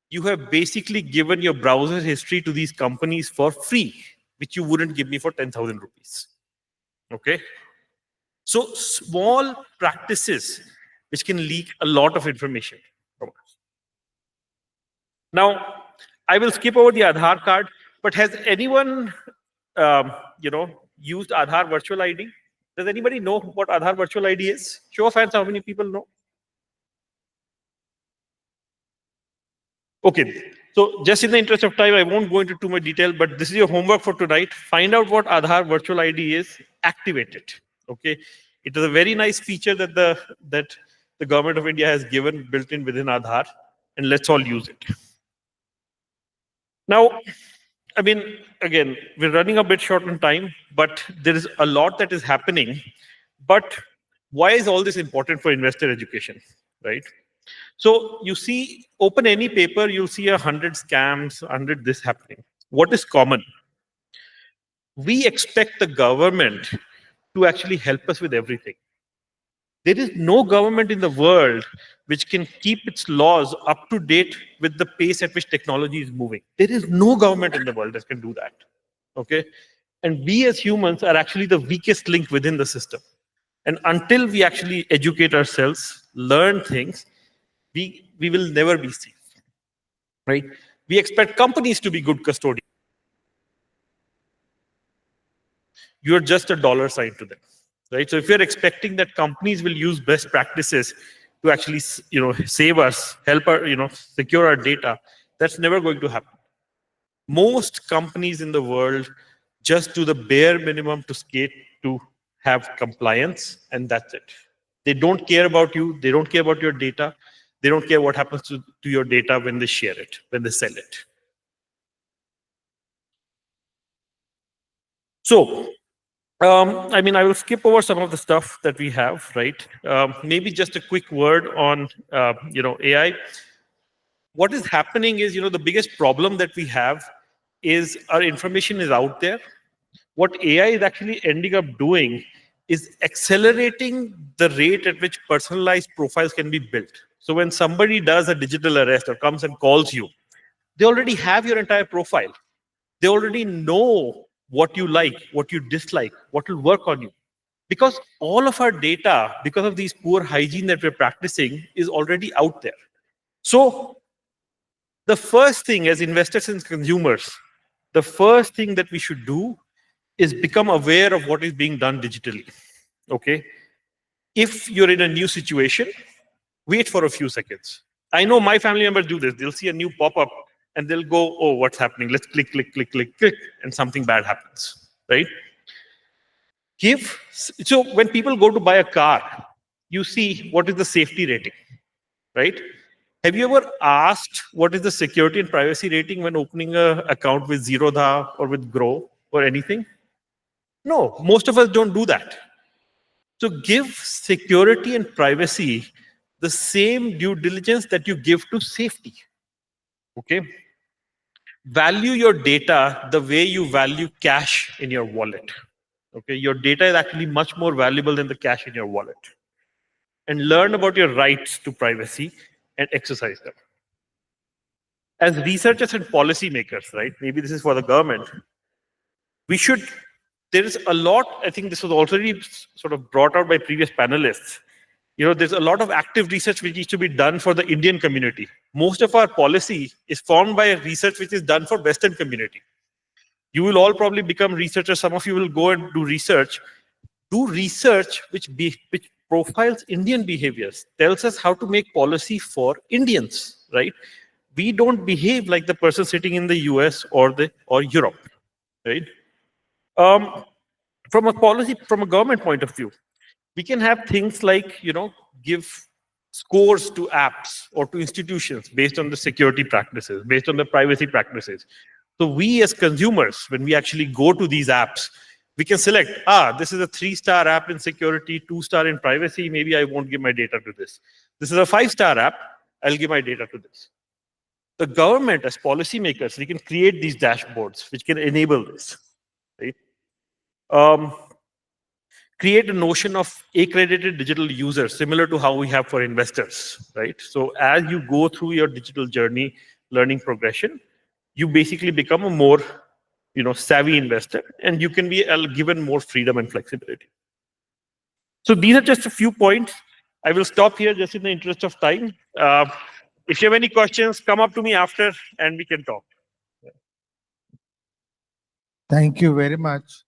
you have basically given your browser history to these companies for free, which you wouldn't give me for 10,000 rupees. Okay? So small practices which can leak a lot of information from us. Now, I will skip over the Aadhaar card, but has anyone, used Aadhaar virtual ID? Does anybody know what Aadhaar virtual ID is? Show of hands, how many people know? Okay, so just in the interest of time, I won't go into too much detail, but this is your homework for tonight. Find out what Aadhaar virtual ID is, activate it. Okay, It is a very nice feature that the government of India has given built in within Aadhaar, and let's all use it. Now, I mean, again, we're running a bit short on time, but there is a lot that is happening. But why is all this important for investor education, right? So you see, open any paper, you'll see 100 scams, 100 this happening. What is common? We expect the government to actually help us with everything. There is no government in the world which can keep its laws up to date with the pace at which technology is moving. There is no government in the world that can do that. Okay? And we as humans are actually the weakest link within the system. And until we actually educate ourselves, learn things, we will never be safe. Right? We expect companies to be good custodians. You're just a dollar sign to them. Right? So if you're expecting that companies will use best practices to actually, save us, help our, secure our data, that's never going to happen. Most companies in the world just do the bare minimum to have compliance, and that's it. They don't care about you. They don't care about your data. They don't care what happens to your data when they share it, when they sell it. So, I mean, I will skip over some of the stuff that we have, right? Maybe just a quick word on, AI. What is happening is, the biggest problem that we have is our information is out there. What AI is actually ending up doing is accelerating the rate at which personalized profiles can be built. So when somebody does a digital arrest or comes and calls you, they already have your entire profile. They already know what you like, what you dislike, what will work on you. Because all of our data, because of these poor hygiene that we're practicing, is already out there. So the first thing as investors and consumers, the first thing that we should do is become aware of what is being done digitally. Okay? If you're in a new situation, wait for a few seconds. I know my family members do this. They'll see a new pop-up and they'll go, oh, what's happening? Let's click, click, click, click, click, and something bad happens, right? So when people go to buy a car, you see what is the safety rating, right? Have you ever asked what is the security and privacy rating when opening an account with Zerodha or with Grow or anything? No, most of us don't do that. So give security and privacy the same due diligence that you give to safety. Okay? Value your data the way you value cash in your wallet. Okay? Your data is actually much more valuable than the cash in your wallet. And learn about your rights to privacy and exercise them. As researchers and policymakers, right? Maybe this is for the government. There is a lot, I think this was already sort of brought out by previous panelists. There's a lot of active research which needs to be done for the Indian community. Most of our policy is formed by research which is done for Western community. You will all probably become researchers. Some of you will go and do research. Do research which profiles Indian behaviors, tells us how to make policy for Indians, right? We don't behave like the person sitting in the US or Europe, right? From a government point of view, we can have things like, give scores to apps or to institutions based on the security practices, based on the privacy practices. So we as consumers, when we actually go to these apps, we can select, this is a 3-star app in security, 2-star in privacy, maybe I won't give my data to this. This is a 5-star app, I'll give my data to this. The government, as policymakers, we can create these dashboards which can enable this, right? Create a notion of accredited digital users, similar to how we have for investors, right? So as you go through your digital journey, learning progression, you basically become a more, savvy investor, and you can be given more freedom and flexibility. So these are just a few points. I will stop here just in the interest of time. If you have any questions, come up to me after and we can talk. Thank you very much.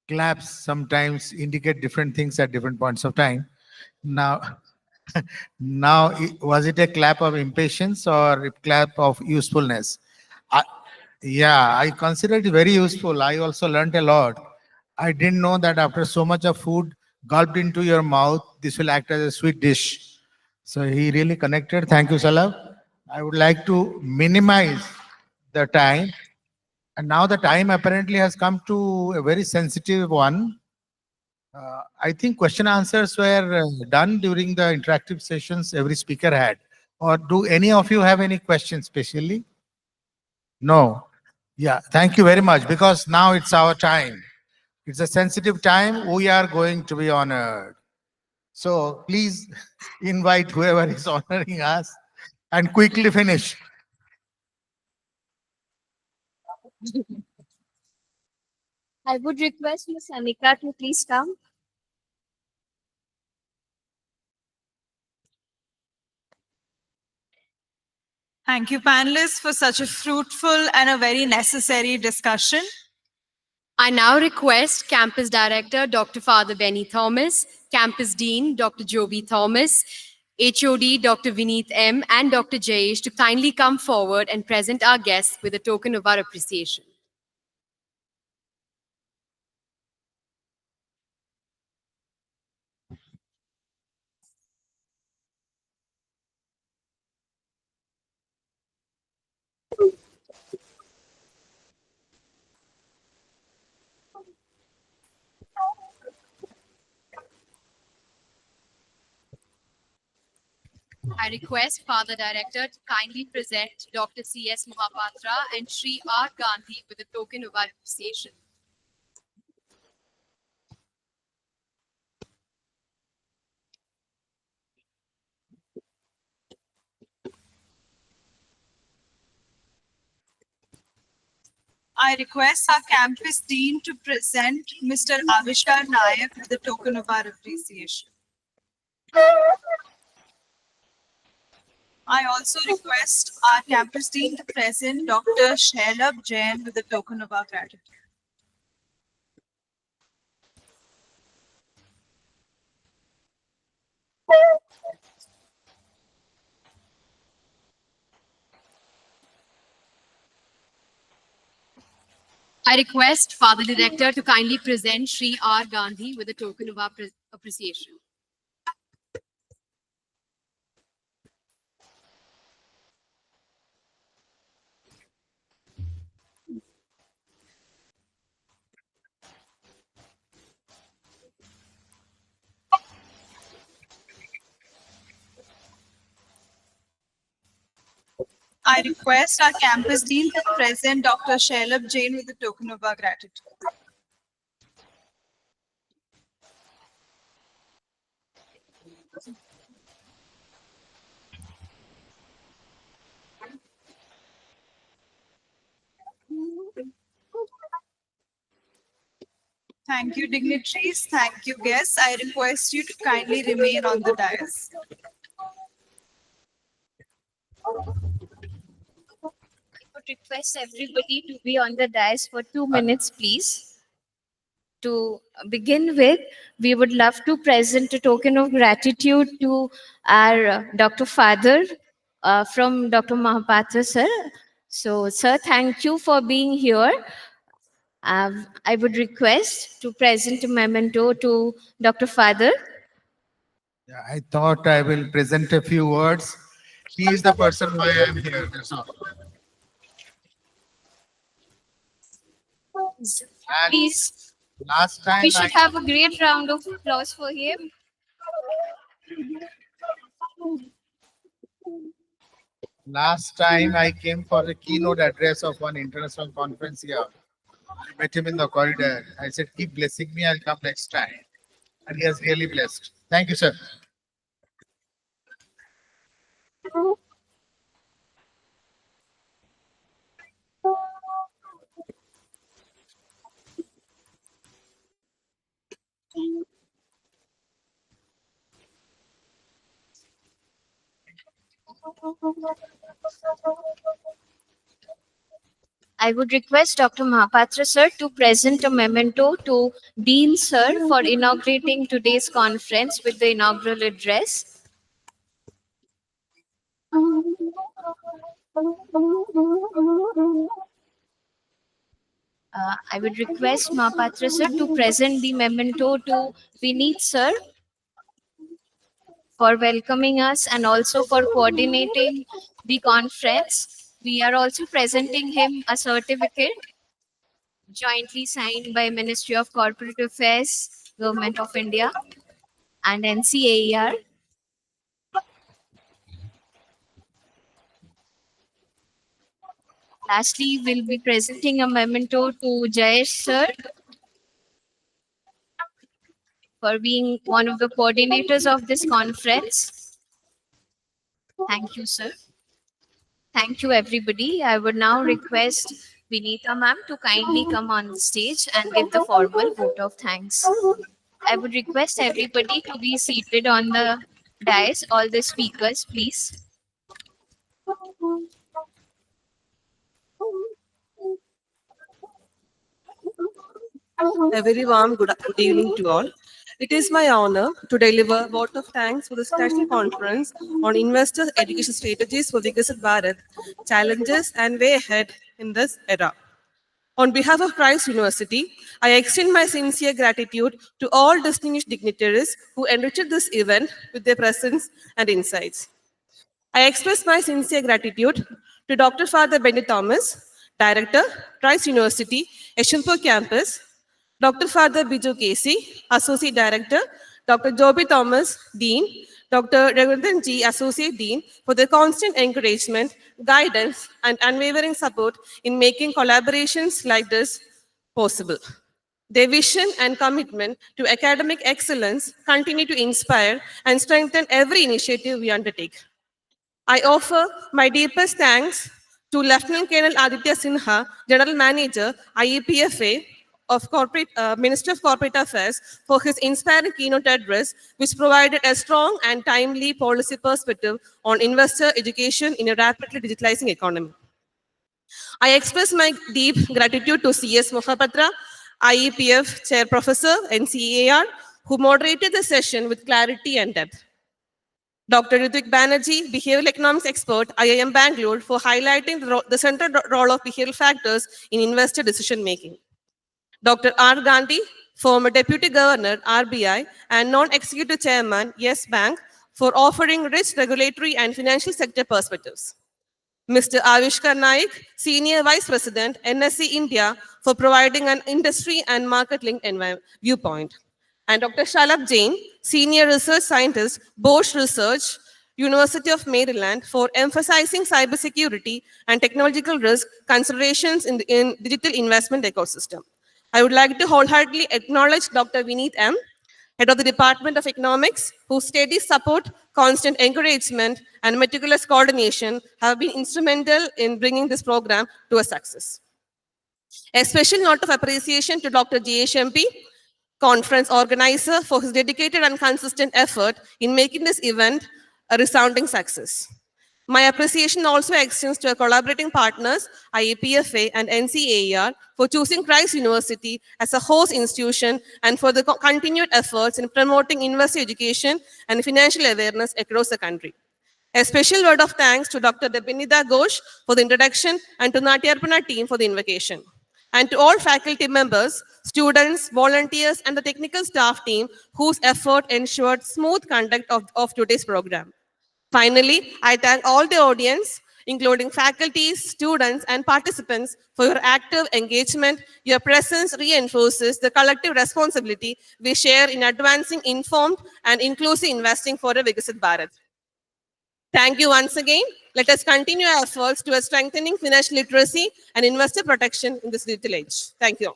Claps sometimes indicate different things at different points of time. Now, was it a clap of impatience or a clap of usefulness? Yeah, I consider it very useful. I also learned a lot. I didn't know that after so much of food, gulped into your mouth. This will act as a sweet dish. So he really connected. Thank you, Salab. I would like to minimize the time. And now the time apparently has come to a very sensitive one. I think question answers were done during the interactive sessions every speaker had. Or do any of you have any questions specially? No. Yeah, thank you very much, because now it's our time. It's a sensitive time. We are going to be honored. So please invite whoever is honoring us and quickly finish. I would request Ms. Anika to please come. Thank you, panelists, for such a fruitful and a very necessary discussion. I now request Campus Director Dr. Father Benny Thomas, Campus Dean Dr. Joby Thomas, HOD Dr. Vineet M, and Dr. Jayesh to kindly come forward and present our guests with a token of our appreciation. I request Father Director to kindly present Dr. C.S. Mohapatra and Sri R. Gandhi with a token of our appreciation. I request our campus dean to present Mr. Avishkar Nayak with the token of our appreciation. I also request our campus dean to present Dr. Shailab Jain with the token of our gratitude. I request Father Director to kindly present Sri R. Gandhi with a token of our appreciation. I request our campus dean to present Dr. Shailab Jain with the token of our gratitude. Thank you, dignitaries. Thank you, guests. I request you to kindly remain on the dais. I would request everybody to be on the dais for 2 minutes, please. To begin with, we would love to present a token of gratitude to our Dr. Father from Dr. Mahapatra, sir. So, sir, thank you for being here. I would request to present a memento to Dr. Father. Yeah, I thought I will present a few words. He is the person why I am here. That's all. And Please, last time we should have a great round of applause for him. Last time I came for the keynote address of one international conference here. I met him in the corridor. I said, keep blessing me, I'll come next time. And he has really blessed. Thank you, sir. I would request Dr. Mahapatra sir to present a memento to Dean sir for inaugurating today's conference with the inaugural address. I would request Mahapatra sir to present the memento to Vineet sir for welcoming us and also for coordinating the conference. We are also presenting him a certificate jointly signed by Ministry of Corporate Affairs, Government of India and NCAER. Lastly, we'll be presenting a memento to Jayesh sir for being one of the coordinators of this conference. Thank you, sir. Thank you, everybody. I would now request Vinita ma'am to kindly come on the stage and give the formal vote of thanks. I would request everybody to be seated on the dais, all the speakers, please. A very warm good evening to all. It is my honor to deliver vote of thanks for this national conference on investor education strategies for Viksit Bharat, challenges and way ahead in this era. On behalf of Christ University, I extend my sincere gratitude to all distinguished dignitaries who enriched this event with their presence and insights. I express my sincere gratitude to Dr. Father Benny Thomas, Director, Christ University, Yeshwanthpur Campus, Dr. Father Biju Casey, Associate Director, Dr. Joby Thomas, Dean, Dr. Raghunath G, Associate Dean, for their constant encouragement, guidance, and unwavering support in making collaborations like this possible. Their vision and commitment to academic excellence continue to inspire and strengthen every initiative we undertake. I offer my deepest thanks to Lieutenant Colonel Aditya Sinha, General Manager, IEPFA of Ministry of Corporate Affairs, for his inspiring keynote address, which provided a strong and timely policy perspective on investor education in a rapidly digitalizing economy. I express my deep gratitude to CS Mohapatra, IEPF Chair Professor, NCAER, who moderated the session with clarity and depth. Dr. Ritvik Banerjee, behavioral economics expert, IIM Bangalore, for highlighting the central role of behavioral factors in investor decision making. Dr. R. Gandhi, former Deputy Governor, RBI, and non-executive chairman, Yes Bank, for offering rich regulatory and financial sector perspectives. Mr. Avishkar Naik, Senior Vice President, NSC India, for providing an industry and market-linked viewpoint. And Dr. Shalabh Jain, Senior Research Scientist, Bosch Research, University of Maryland, for emphasizing cybersecurity and technological risk considerations in digital investment ecosystem. I would like to wholeheartedly acknowledge Dr. Vineet M., Head of the Department of Economics, whose steady support, constant encouragement, and meticulous coordination have been instrumental in bringing this program to a success. A special note of appreciation to Dr. GHMP, conference organizer, for his dedicated and consistent effort in making this event a resounding success. My appreciation also extends to our collaborating partners, IEPFA and NCAER, for choosing Christ University as a host institution and for the continued efforts in promoting investor education and financial awareness across the country. A special word of thanks to Dr. Debinida Ghosh for the introduction and to Natyarpana team for the invocation. And to all faculty members, students, volunteers, and the technical staff team whose effort ensured smooth conduct of today's program. Finally, I thank all the audience, including faculty, students, and participants, for your active engagement. Your presence reinforces the collective responsibility we share in advancing informed and inclusive investing for a Viksit Bharat. Thank you once again. Let us continue our efforts towards strengthening financial literacy and investor protection in this digital age. Thank you.